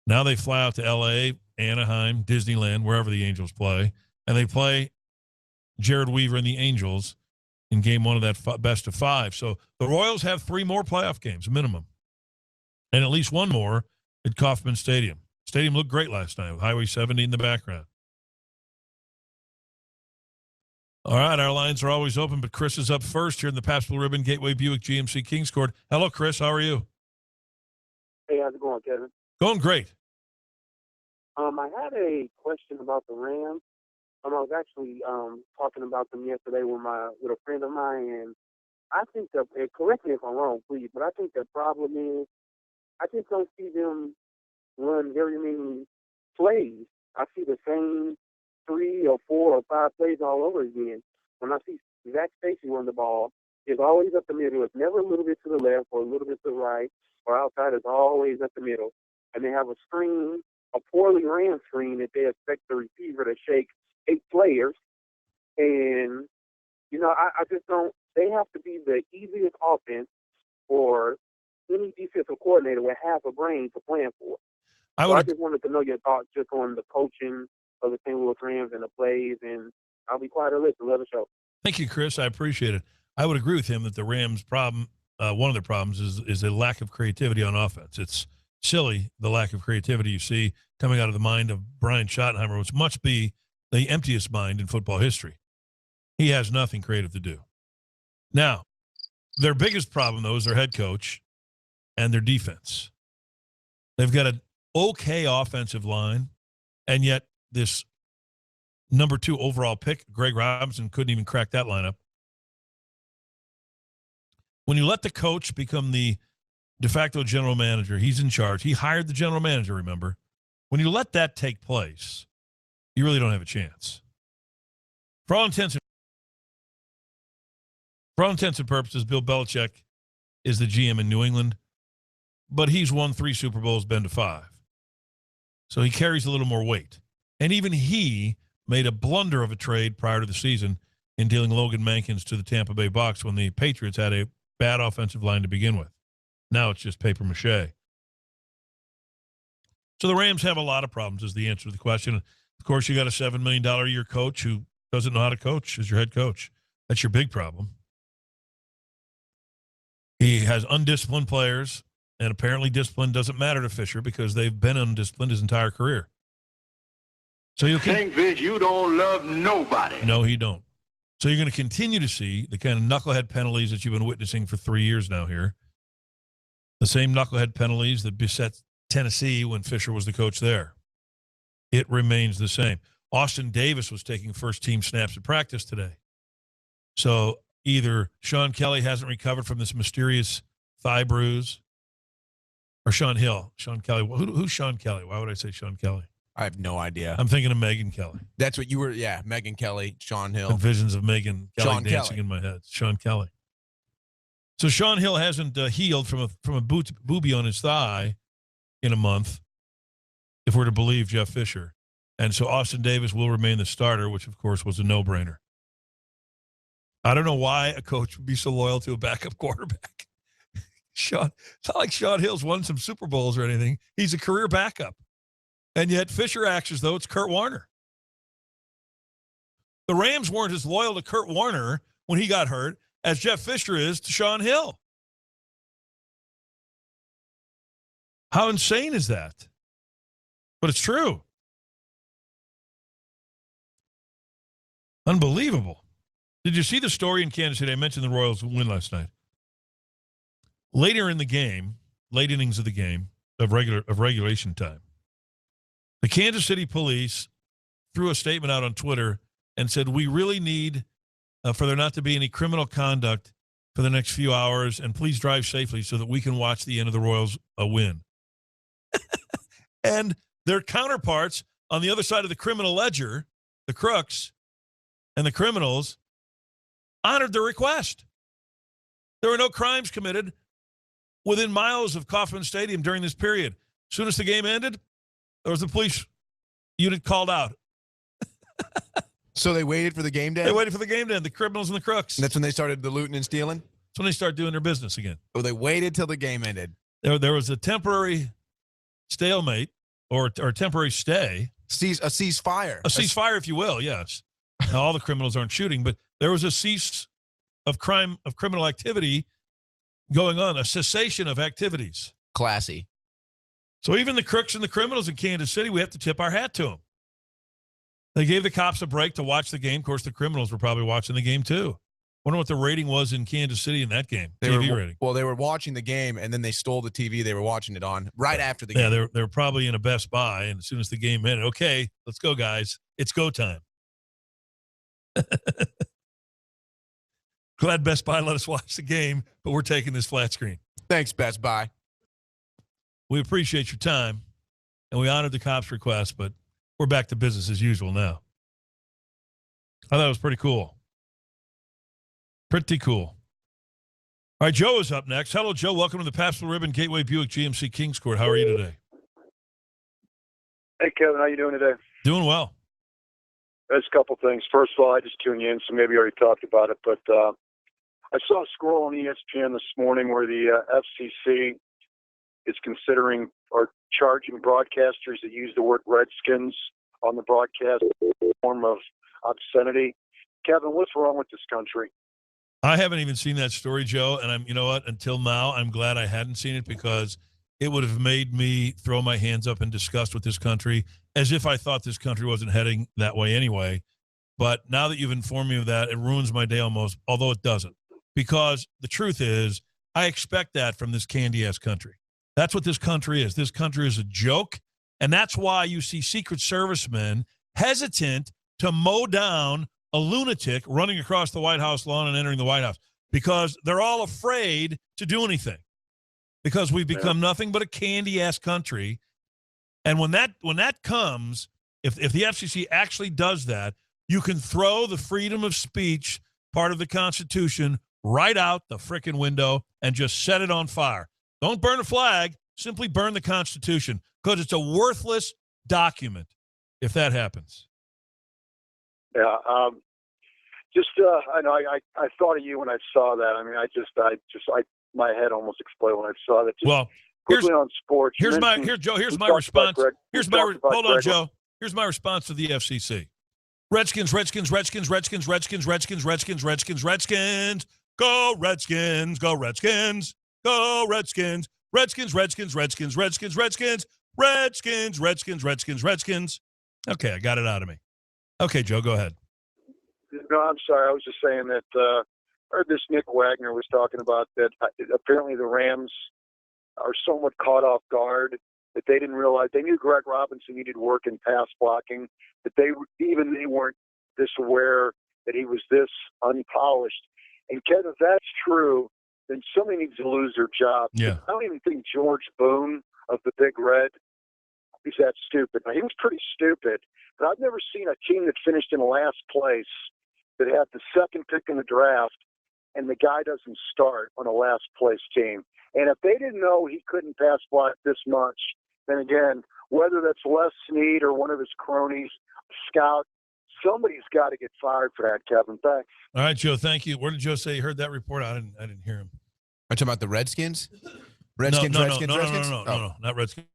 Now they fly out to L.A., Anaheim, Disneyland, wherever the Angels play, and they play Jared Weaver and the Angels in game 1 of that best of 5. So the Royals have 3 more playoff games, minimum, and at least 1 more at Kauffman Stadium. Stadium looked great last night with Highway 70 in the background. All right, our lines are always open, but Chris is up first here in the Pabst Blue Ribbon Gateway Buick GMC Kings Court. Hello, Chris. How are you? Hey, how's it going, Kevin? Going great. I had a question about the Rams. I was actually talking about them yesterday with a friend of mine, and I think that, and correct me if I'm wrong, please, but I think the problem is I just don't see them run very many plays. I see the same 3 or 4 or 5 plays all over again. When I see Zach Stacy run the ball, it's always up the middle. It's never a little bit to the left or a little bit to the right or outside. It's always up the middle. And they have a screen, a poorly ran screen that they expect the receiver to shake 8 players. And, I just don't – they have to be the easiest offense for any defensive coordinator with half a brain to plan for. I just wanted to know your thoughts just on the coaching of the St. Louis Rams and the plays, and I'll be quiet to listen. Love the show. Thank you, Chris. I appreciate it. I would agree with him that the Rams' problem, one of their problems is a lack of creativity on offense. It's silly, the lack of creativity you see coming out of the mind of Brian Schottenheimer, which must be the emptiest mind in football history. He has nothing creative to do. Now, their biggest problem, though, is their head coach and their defense. They've got an okay offensive line, and yet this number 2 overall pick, Greg Robinson, couldn't even crack that lineup. When you let the coach become the de facto general manager, he's in charge. He hired the general manager, remember. When you let that take place, you really don't have a chance. For all intents and purposes, Bill Belichick is the GM in New England, but he's won 3 Super Bowls, been to 5. So he carries a little more weight. And even he made a blunder of a trade prior to the season in dealing Logan Mankins to the Tampa Bay Bucs when the Patriots had a bad offensive line to begin with. Now it's just paper mache. So the Rams have a lot of problems is the answer to the question. Of course, you got a $7 million a year coach who doesn't know how to coach as your head coach. That's your big problem. He has undisciplined players, and apparently discipline doesn't matter to Fisher because they've been undisciplined his entire career. So you think, Vic, you don't love nobody. No, he don't. So you're going to continue to see the kind of knucklehead penalties that you've been witnessing for 3 years now here. The same knucklehead penalties that beset Tennessee when Fisher was the coach there. It remains the same. Austin Davis was taking first-team snaps at practice today. So either Sean Kelly hasn't recovered from this mysterious thigh bruise, or Sean Hill. Sean Kelly. Who's Sean Kelly? Why would I say Sean Kelly? I have no idea. I'm thinking of Megan Kelly. That's what you were, yeah, Megan Kelly, Sean Hill. And visions of Megan Kelly Sean dancing Kelly. in my head. Sean Kelly. So Sean Hill hasn't healed from a boobie on his thigh in a month, if we're to believe Jeff Fisher. And so Austin Davis will remain the starter, which, of course, was a no-brainer. I don't know why a coach would be so loyal to a backup quarterback. It's not like Sean Hill's won some Super Bowls or anything. He's a career backup. And yet Fisher acts as though it's Kurt Warner. The Rams weren't as loyal to Kurt Warner when he got hurt as Jeff Fisher is to Sean Hill. How insane is that? But it's true. Unbelievable. Did you see the story in Kansas City? I mentioned the Royals win last night. Later in the game, late innings of the game, of regulation time, the Kansas City police threw a statement out on Twitter and said, we really need for there not to be any criminal conduct for the next few hours, and please drive safely so that we can watch the end of the Royals win. And their counterparts on the other side of the criminal ledger, the crooks and the criminals, honored the request. There were no crimes committed within miles of Kauffman Stadium during this period. As soon as the game ended, there was a police unit called out. So they waited for the game day? They waited for the game to end, the criminals and the crooks. And that's when they started the looting and stealing? That's when they start doing their business again. Oh, they waited till the game ended. There was a temporary stalemate or temporary stay. A ceasefire. A ceasefire, if you will, yes. Now, all the criminals aren't shooting, but there was a cease of criminal activity going on, a cessation of activities. Classy. So even the crooks and the criminals in Kansas City, we have to tip our hat to them. They gave the cops a break to watch the game. Of course, the criminals were probably watching the game too. Wonder what the rating was in Kansas City in that game. TV rating. Well, they were watching the game, and then they stole the TV they were watching it on right after the game. Yeah, they were probably in a Best Buy, and as soon as the game ended, okay, let's go, guys. It's go time. Glad Best Buy let us watch the game, but we're taking this flat screen. Thanks, Best Buy. We appreciate your time, and we honored the cops' request, but we're back to business as usual now. I thought it was pretty cool. Pretty cool. All right, Joe is up next. Hello, Joe. Welcome to the Pabst Blue Ribbon Gateway Buick GMC Kings Court. How are you today? Hey, Kevin. How you doing today? Doing well. There's a couple things. First of all, I just tuned you in, so maybe you already talked about it, but I saw a scroll on ESPN this morning where the FCC is considering or charging broadcasters that use the word Redskins on the broadcast in a form of obscenity. Kevin, what's wrong with this country? I haven't even seen that story, Joe, and you know what? Until now, I'm glad I hadn't seen it because it would have made me throw my hands up in disgust with this country, as if I thought this country wasn't heading that way anyway. But now that you've informed me of that, it ruins my day almost, although it doesn't. Because the truth is, I expect that from this candy-ass country. That's what this country is. This country is a joke, and that's why you see Secret Servicemen hesitant to mow down a lunatic running across the White House lawn and entering the White House, because they're all afraid to do anything, because we've become nothing but a candy-ass country. And when that comes, if the FCC actually does that, you can throw the freedom of speech part of the Constitution right out the frickin' window and just set it on fire. Don't burn a flag, simply burn the Constitution, because it's a worthless document if that happens. Yeah, I know I thought of you when I saw that. I mean, my head almost exploded when I saw that. Just quickly on sports. Here's my response. Hold on, Joe. Here's my response to the FCC. Redskins, Redskins, Redskins, Redskins, Redskins, Redskins, Redskins, Redskins, Redskins. Go Redskins, go Redskins, go Redskins. Redskins, Redskins, Redskins, Redskins, Redskins, Redskins, Redskins, Redskins, Redskins. Okay, I got it out of me. Okay, Joe, go ahead. No, I'm sorry. I was just saying that I heard this Nick Wagner was talking about that apparently the Rams are somewhat caught off guard, that they didn't realize. They knew Greg Robinson needed work in pass blocking, but they weren't this aware that he was this unpolished. And Kevin, if that's true, then somebody needs to lose their job. Yeah. I don't even think George Boone of the Big Red is that stupid. Now, he was pretty stupid, but I've never seen a team that finished in last place that had the second pick in the draft and the guy doesn't start on a last place team. And if they didn't know he couldn't pass block this much, then again, whether that's Les Snead or one of his cronies, scout, somebody's got to get fired for that, Kevin. Thanks. All right, Joe, thank you. Where did Joe say he heard that report? I didn't hear him. Are you talking about the Redskins? No, Redskins? Not Redskins.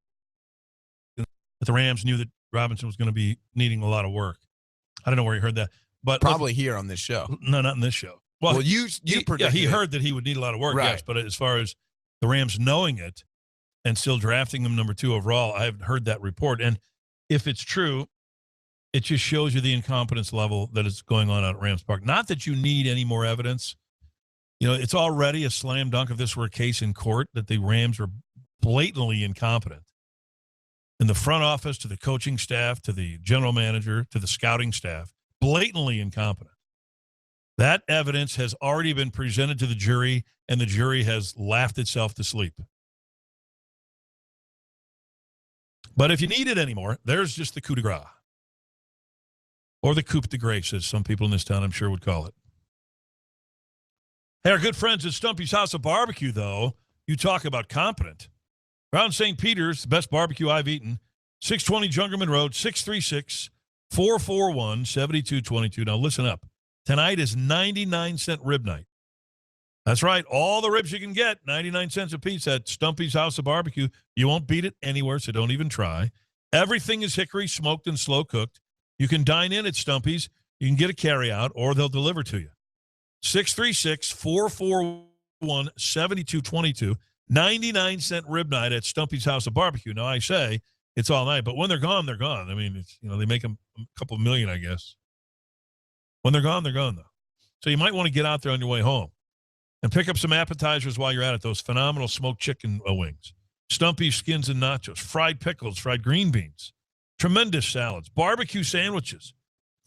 But the Rams knew that Robinson was going to be needing a lot of work. I don't know where he heard that. But probably here on this show. No, not in this show. Well, you predicted he heard that he would need a lot of work, right. Yes. But as far as the Rams knowing it and still drafting him number 2 overall, I haven't heard that report. And if it's true, it just shows you the incompetence level that is going on out at Rams Park. Not that you need any more evidence. You know, it's already a slam dunk if this were a case in court that the Rams are blatantly incompetent. In the front office, to the coaching staff, to the general manager, to the scouting staff, blatantly incompetent. That evidence has already been presented to the jury, and the jury has laughed itself to sleep. But if you need it anymore, there's just the coup de grace. Or the coup de grace, as some people in this town I'm sure would call it. Hey, our good friends at Stumpy's House of Barbecue, though, you talk about competent. Around St. Peter's, the best barbecue I've eaten, 620 Jungerman Road, 636-441-7222. Now, listen up. Tonight is 99-cent rib night. That's right. All the ribs you can get, 99 cents a piece at Stumpy's House of Barbecue. You won't beat it anywhere, so don't even try. Everything is hickory smoked and slow cooked. You can dine in at Stumpy's. You can get a carryout, or they'll deliver to you. 636-441-7222. 99-cent rib night at Stumpy's House of Barbecue. Now, I say it's all night, but when they're gone, they're gone. I mean, it's, they make them a couple million, I guess. When they're gone, though. So you might want to get out there on your way home and pick up some appetizers while you're at it, those phenomenal smoked chicken wings, Stumpy's skins and nachos, fried pickles, fried green beans, tremendous salads, barbecue sandwiches,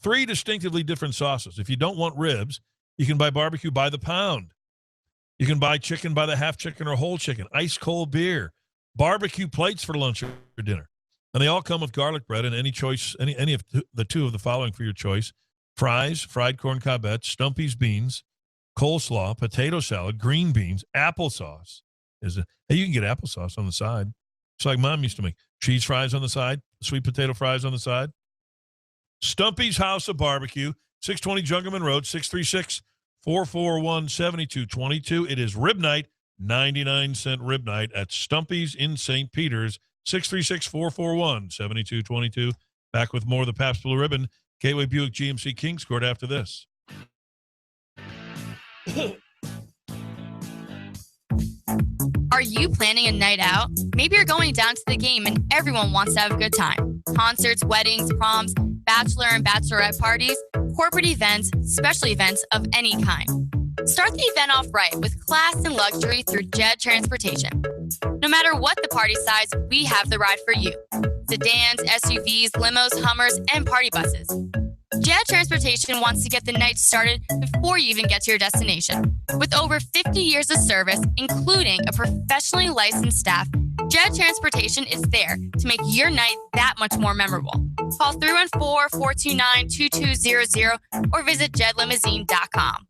3 distinctively different sauces. If you don't want ribs, you can buy barbecue by the pound. You can buy chicken by the half chicken or whole chicken, ice cold beer, barbecue plates for lunch or dinner. And they all come with garlic bread and any choice, any of the 2 of the following for your choice: fries, fried corn cobbett, Stumpy's beans, coleslaw, potato salad, green beans, applesauce. Hey, you can get applesauce on the side. It's like Mom used to make. Cheese fries on the side, sweet potato fries on the side. Stumpy's House of Barbecue, 620 Jungerman Road, 636-441-7222. It is rib night, 99-cent rib night at Stumpy's in St. Peter's, 636-441-7222. Back with more of the Pabst Blue Ribbon, Gateway Buick GMC Kings Court after this. Are you planning a night out? Maybe you're going down to the game and everyone wants to have a good time. Concerts, weddings, proms, bachelor and bachelorette parties, corporate events, special events of any kind. Start the event off right with class and luxury through Jed Transportation. No matter what the party size, we have the ride for you. Sedans, SUVs, limos, Hummers, and party buses. Jed Transportation wants to get the night started before you even get to your destination. With over 50 years of service, including a professionally licensed staff, Jed Transportation is there to make your night that much more memorable. Call 314-429-2200 or visit jedlimousine.com.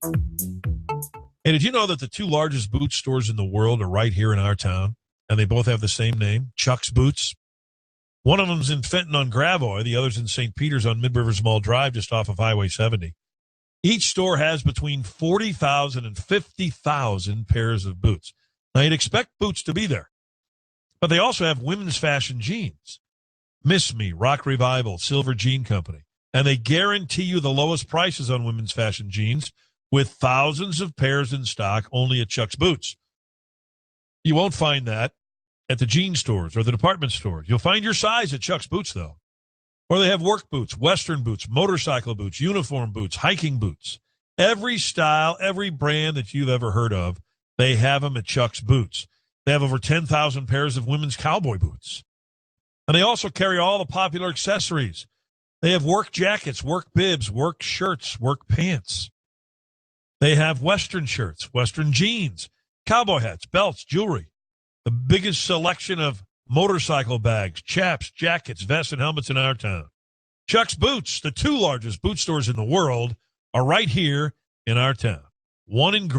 Hey, did you know that the 2 largest boot stores in the world are right here in our town? And they both have the same name, Chuck's Boots. One of them's in Fenton on Gravois. The other's in St. Peter's on Mid-Rivers Mall Drive, just off of Highway 70. Each store has between 40,000 and 50,000 pairs of boots. Now, you'd expect boots to be there. But they also have women's fashion jeans. Miss Me, Rock Revival, Silver Jean Company. And they guarantee you the lowest prices on women's fashion jeans with thousands of pairs in stock only at Chuck's Boots. You won't find that at the jean stores or the department stores. You'll find your size at Chuck's Boots, though. Or they have work boots, Western boots, motorcycle boots, uniform boots, hiking boots. Every style, every brand that you've ever heard of, they have them at Chuck's Boots. They have over 10,000 pairs of women's cowboy boots. And they also carry all the popular accessories. They have work jackets, work bibs, work shirts, work pants. They have Western shirts, Western jeans, cowboy hats, belts, jewelry. The biggest selection of motorcycle bags, chaps, jackets, vests, and helmets in our town. Chuck's Boots, the two largest boot stores in the world, are right here in our town. One in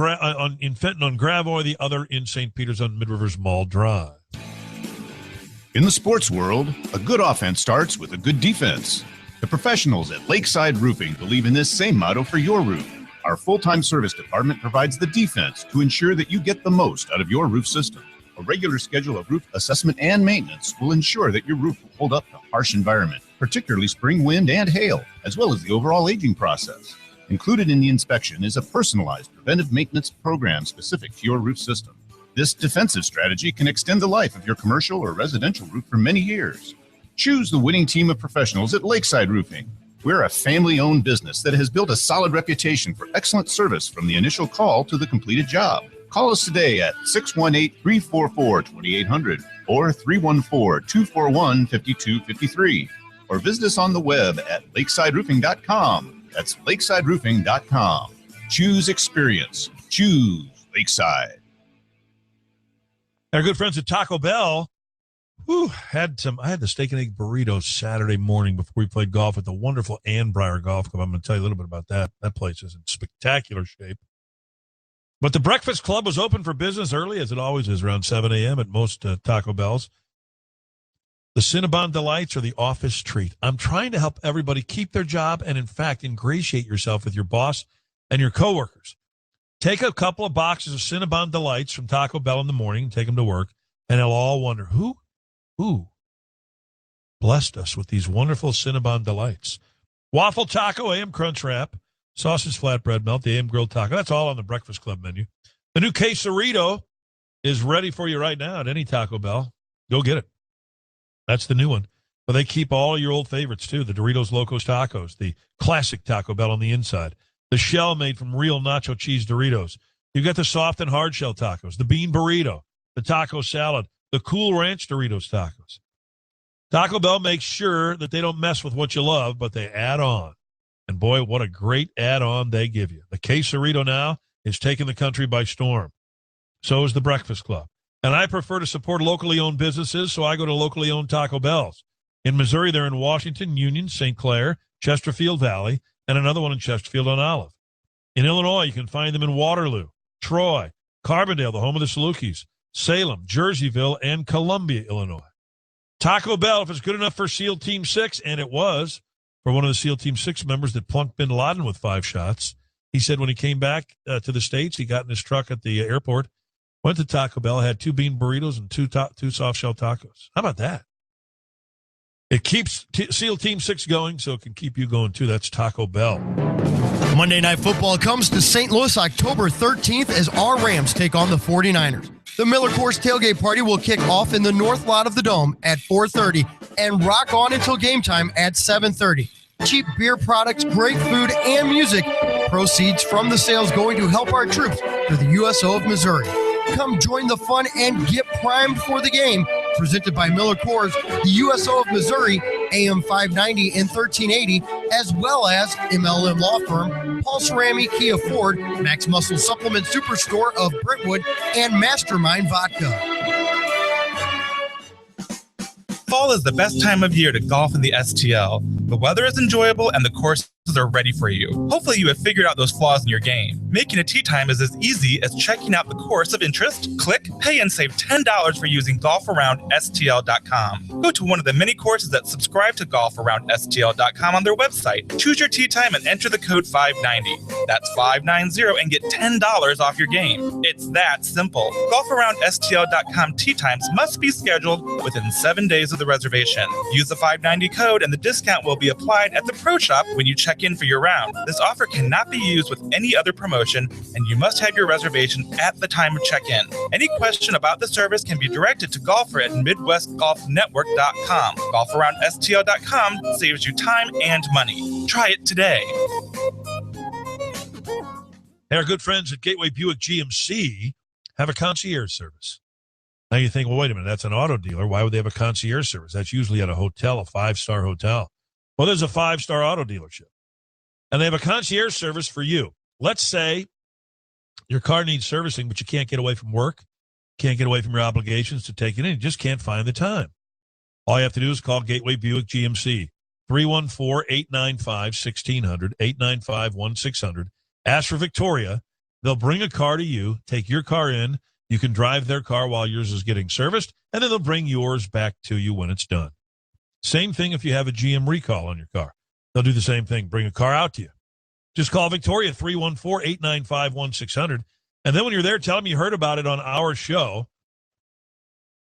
Fenton on Gravois, the other in St. Peter's on Mid-Rivers Mall Drive. In the sports world, a good offense starts with a good defense. The professionals at Lakeside Roofing believe in this same motto for your roof. Our full-time service department provides the defense to ensure that you get the most out of your roof system. A regular schedule of roof assessment and maintenance will ensure that your roof will hold up to harsh environment, particularly spring wind and hail, as well as the overall aging process. Included in the inspection is a personalized preventive maintenance program specific to your roof system. This defensive strategy can extend the life of your commercial or residential roof for many years. Choose the winning team of professionals at Lakeside Roofing. We're a family-owned business that has built a solid reputation for excellent service from the initial call to the completed job. Call us today at 618-344-2800 or 314-241-5253. Or visit us on the web at lakesideroofing.com. That's lakesideroofing.com. Choose experience. Choose Lakeside. Our good friends at Taco Bell I had the steak and egg burrito Saturday morning before we played golf at the wonderful Annbriar Golf Club. I'm going to tell you a little bit about that. That place is in spectacular shape. But the Breakfast Club was open for business early, as it always is, around 7 a.m. at most Taco Bells. The Cinnabon Delights are the office treat. I'm trying to help everybody keep their job and, in fact, ingratiate yourself with your boss and your coworkers. Take a couple of boxes of Cinnabon Delights from Taco Bell in the morning and take them to work, and they'll all wonder, who blessed us with these wonderful Cinnabon Delights? Waffle taco, AM crunch wrap, sausage flatbread melt, the AM grilled taco. That's all on the Breakfast Club menu. The new quesarito is ready for you right now at any Taco Bell. Go get it. That's the new one. But they keep all your old favorites, too. The Doritos Locos Tacos, the classic Taco Bell on the inside, the shell made from real nacho cheese Doritos. You got the soft and hard shell tacos, the bean burrito, the taco salad, the Cool Ranch Doritos tacos. Taco Bell makes sure that they don't mess with what you love, but they add on. And boy, what a great add-on they give you. The quesarito now is taking the country by storm. So is the Breakfast Club. And I prefer to support locally owned businesses, so I go to locally owned Taco Bells. In Missouri, they're in Washington, Union, St. Clair, Chesterfield Valley, and another one in Chesterfield on Olive. In Illinois, you can find them in Waterloo, Troy, Carbondale, the home of the Salukis, Salem, Jerseyville, and Columbia, Illinois. Taco Bell, if it's good enough for SEAL Team 6, and it was for one of the SEAL Team 6 members that plunked bin Laden with 5 shots. He said when he came back to the States, he got in his truck at the airport, went to Taco Bell, had 2 bean burritos and 2 soft shell tacos. How about that? It keeps SEAL Team 6 going, so it can keep you going, too. That's Taco Bell. Monday Night Football comes to St. Louis October 13th as our Rams take on the 49ers. The Miller Coors Tailgate Party will kick off in the north lot of the Dome at 4:30 and rock on until game time at 7:30. Cheap beer products, great food, and music. Proceeds from the sales going to help our troops through the USO of Missouri. Come join the fun and get primed for the game. Presented by Miller Coors, the USO of Missouri, AM 590 and 1380, as well as MLM Law Firm, Paul Cerami Kia Ford, Max Muscle Supplement Superstore of Brentwood, and Mastermind Vodka. Fall is the best time of year to golf in the STL. The weather is enjoyable and the courses are ready for you. Hopefully you have figured out those flaws in your game. Making a tee time is as easy as checking out the course of interest, click, pay, and save $10 for using golfaroundstl.com. Go to one of the many courses that subscribe to golfaroundstl.com on their website. Choose your tee time and enter the code 590. That's 590 and get $10 off your game. It's that simple. Golfaroundstl.com tee times must be scheduled within 7 days of the reservation. Use the 590 code and the discount will be applied at the pro shop when you check check in for your round. This offer cannot be used with any other promotion, and you must have your reservation at the time of check-in. Any question about the service can be directed to golfer at MidwestGolfNetwork.com. GolfAroundSTL.com saves you time and money. Try it today. Hey, our good friends at Gateway Buick GMC have a concierge service. Now you think, well, wait a minute, that's an auto dealer. Why would they have a concierge service? That's usually at a hotel, a 5-star hotel. Well, there's a 5-star auto dealership. And they have a concierge service for you. Let's say your car needs servicing, but you can't get away from work, can't get away from your obligations to take it in. You just can't find the time. All you have to do is call Gateway Buick GMC, 314-895-1600, 895-1600. Ask for Victoria. They'll bring a car to you, take your car in. You can drive their car while yours is getting serviced, and then they'll bring yours back to you when it's done. Same thing if you have a GM recall on your car. They'll do the same thing, bring a car out to you. Just call Victoria, 314-895-1600. And then when you're there, tell them you heard about it on our show,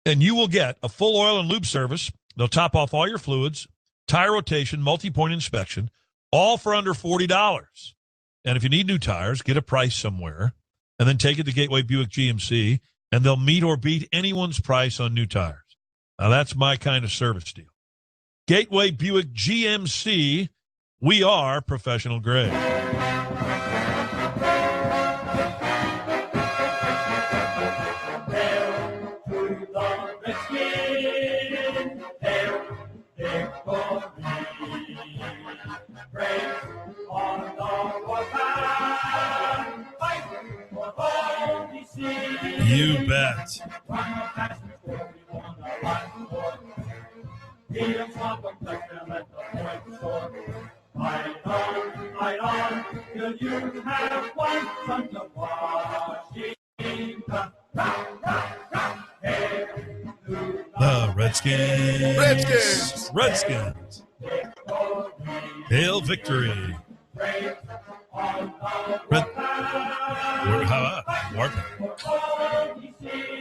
and you will get a full oil and lube service. They'll top off all your fluids, tire rotation, multi-point inspection, all for under $40. And if you need new tires, get a price somewhere, and then take it to Gateway Buick GMC, and they'll meet or beat anyone's price on new tires. Now, that's my kind of service deal. Gateway Buick GMC, we are professional grade. You bet. The Redskins. Redskins. Hail victory.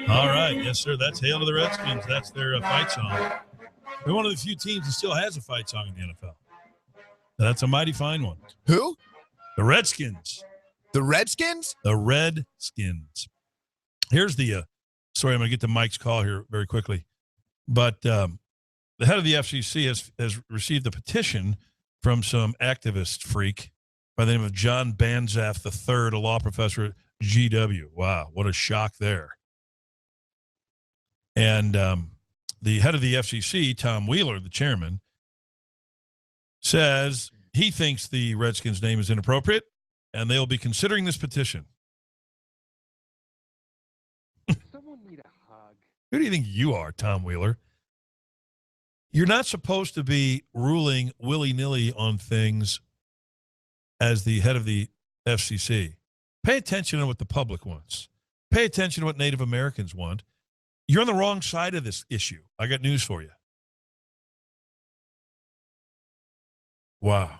All right. Yes, sir. That's Hail to the Redskins. That's their fight song. They're one of the few teams that still has a fight song in the NFL. That's a mighty fine one. Who? The Redskins. The Redskins? The Redskins. Here's the sorry, I'm going to get to Mike's call here very quickly. But the head of the FCC has received a petition from some activist freak by the name of John Banzaf III, a law professor at GW. Wow, what a shock there. And the head of the FCC, Tom Wheeler, the chairman, says he thinks the Redskins' name is inappropriate, and they'll be considering this petition. Someone need a hug. Who do you think you are, Tom Wheeler? You're not supposed to be ruling willy-nilly on things as the head of the FCC. Pay attention to what the public wants. Pay attention to what Native Americans want. You're on the wrong side of this issue. I got news for you. Wow.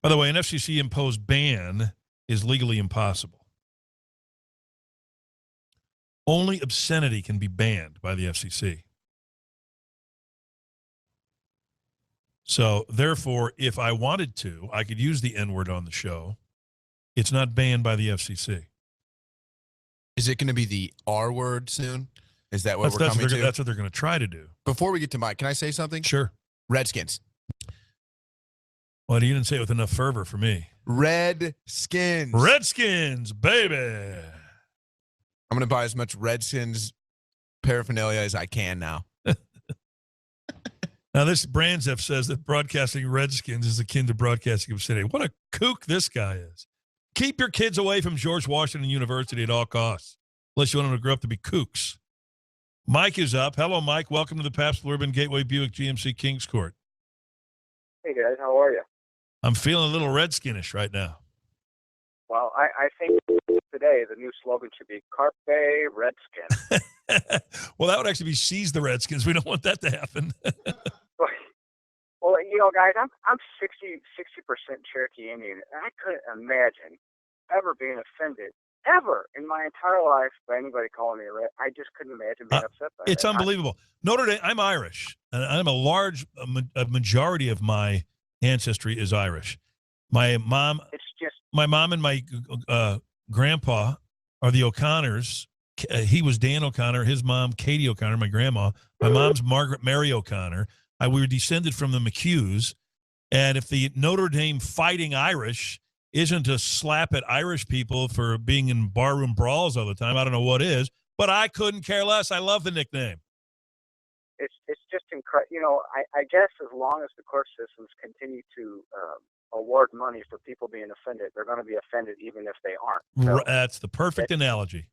By the way, an FCC imposed ban is legally impossible. Only obscenity can be banned by the FCC. So, therefore, if I wanted to, I could use the N-word on the show. It's not banned by the FCC. Is it going to be the R word soon? Is that what we're coming to? That's what they're going to try to do. Before we get to Mike, can I say something? Sure. Redskins. Well, you didn't say it with enough fervor for me. Redskins. Redskins, baby. I'm going to buy as much Redskins paraphernalia as I can now. Now, this Brandzef says that broadcasting Redskins is akin to broadcasting obscenity. What a kook this guy is. Keep your kids away from George Washington University at all costs, unless you want them to grow up to be kooks. Mike is up. Hello, Mike. Welcome to the Pabst Blue Ribbon Gateway Buick GMC Kings Court. Hey, guys. How are you? I'm feeling a little redskinish right now. Well, I think today the new slogan should be Carpe Redskin. Well, that would actually be Seize the Redskins. We don't want that to happen. Well, you know, guys, I'm 60% Cherokee Indian, and I couldn't imagine ever being offended ever in my entire life by anybody calling me a red. I just couldn't imagine being upset by it. It's unbelievable. Notre Dame, I'm Irish, and I'm a majority of my ancestry is Irish. My mom and my grandpa are the O'Connors. He was Dan O'Connor, his mom, Katie O'Connor, my grandma. My mom's Margaret Mary O'Connor. We were descended from the McHughes. And if the Notre Dame Fighting Irish isn't a slap at Irish people for being in barroom brawls all the time, I don't know what is. But I couldn't care less. I love the nickname. It's just incredible. You know, I guess as long as the court systems continue to award money for people being offended, they're going to be offended even if they aren't. So that's the perfect analogy.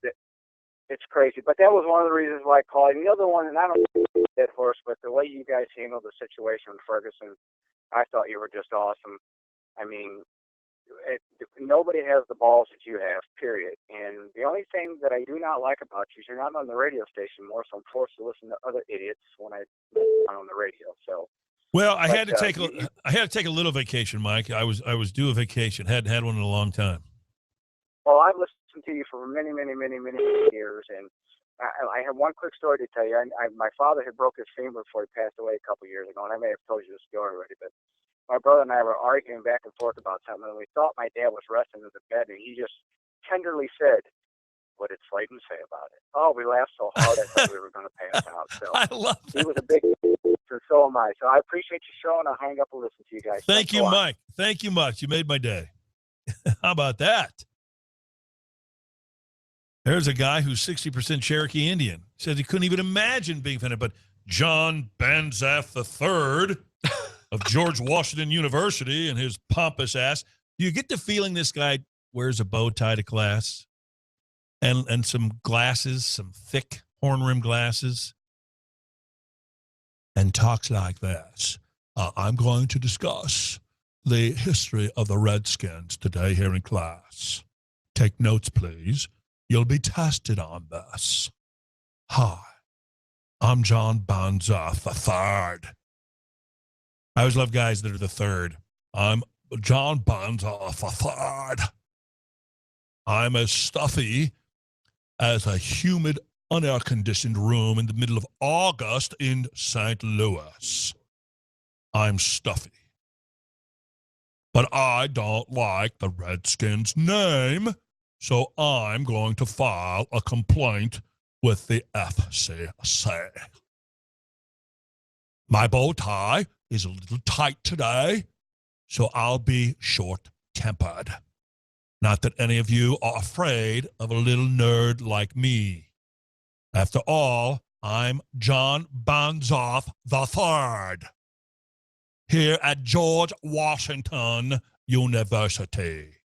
It's crazy. But that was one of the reasons why I called. And the other one, and I don't know that horse, but the way you guys handled the situation with Ferguson, I thought you were just awesome. I mean, nobody has the balls that you have, period. And the only thing that I do not like about you is you're not on the radio station more, so I'm forced to listen to other idiots when I'm on the radio. So, well, I had to take a little vacation, Mike. I was due a vacation. Hadn't had one in a long time. Well, I've listened to you for many years, and I have one quick story to tell you. My father had broke his femur before he passed away a couple years ago, and I may have told you this story already, but my brother and I were arguing back and forth about something, and we thought my dad was resting in the bed, and he just tenderly said, "What did Slaten say about it?" Oh, we laughed so hard I thought we were going to pass out. So I love that. He was a big, and so am I. So I appreciate your show, and I'll hang up and listen to you guys. Thank you, Mike. Thank you much. You made my day. How about that? There's a guy who's 60% Cherokee Indian. He says he couldn't even imagine being offended, but John Banzaf III of George Washington University and his pompous ass. Do you get the feeling this guy wears a bow tie to class and some glasses, some thick horn-rimmed glasses, and talks like this? I'm going to discuss the history of the Redskins today here in class. Take notes, please. You'll be tested on this. Hi, I'm John Banzaf III. I always love guys that are the third. I'm John Banzaf III. I'm as stuffy as a humid, unair-conditioned room in the middle of August in St. Louis. I'm stuffy. But I don't like the Redskins' name, so I'm going to file a complaint with the FCC. My bow tie is a little tight today, so I'll be short-tempered. Not that any of you are afraid of a little nerd like me. After all, I'm John Banzaf III, here at George Washington University.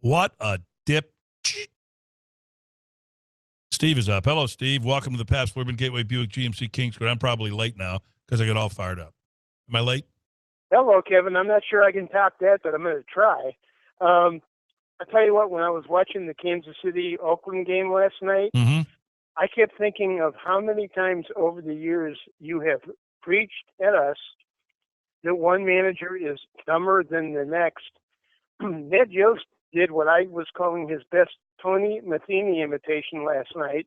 What a dip. Steve is up. Hello, Steve. Welcome to the Pabst Blue Ribbon Gateway Buick GMC Kingscourt. I'm probably late now because I got all fired up. Am I late? Hello, Kevin. I'm not sure I can top that, but I'm going to try. I tell you what, when I was watching the Kansas City-Oakland game last night, I kept thinking of how many times over the years you have preached at us that one manager is dumber than the next. Ned Yost did what I was calling his best Tony Matheny imitation last night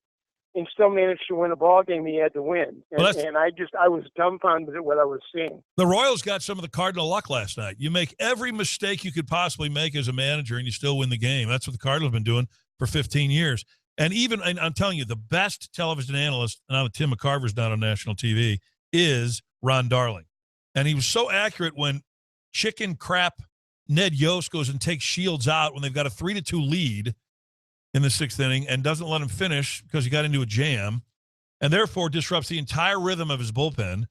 and still managed to win a ball game he had to win. And I was dumbfounded at what I was seeing. The Royals got some of the Cardinal luck last night. You make every mistake you could possibly make as a manager and you still win the game. That's what the Cardinals have been doing for 15 years. And I'm telling you, the best television analyst, now that Tim McCarver's not on national TV, is Ron Darling. And he was so accurate when chicken crap Ned Yost goes and takes Shields out when they've got a 3-2 lead in the sixth inning and doesn't let him finish because he got into a jam and therefore disrupts the entire rhythm of his bullpen.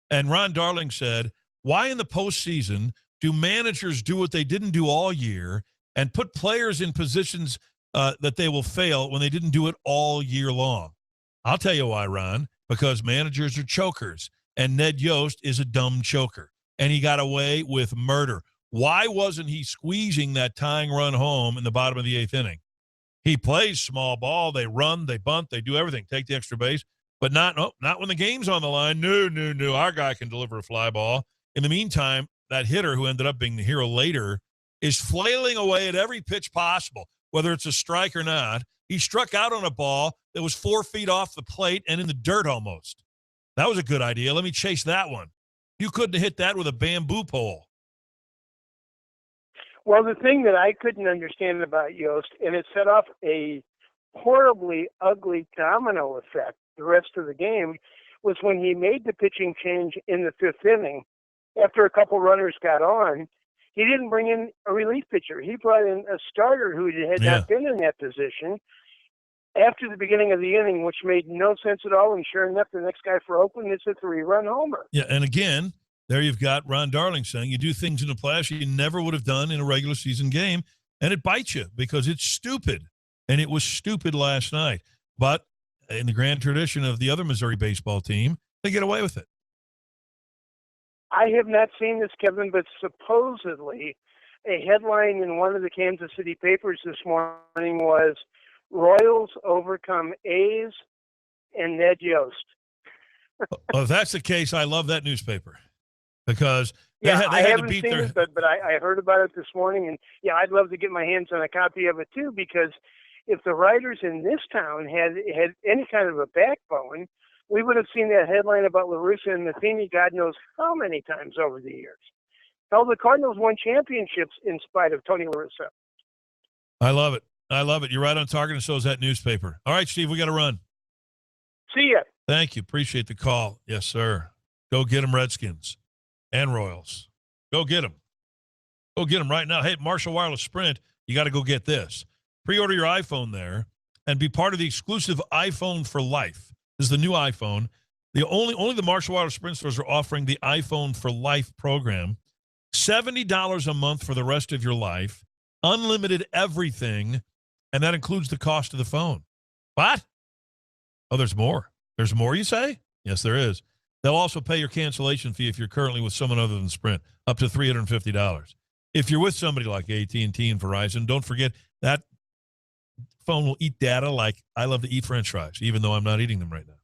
And Ron Darling said, why in the postseason do managers do what they didn't do all year and put players in positions that they will fail when they didn't do it all year long? I'll tell you why, Ron, because managers are chokers, and Ned Yost is a dumb choker, and he got away with murder. Why wasn't he squeezing that tying run home in the bottom of the eighth inning? He plays small ball. They run, they bunt, they do everything, take the extra base, but not when the game's on the line. No. Our guy can deliver a fly ball. In the meantime, that hitter who ended up being the hero later is flailing away at every pitch possible, whether it's a strike or not. He struck out on a ball that was 4 feet off the plate and in the dirt almost. That was a good idea. Let me chase that one. You couldn't have hit that with a bamboo pole. Well, the thing that I couldn't understand about Yost, and it set off a horribly ugly domino effect the rest of the game, was when he made the pitching change in the fifth inning. After a couple runners got on, he didn't bring in a relief pitcher. He brought in a starter who had not been in that position after the beginning of the inning, which made no sense at all. And sure enough, the next guy for Oakland hits a 3-run homer. Yeah, and again, there you've got Ron Darling saying you do things in the playoffs you never would have done in a regular season game, and it bites you because it's stupid. And it was stupid last night. But in the grand tradition of the other Missouri baseball team, they get away with it. I have not seen this, Kevin, but supposedly a headline in one of the Kansas City papers this morning was Royals overcome A's and Ned Yost. Well, if that's the case, I love that newspaper because they I had haven't to beat seen their. it, but I heard about it this morning, and I'd love to get my hands on a copy of it too, because if the writers in this town had any kind of a backbone, we would have seen that headline about La Russa and Matheny God knows how many times over the years. Hell, the Cardinals won championships in spite of Tony La Russa. I love it. I love it. You're right on target, and so is that newspaper. All right, Steve, we got to run. See ya. Thank you. Appreciate the call. Yes, sir. Go get them, Redskins and Royals. Go get them. Go get them right now. Hey, Marshall Wireless Sprint, you got to go get this. Pre-order your iPhone there and be part of the exclusive iPhone for Life. This is the new iPhone. Only the Marshall Wireless Sprint stores are offering the iPhone for Life program. $70 a month for the rest of your life. Unlimited everything. And that includes the cost of the phone. What? Oh, there's more. There's more, you say? Yes, there is. They'll also pay your cancellation fee if you're currently with someone other than Sprint, up to $350. If you're with somebody like AT&T and Verizon, don't forget that phone will eat data like I love to eat French fries, even though I'm not eating them right now.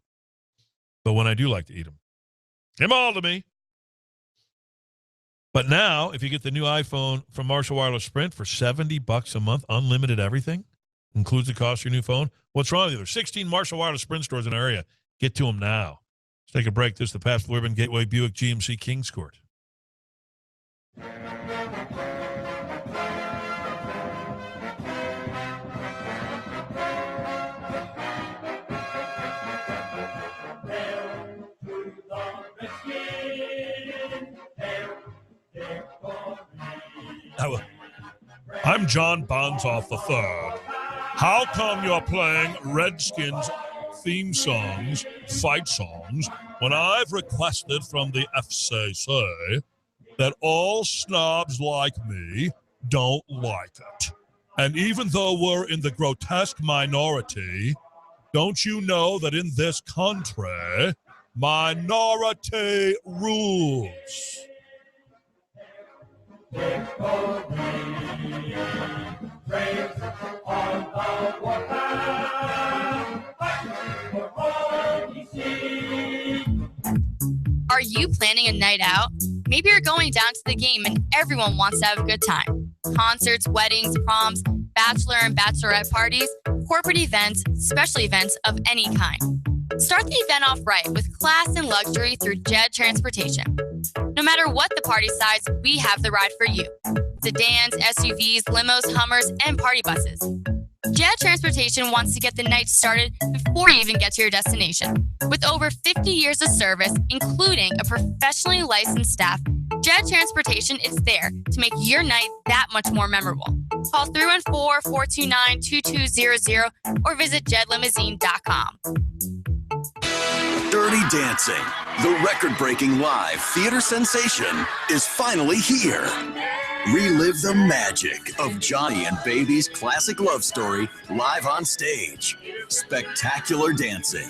But when I do like to eat them, give them all to me. But now, if you get the new iPhone from Marshall Wireless Sprint for $70 a month, unlimited everything, includes the cost of your new phone, what's wrong with you? There's 16 Marshall Wireless Sprint stores in our area. Get to them now. Let's take a break. This is the Pabst Blue Ribbon Gateway Buick GMC Kings Court. I'm John Bonzoff III. How come you're playing Redskins theme songs, fight songs, when I've requested from the FCC that all snobs like me don't like it? And even though we're in the grotesque minority, don't you know that in this country, minority rules? Are you planning a night out? Maybe you're going down to the game and everyone wants to have a good time. Concerts, weddings, proms, bachelor and bachelorette parties, corporate events, special events of any kind. Start the event off right with class and luxury through Jed Transportation. No matter what the party size, we have the ride for you. Sedans, SUVs, limos, Hummers, and party buses. Jed Transportation wants to get the night started before you even get to your destination. With over 50 years of service, including a professionally licensed staff, Jed Transportation is there to make your night that much more memorable. Call 314-429-2200 or visit jedlimousine.com. Dirty Dancing, the record-breaking live theater sensation, is finally here. Relive the magic of Johnny and Baby's classic love story live on stage. Spectacular dancing,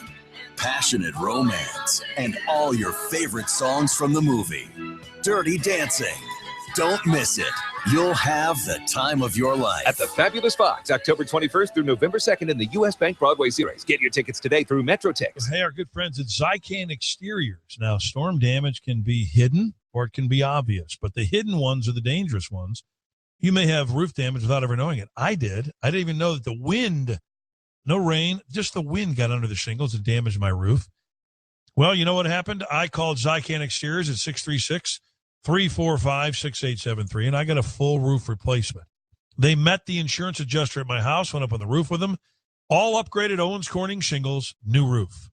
passionate romance, and all your favorite songs from the movie. Dirty Dancing. Don't miss it. You'll have the time of your life. At the Fabulous Fox, October 21st through November 2nd in the U.S. Bank Broadway Series. Get your tickets today through MetroTix. Hey, our good friends at Zycan Exteriors. Now, storm damage can be hidden or it can be obvious, but the hidden ones are the dangerous ones. You may have roof damage without ever knowing it. I did. I didn't even know that the wind, no rain, just the wind got under the shingles and damaged my roof. Well, you know what happened? I called Zycan Exteriors at 636-345-6873, and I got a full roof replacement. They met the insurance adjuster at my house, went up on the roof with them, all upgraded Owens Corning shingles, new roof.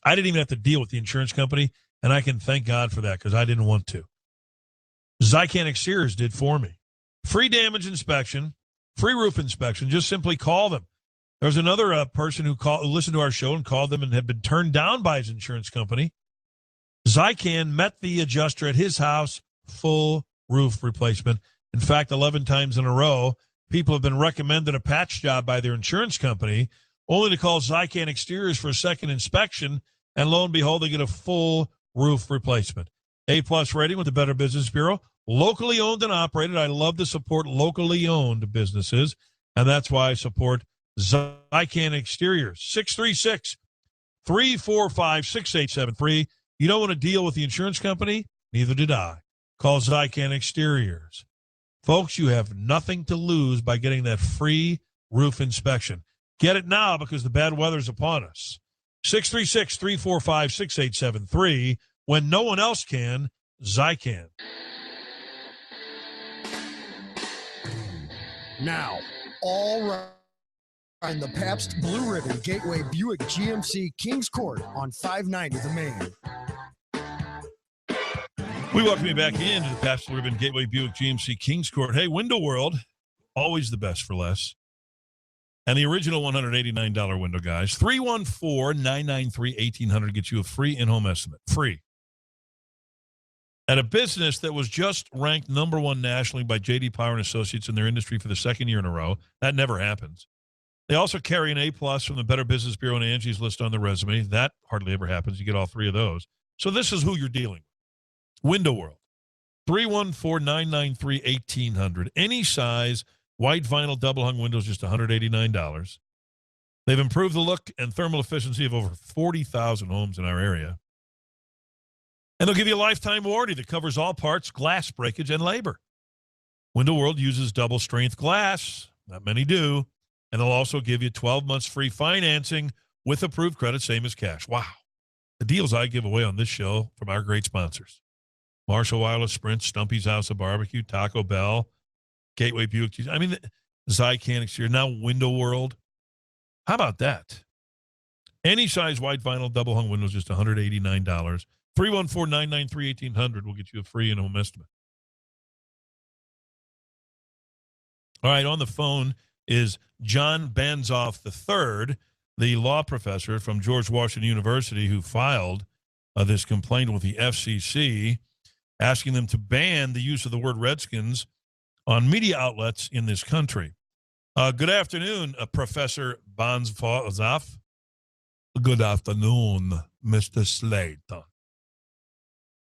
I didn't even have to deal with the insurance company, and I can thank God for that because I didn't want to. Zycan Exteriors did for me. Free damage inspection, free roof inspection. Just simply call them. There was another person who listened to our show and called them and had been turned down by his insurance company. Zycan met the adjuster at his house, full roof replacement. In fact, 11 times in a row, people have been recommended a patch job by their insurance company, only to call Zycan Exteriors for a second inspection, and lo and behold, they get a full roof replacement. A-plus rating with the Better Business Bureau. Locally owned and operated. I love to support locally owned businesses, and that's why I support Zycan Exteriors. 636-345-6873. You don't want to deal with the insurance company? Neither did I. Call Zycan Exteriors. Folks, you have nothing to lose by getting that free roof inspection. Get it now because the bad weather's upon us. 636-345-6873. When no one else can, Zycan. Now, all right. And the Pabst Blue Ribbon Gateway Buick GMC Kings Court on 590 The Main. We welcome you back into the Pabst Blue Ribbon Gateway Buick GMC Kings Court. Hey, Window World, always the best for less. And the original $189 window, guys. 314-993-1800 gets you a free in-home estimate. Free. At a business that was just ranked number one nationally by J.D. Power and Associates in their industry for the second year in a row. That never happens. They also carry an A-plus from the Better Business Bureau and Angie's List on the resume. That hardly ever happens. You get all three of those. So this is who you're dealing with. Window World. 314-993-1800. Any size, white vinyl double-hung windows, just $189. They've improved the look and thermal efficiency of over 40,000 homes in our area. And they'll give you a lifetime warranty that covers all parts, glass breakage, and labor. Window World uses double-strength glass. Not many do. And they'll also give you 12 months free financing with approved credit, same as cash. Wow. The deals I give away on this show from our great sponsors. Marshall Wireless, Sprint, Stumpy's House of Barbecue, Taco Bell, Gateway Buick. I mean, Zycan Exterior, now Window World. How about that? Any size white vinyl double hung windows, just $189. 314-993-1800 will get you a free in-home estimate. All right, on the phone is John Banzoff III, the law professor from George Washington University who filed this complaint with the FCC, asking them to ban the use of the word Redskins on media outlets in this country. Good afternoon, Professor Banzoff. Good afternoon, Mr. Slaten.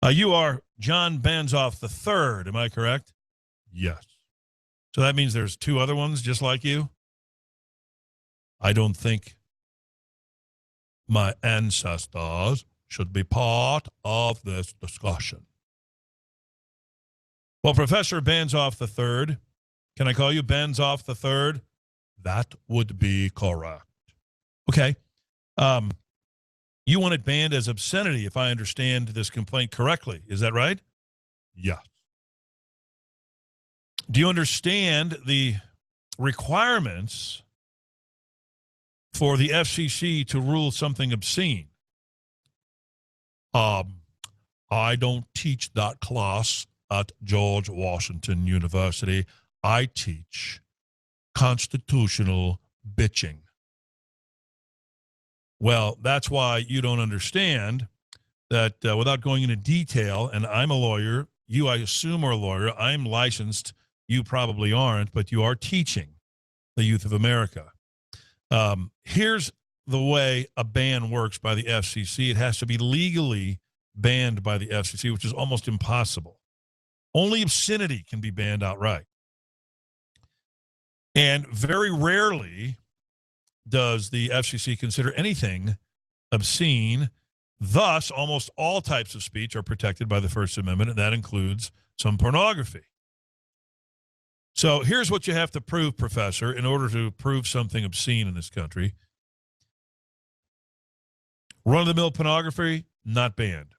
You are John Banzoff III, am I correct? Yes. So that means there's two other ones just like you? I don't think my ancestors should be part of this discussion. Well, Professor Banzoff III, can I call you Banzoff III? That would be correct. Okay. You want it banned as obscenity, if I understand this complaint correctly. Is that right? Yes. Do you understand the requirements for the FCC to rule something obscene? I don't teach that class at George Washington University. I teach constitutional bitching. Well, that's why you don't understand that without going into detail, and I'm a lawyer, you, I assume, are a lawyer. I'm licensed. You probably aren't, but you are teaching the youth of America. Here's the way a ban works by the FCC. It has to be legally banned by the FCC, which is almost impossible. Only obscenity can be banned outright. And very rarely does the FCC consider anything obscene. Thus, almost all types of speech are protected by the First Amendment, and that includes some pornography. So here's what you have to prove, Professor, in order to prove something obscene in this country. Run-of-the-mill pornography, not banned.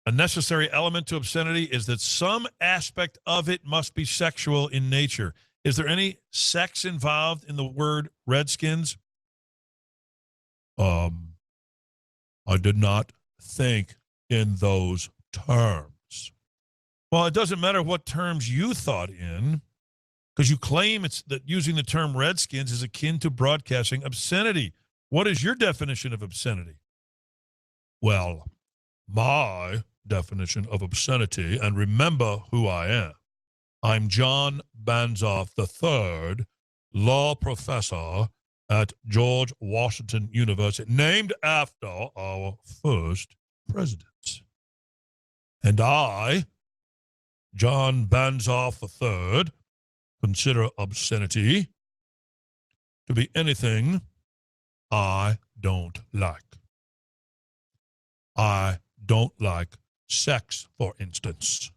A necessary element to obscenity is that some aspect of it must be sexual in nature. Is there any sex involved in the word Redskins? I did not think in those terms. Well, it doesn't matter what terms you thought in, because you claim it's that using the term Redskins is akin to broadcasting obscenity. What is your definition of obscenity? Well, my definition of obscenity, and remember who I am. I'm John Banzoff III, law professor at George Washington University, named after our first president. And I, John Banzoff III, consider obscenity to be anything I don't like. I don't like sex, for instance.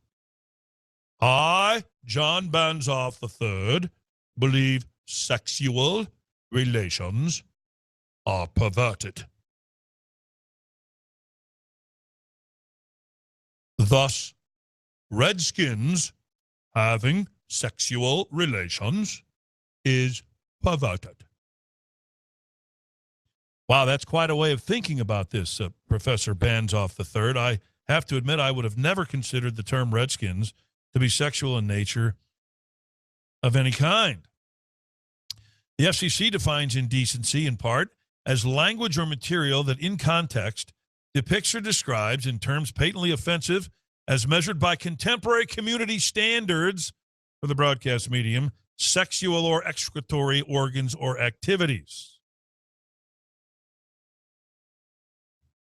I, John Banzoff III, believe sexual relations are perverted. Thus, Redskins having sexual relations is perverted. Wow, that's quite a way of thinking about this, Professor Banzoff III. I have to admit I would have never considered the term Redskins to be sexual in nature of any kind. The FCC defines indecency in part as language or material that in context depicts or describes in terms patently offensive as measured by contemporary community standards for the broadcast medium, sexual or excretory organs or activities.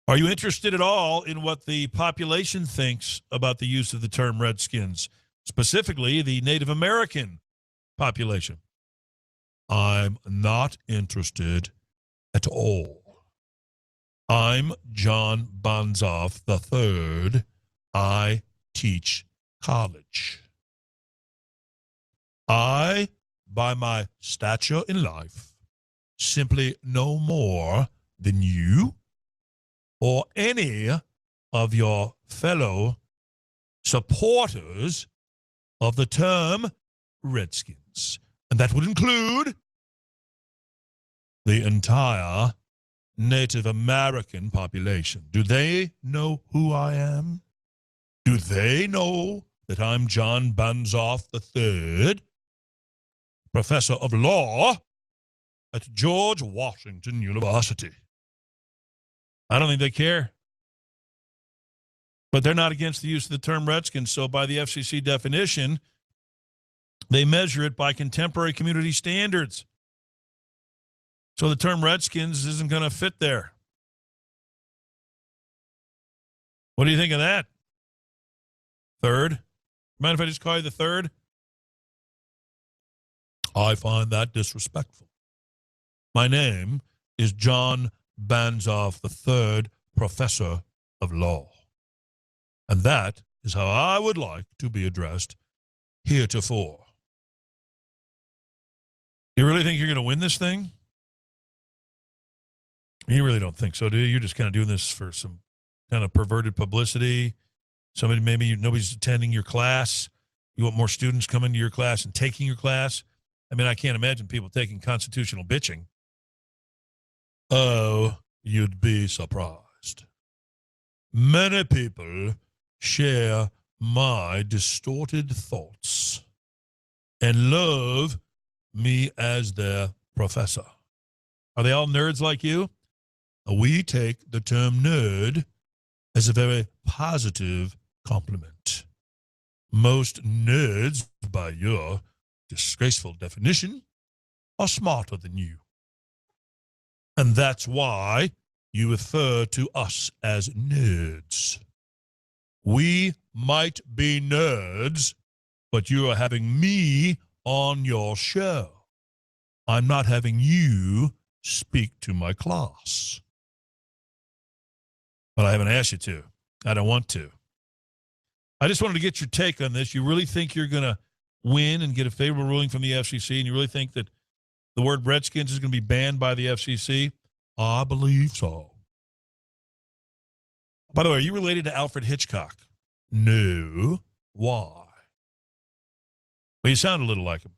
Are you interested at all in what the population thinks about the use of the term Redskins, specifically the Native American population? I'm not interested at all. I'm John Banzoff III. I teach college. I, by my stature in life, simply know more than you or any of your fellow supporters of the term Redskins. And that would include the entire Native American population. Do they know who I am? Do they know that I'm John Banzoff III, professor of law at George Washington University? I don't think they care. But they're not against the use of the term Redskins, so by the FCC definition, they measure it by contemporary community standards. So the term Redskins isn't going to fit there. What do you think of that? Third? Mind if I just call you the third? I find that disrespectful. My name is John Banzoff III, professor of law. And that is how I would like to be addressed heretofore. You really think you're going to win this thing? You really don't think so, do you? You're just kind of doing this for some kind of perverted publicity. Nobody's attending your class. You want more students coming to your class and taking your class. I mean, I can't imagine people taking constitutional bitching. Oh, you'd be surprised. Many people share my distorted thoughts and love me as their professor. Are they all nerds like you? We take the term nerd as a very positive compliment. Most nerds, by your disgraceful definition, are smarter than you. And that's why you refer to us as nerds. We might be nerds, but you are having me on your show. I'm not having you speak to my class. But I haven't asked you to. I don't want to. I just wanted to get your take on this. You really think you're going to win and get a favorable ruling from the FCC, and you really think that the word Redskins is going to be banned by the FCC? I believe so. By the way, are you related to Alfred Hitchcock? No. Why? Well, you sound a little like him.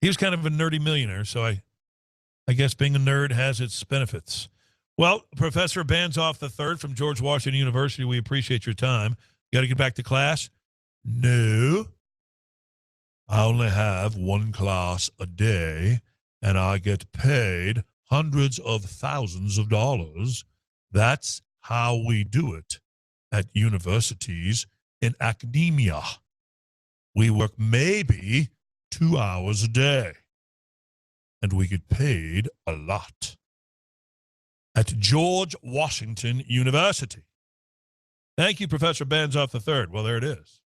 He was kind of a nerdy millionaire, so I guess being a nerd has its benefits. Well, Professor Banzoff III from George Washington University, we appreciate your time. You got to get back to class? No. I only have one class a day, and I get paid hundreds of thousands of dollars. That's how we do it at universities in academia. We work maybe 2 hours a day, and we get paid a lot at George Washington University. Thank you, Professor Banzoff III. Well, there it is.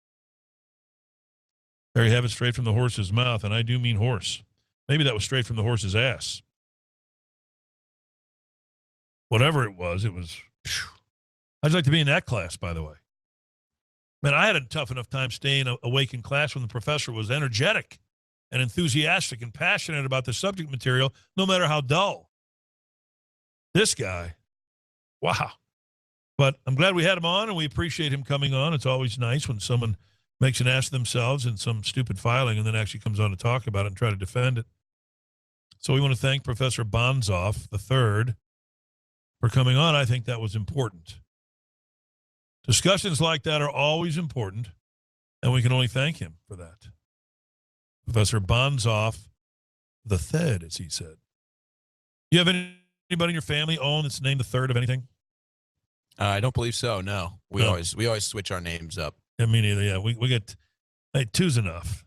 There you have it, straight from the horse's mouth, and I do mean horse. Maybe that was straight from the horse's ass. Whatever it was, phew. I'd like to be in that class, by the way. Man, I had a tough enough time staying awake in class when the professor was energetic and enthusiastic and passionate about the subject material, no matter how dull. This guy, wow. But I'm glad we had him on, and we appreciate him coming on. It's always nice when someone makes an ass of themselves in some stupid filing and then actually comes on to talk about it and try to defend it. So we want to thank Professor Banzoff III for coming on. I think that was important. Discussions like that are always important, and we can only thank him for that. Professor Banzoff III, as he said. You have anybody in your family own that's named the third of anything? I don't believe so. No, we always switch our names up. Yeah, me neither. Yeah, we get two's enough.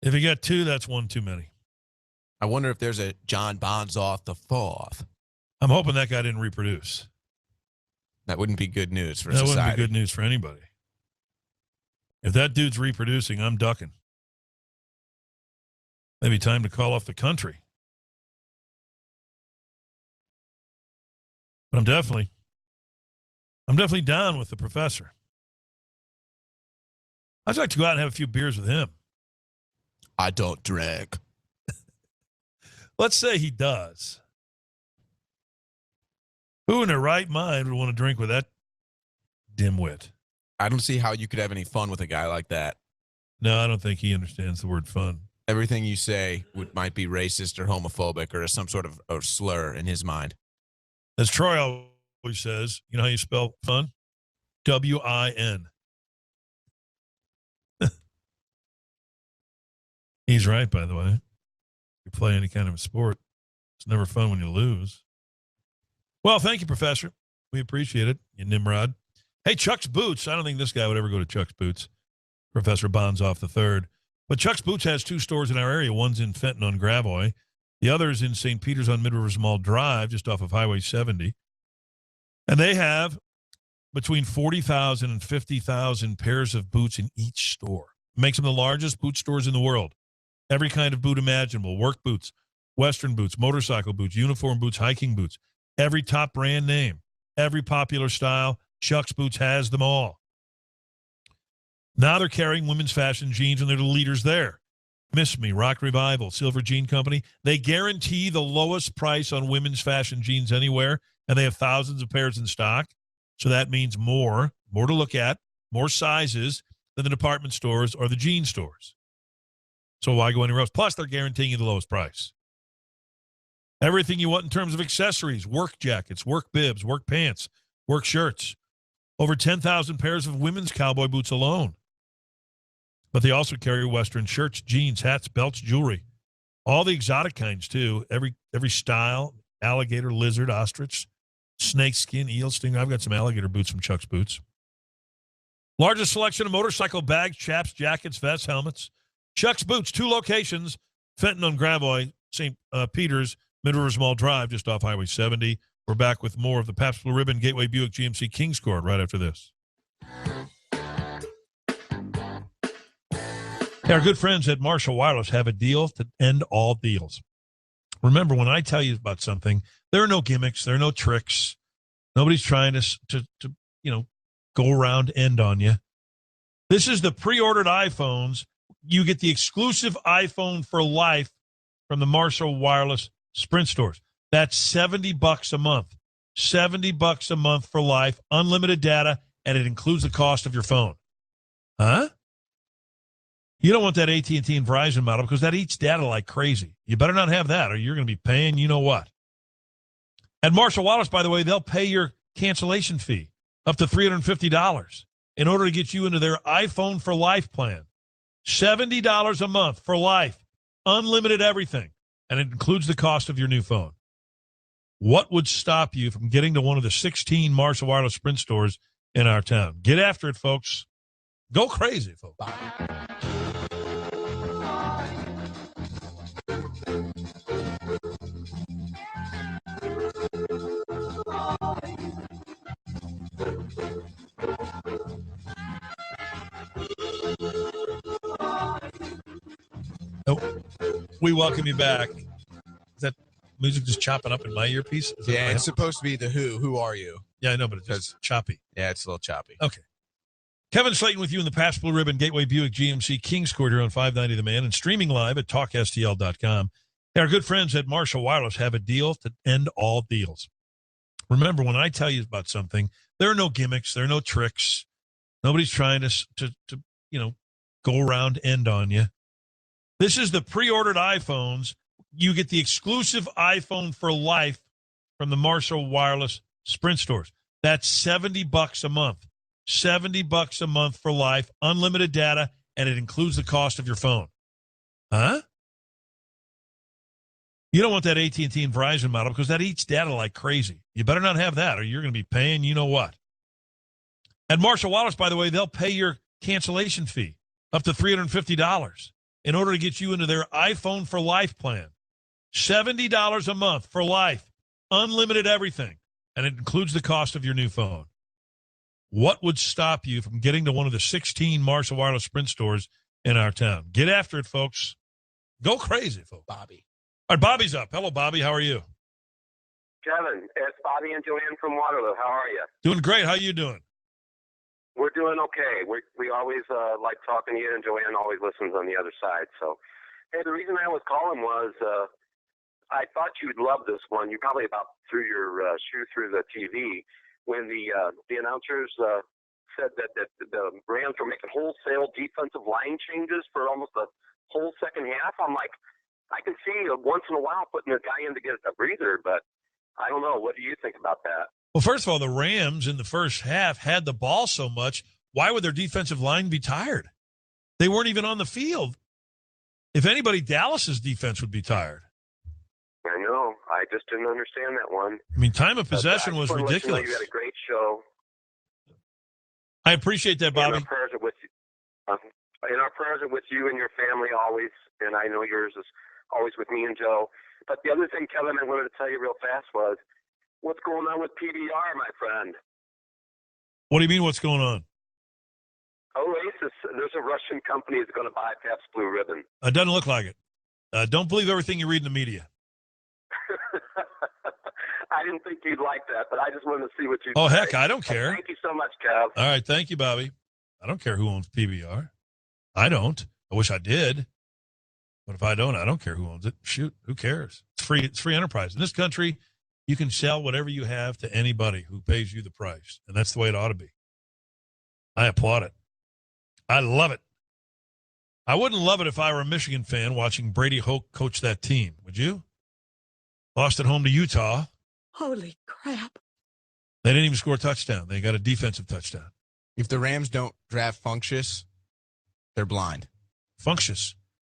If you got two, that's one too many. I wonder if there's a John Banzoff IV. I'm hoping that guy didn't reproduce. That wouldn't be good news for society. That wouldn't be good news for anybody. If that dude's reproducing, I'm ducking. Maybe time to call off the country. But I'm definitely down with the professor. I'd like to go out and have a few beers with him. I don't drink. Let's say he does. Who in their right mind would want to drink with that dimwit? I don't see how you could have any fun with a guy like that. No, I don't think he understands the word fun. Everything you say might be racist or homophobic or some sort of slur in his mind. As Troy always says, you know how you spell fun? W-I-N. He's right, by the way. You play any kind of a sport, it's never fun when you lose. Well, thank you, Professor. We appreciate it, you Nimrod. Hey, Chuck's Boots. I don't think this guy would ever go to Chuck's Boots, Professor Banzoff III. But Chuck's Boots has two stores in our area. One's in Fenton on Gravois. The other is in St. Peter's on Mid-Rivers Mall Drive, just off of Highway 70. And they have between 40,000 and 50,000 pairs of boots in each store. Makes them the largest boot stores in the world. Every kind of boot imaginable. Work boots, Western boots, motorcycle boots, uniform boots, hiking boots. Every top brand name, every popular style, Chuck's Boots has them all. Now they're carrying women's fashion jeans, and they're the leaders there. Miss Me, Rock Revival, Silver Jean Company. They guarantee the lowest price on women's fashion jeans anywhere, and they have thousands of pairs in stock. So that means more to look at, more sizes than the department stores or the jean stores. So why go anywhere else? Plus, they're guaranteeing you the lowest price. Everything you want in terms of accessories, work jackets, work bibs, work pants, work shirts. Over 10,000 pairs of women's cowboy boots alone. But they also carry Western shirts, jeans, hats, belts, jewelry. All the exotic kinds, too. Every style, alligator, lizard, ostrich, snake skin, eel, stinger. I've got some alligator boots from Chuck's Boots. Largest selection of motorcycle bags, chaps, jackets, vests, helmets. Chuck's Boots, 2 locations, Fenton on Gravois, St. Peter's, Mid-Rivers Mall Drive, just off Highway 70. We're back with more of the Pabst Blue Ribbon Gateway Buick GMC Kings Court right after this. Hey, our good friends at Marshall Wireless have a deal to end all deals. Remember, when I tell you about something, there are no gimmicks, there are no tricks. Nobody's trying to go around end on you. This is the pre-ordered iPhones. You get the exclusive iPhone for life from the Marshall Wireless Sprint stores. That's $70 a month. $70 a month for life, unlimited data, and it includes the cost of your phone. Huh? You don't want that AT&T and Verizon model because that eats data like crazy. You better not have that or you're going to be paying you know what. At Marshall Wallace, by the way, they'll pay your cancellation fee up to $350 in order to get you into their iPhone for Life plan. $70 a month for life, unlimited everything, and it includes the cost of your new phone. What would stop you from getting to one of the 16 Marshall Wireless Sprint stores in our town? Get after it, folks. Go crazy, folks. We welcome you back. Is that music just chopping up in my earpiece? Yeah, it's supposed to be the Who. Who are you? Yeah, I know, but it's just choppy. Yeah, it's a little choppy. Okay. Kevin Slaten with you in the past Blue Ribbon Gateway Buick GMC Kings Court here on 590 The Man and streaming live at talkstl.com. Our good friends at Marshall Wireless have a deal to end all deals. Remember, when I tell you about something, there are no gimmicks. There are no tricks. Nobody's trying to go around end on you. This is the pre-ordered iPhones. You get the exclusive iPhone for life from the Marshall Wireless Sprint stores. That's $70 a month. $70 a month for life, unlimited data, and it includes the cost of your phone. Huh? You don't want that AT&T and Verizon model because that eats data like crazy. You better not have that or you're going to be paying you know what. At Marshall Wallace, by the way, they'll pay your cancellation fee up to $350 in order to get you into their iPhone for Life plan. $70 a month for life, unlimited everything, and it includes the cost of your new phone. What would stop you from getting to one of the 16 Marshall Wireless Sprint stores in our town? Get after it, folks. Go crazy, folks. Bobby. All right, Bobby's up. Hello, Bobby. How are you? Kevin, it's Bobby and Joanne from Waterloo. How are you? Doing great. How you doing? We're doing okay. We always like talking to you, and Joanne always listens on the other side. So, hey, the reason I was calling was I thought you'd love this one. You probably about threw your shoe through the TV when the announcers said that the Rams were making wholesale defensive line changes for almost the whole second half. I'm like, I can see once in a while putting a guy in to get a breather, but I don't know. What do you think about that? Well, first of all, the Rams in the first half had the ball so much. Why would their defensive line be tired? They weren't even on the field. If anybody, Dallas's defense would be tired. I know. I just didn't understand that one. I mean, time of possession was ridiculous. You had a great show. I appreciate that, Bobby. And our prayers are with you. And our prayers are with you and your family always. And I know yours is always with me and Joe. But the other thing, Kevin, I wanted to tell you real fast was, what's going on with PBR, my friend? What do you mean, what's going on? Oasis, there's a Russian company that's going to buy Pabst Blue Ribbon. It doesn't look like it. Don't believe everything you read in the media. I didn't think you'd like that, but I just wanted to see what you Oh, say. heck, I don't care. Thank you so much, Kev. All right, thank you, Bobby. I don't care who owns PBR. I don't. I wish I did. But if I don't care who owns it. Shoot, who cares? It's free. It's free enterprise. In this country, you can sell whatever you have to anybody who pays you the price. And that's the way it ought to be. I applaud it. I love it. I wouldn't love it if I were a Michigan fan watching Brady Hoke coach that team. Would you? Lost at home to Utah. Holy crap. They didn't even score a touchdown. They got a defensive touchdown. If the Rams don't draft Funchess, they're blind. Funchess?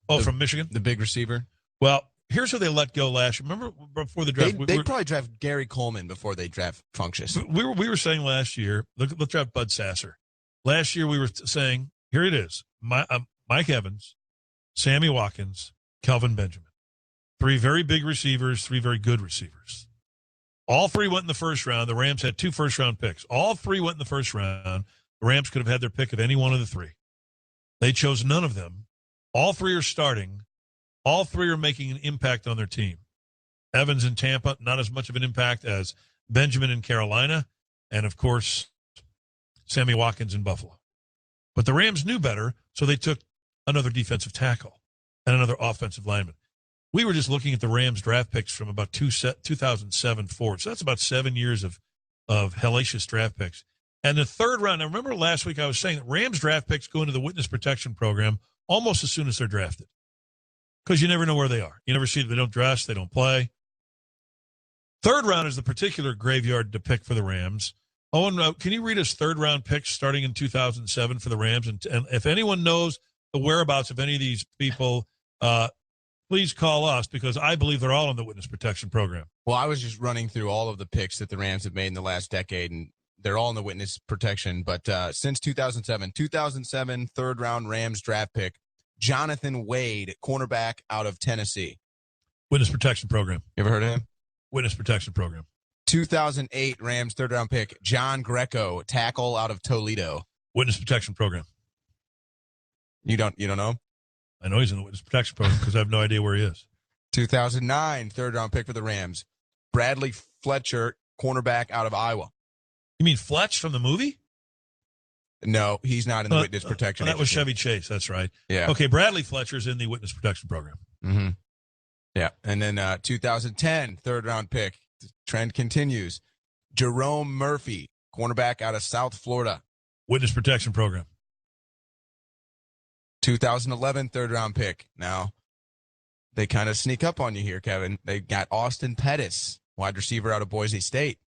Oh, from Michigan? The big receiver. Well, here's who they let go last year. Remember before the draft? They'd probably draft Gary Coleman before they draft Funchess. We were saying last year, let's draft Bud Sasser. Last year we were saying, here it is, Mike Evans, Sammy Watkins, Kelvin Benjamin. 3 very big receivers, 3 very good receivers. All 3 went in the first round. The Rams had 2 first-round picks. All 3 went in the first round. The Rams could have had their pick of any one of the 3. They chose none of them. All 3 are starting. All 3 are making an impact on their team. Evans in Tampa, not as much of an impact as Benjamin in Carolina, and, of course, Sammy Watkins in Buffalo. But the Rams knew better, so they took another defensive tackle and another offensive lineman. we were just looking at the Rams draft picks from about 2007 forward. So that's about 7 years of hellacious draft picks. And the third round, I remember last week I was saying that Rams draft picks go into the witness protection program almost as soon as they're drafted because you never know where they are. You never see them. They don't dress. They don't play. Third round is the particular graveyard to pick for the Rams. Owen, can you read us third-round picks starting in 2007 for the Rams? And if anyone knows the whereabouts of any of these people, please call us because I believe they're all in the witness protection program. Well, I was just running through all of the picks that the Rams have made in the last decade, and they're all in the witness protection. But since 2007, third-round Rams draft pick, Jonathan Wade, cornerback out of Tennessee. Witness protection program. You ever heard of him? Witness protection program. 2008 Rams third-round pick, John Greco, tackle out of Toledo. Witness protection program. You don't know? I know he's in the witness protection program because I have no idea where he is. 2009 third-round pick for the Rams, Bradley Fletcher, cornerback out of Iowa. You mean Fletch from the movie? No, he's not in the witness protection. That was Chevy Chase. That's right. Yeah. Okay, Bradley Fletcher's in the witness protection program. Mm-hmm. Yeah, and then 2010 third-round pick. The trend continues. Jerome Murphy, cornerback out of South Florida. Witness protection program. 2011 third-round pick. Now, they kind of sneak up on you here, Kevin. They got Austin Pettis, wide receiver out of Boise State.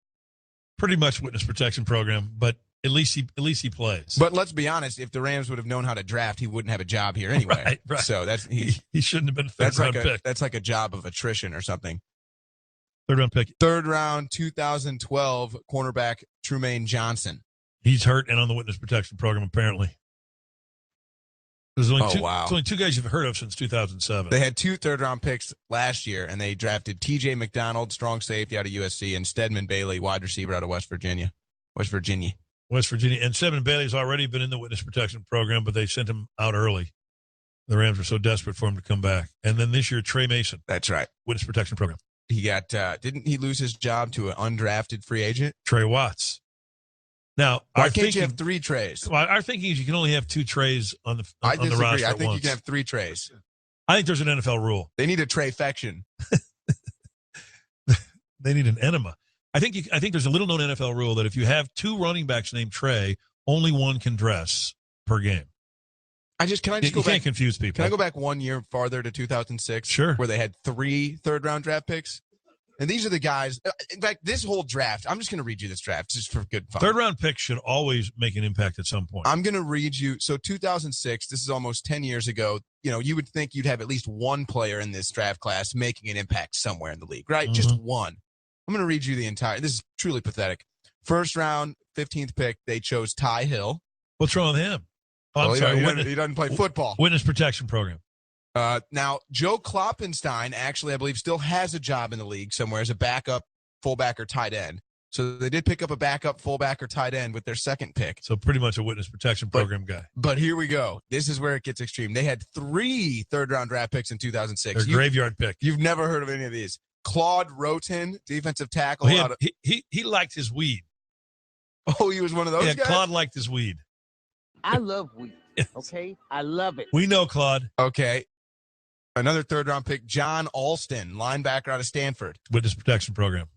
Pretty much witness protection program, but at least he plays. But let's be honest, if the Rams would have known how to draft, he wouldn't have a job here anyway. Right. So he shouldn't have been a third-round pick. That's like a job of attrition or something. Third-round pick. Third round, 2012, cornerback Trumaine Johnson. He's hurt and on the witness protection program, apparently. There's only two guys you've heard of since 2007. They had 2 third-round picks last year, and they drafted T.J. McDonald, strong safety out of USC, and Stedman Bailey, wide receiver out of West Virginia. And Stedman Bailey's already been in the witness protection program, but they sent him out early. The Rams were so desperate for him to come back. And then this year, Trey Mason. That's right. Witness protection program. He got didn't he lose his job to an undrafted free agent? Trey Watts. Now, why can't you have 3 trays? Well, our thinking is you can only have 2 trays on the roster at once. I think you can have 3 trays. I think there's an NFL rule. They need a trayfection. They need an enema. I think there's a little known NFL rule that if you have 2 running backs named Trey, only one can dress per game. Can I just go back? You can't confuse people. Can I go back 1 year farther to 2006? Sure. Where they had 3 third-round draft picks? And these are the guys. In fact, this whole draft, I'm just going to read you this draft just for good fun. Third-round picks should always make an impact at some point. I'm going to read you. So 2006, this is almost 10 years ago. You know, you would think you'd have at least one player in this draft class making an impact somewhere in the league, right? Mm-hmm. Just one. I'm going to read you the entire. This is truly pathetic. First round, 15th pick, they chose Ty Hill. What's wrong with him? Oh, well, he doesn't play football. Witness protection program. Now, Joe Kloppenstein actually, I believe, still has a job in the league somewhere as a backup fullback or tight end. So they did pick up a backup fullback or tight end with their second pick. So pretty much a witness protection program guy. But here we go. This is where it gets extreme. They had 3 third-round draft picks in 2006. Their graveyard pick. You've never heard of any of these. Claude Roten, defensive tackle. Well, he liked his weed. Oh, he was one of those guys? Claude liked his weed. I love weed. Okay? I love it. We know, Claude. Okay. Another third-round pick, John Alston, linebacker out of Stanford. Witness protection program.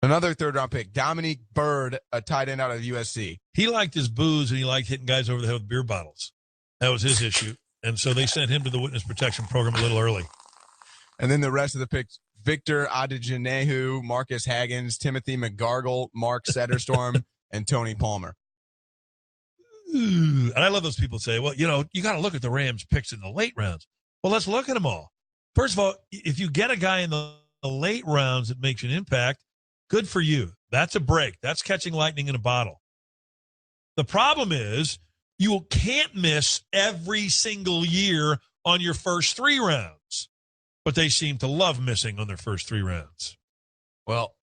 Another third-round pick, Dominique Byrd, a tight end out of USC. He liked his booze, and he liked hitting guys over the head with beer bottles. That was his issue. And so they sent him to the witness protection program a little early. And then the rest of the picks, Victor Adejanehu, Marcus Haggins, Timothy McGargle, Mark Setterstorm, and Tony Palmer. And I love those people say, well, you know, you got to look at the Rams picks in the late rounds. Well, let's look at them all. First of all, if you get a guy in the late rounds that makes an impact, good for you. That's a break. That's catching lightning in a bottle. The problem is you can't miss every single year on your first 3 rounds, but they seem to love missing on their first 3 rounds. Well,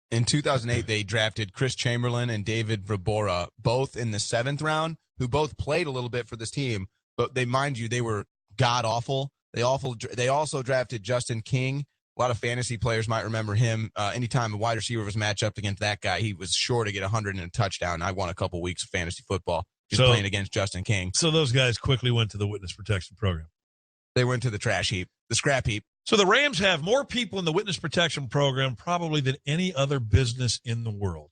in 2008, they drafted Chris Chamberlain and David Vrbora, both in the 7th round, who both played a little bit for this team, but they were god-awful. They also drafted Justin King. A lot of fantasy players might remember him. Anytime a wide receiver was matched up against that guy, he was sure to get 100 and a touchdown. I won a couple weeks of fantasy football just playing against Justin King. So those guys quickly went to the witness protection program. They went to the trash heap, the scrap heap. So the Rams have more people in the witness protection program probably than any other business in the world.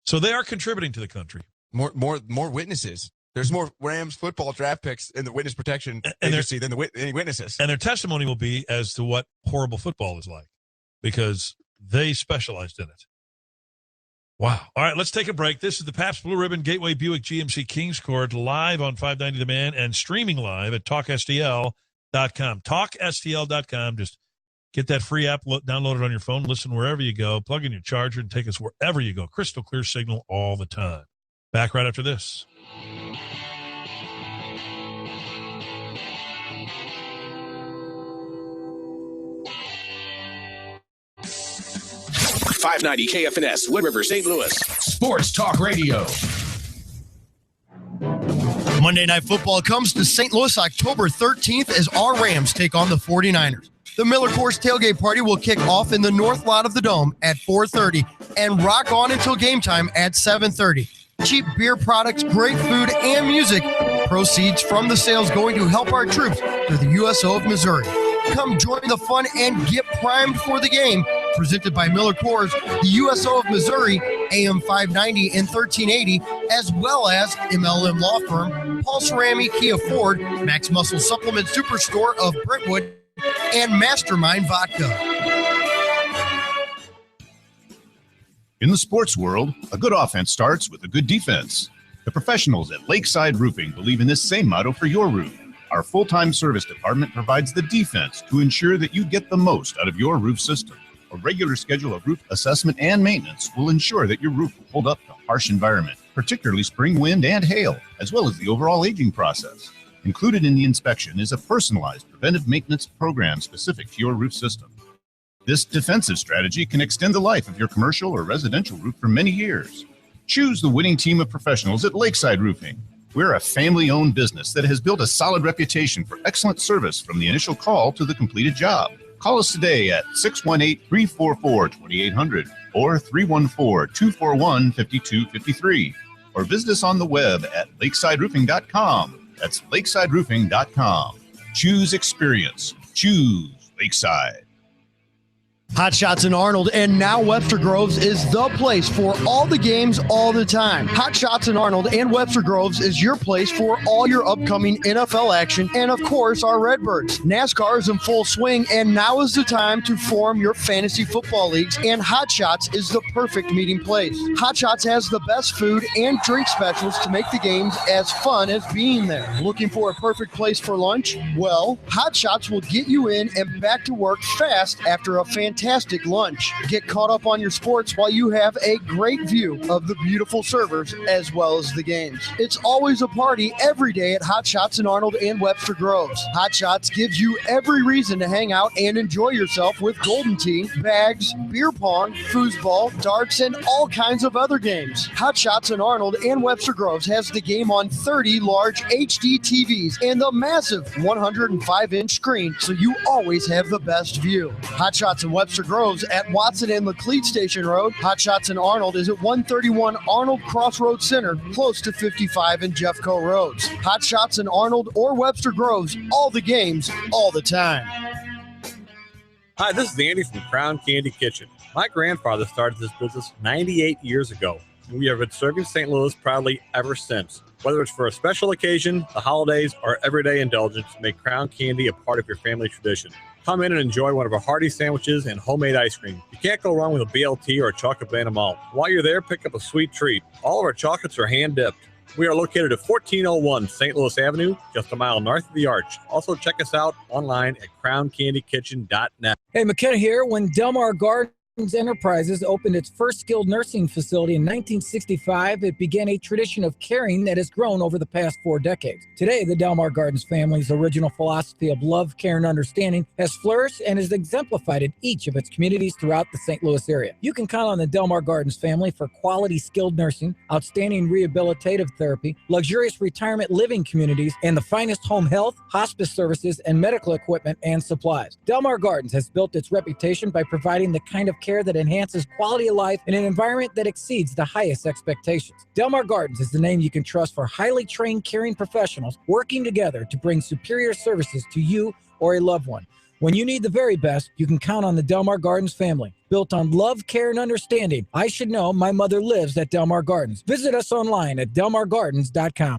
So they are contributing to the country. More witnesses. There's more Rams football draft picks in the witness protection agency than any witnesses. And their testimony will be as to what horrible football is like because they specialized in it. Wow. All right, let's take a break. This is the Pabst Blue Ribbon Gateway Buick GMC Kings Court live on 590 The Man and streaming live at TalkSTL.com. TalkSTL.com. Just get that free app downloaded on your phone. Listen wherever you go. Plug in your charger and take us wherever you go. Crystal clear signal all the time. Back right after this. .590 KFNS, Wood River, St. Louis. Sports Talk Radio. Monday Night Football comes to St. Louis October 13th as our Rams take on the 49ers. The Miller Coors Tailgate Party will kick off in the north lot of the Dome at 4:30 and rock on until game time at 7:30. Cheap beer products, great food, and music. Proceeds from the sales going to help our troops through the USO of Missouri. Come join the fun and get primed for the game. Presented by Miller Coors, the USO of Missouri, AM 590 and 1380, as well as MLM Law Firm, Paul Cerami Kia Ford, Max Muscle Supplement Superstore of Brentwood, and Mastermind Vodka. In the sports world, a good offense starts with a good defense. The professionals at Lakeside Roofing believe in this same motto for your roof. Our full-time service department provides the defense to ensure that you get the most out of your roof system. A regular schedule of roof assessment and maintenance will ensure that your roof will hold up to harsh environment, particularly spring wind and hail, as well as the overall aging process. Included in the inspection is a personalized preventive maintenance program specific to your roof system. This defensive strategy can extend the life of your commercial or residential roof for many years. Choose the winning team of professionals at Lakeside Roofing. We're a family-owned business that has built a solid reputation for excellent service from the initial call to the completed job. Call us today at 618-344-2800 or 314-241-5253 or visit us on the web at lakesideroofing.com. That's lakesideroofing.com. Choose experience. Choose Lakeside. Hot Shots in Arnold and now Webster Groves is the place for all the games all the time. Hot Shots in Arnold and Webster Groves is your place for all your upcoming NFL action and, of course, our Redbirds. NASCAR is in full swing, and now is the time to form your fantasy football leagues, and Hot Shots is the perfect meeting place. Hot Shots has the best food and drink specials to make the games as fun as being there. Looking for a perfect place for lunch? Well, Hot Shots will get you in and back to work fast after a fantastic lunch. Get caught up on your sports while you have a great view of the beautiful servers as well as the games. It's always a party every day at Hot Shots in Arnold and Webster Groves. Hot Shots gives you every reason to hang out and enjoy yourself with golden tea, bags, beer pong, foosball, darts, and all kinds of other games. Hot Shots in Arnold and Webster Groves has the game on 30 large HD TVs and the massive 105-inch screen, so you always have the best view. Hot Shots in Webster Groves at Watson and Laclede Station Road. Hot Shots in Arnold is at 131 Arnold Crossroads Center, close to 55 and Jeffco Roads. Hot Shots in Arnold or Webster Groves, all the games, all the time. Hi, this is Andy from Crown Candy Kitchen. My grandfather started this business 98 years ago. We have been serving St. Louis proudly ever since. Whether it's for a special occasion, the holidays, or everyday indulgence, make Crown Candy a part of your family tradition. Come in and enjoy one of our hearty sandwiches and homemade ice cream. You can't go wrong with a BLT or a chocolate banana malt. While you're there, pick up a sweet treat. All of our chocolates are hand-dipped. We are located at 1401 St. Louis Avenue, just a mile north of the Arch. Also, check us out online at crowncandykitchen.net. Hey, McKenna here. When Delmar Gardens Enterprises opened its first skilled nursing facility in 1965, it began a tradition of caring that has grown over the past 4 decades. Today, the Delmar Gardens family's original philosophy of love, care, and understanding has flourished and is exemplified in each of its communities throughout the St. Louis area. You can count on the Delmar Gardens family for quality skilled nursing, outstanding rehabilitative therapy, luxurious retirement living communities, and the finest home health, hospice services, and medical equipment and supplies. Delmar Gardens has built its reputation by providing the kind of care that enhances quality of life in an environment that exceeds the highest expectations. Delmar Gardens is the name you can trust for highly trained caring professionals working together to bring superior services to you or a loved one. When you need the very best, you can count on the Delmar Gardens family. Built on love, care, and understanding, I should know my mother lives at Delmar Gardens. Visit us online at delmargardens.com.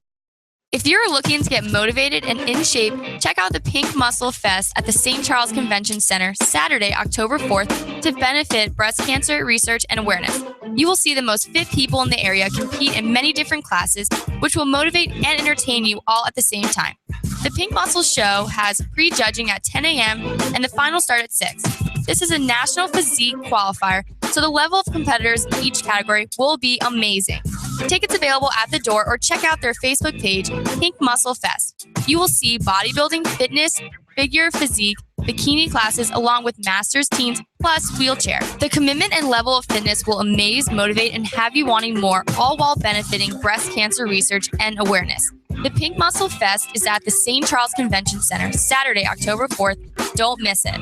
If you're looking to get motivated and in shape, check out the Pink Muscle Fest at the St. Charles Convention Center Saturday, October 4th to benefit breast cancer research and awareness. You will see the most fit people in the area compete in many different classes, which will motivate and entertain you all at the same time. The Pink Muscle Show has pre-judging at 10 a.m. and the final start at 6. This is a national physique qualifier, so the level of competitors in each category will be amazing. Tickets available at the door or check out their Facebook page, Pink Muscle Fest. You will see bodybuilding, fitness, figure, physique, bikini classes, along with masters, teens, plus wheelchair. The commitment and level of fitness will amaze, motivate, and have you wanting more, all while benefiting breast cancer research and awareness. The Pink Muscle Fest is at the St. Charles Convention Center Saturday, October 4th. Don't miss it.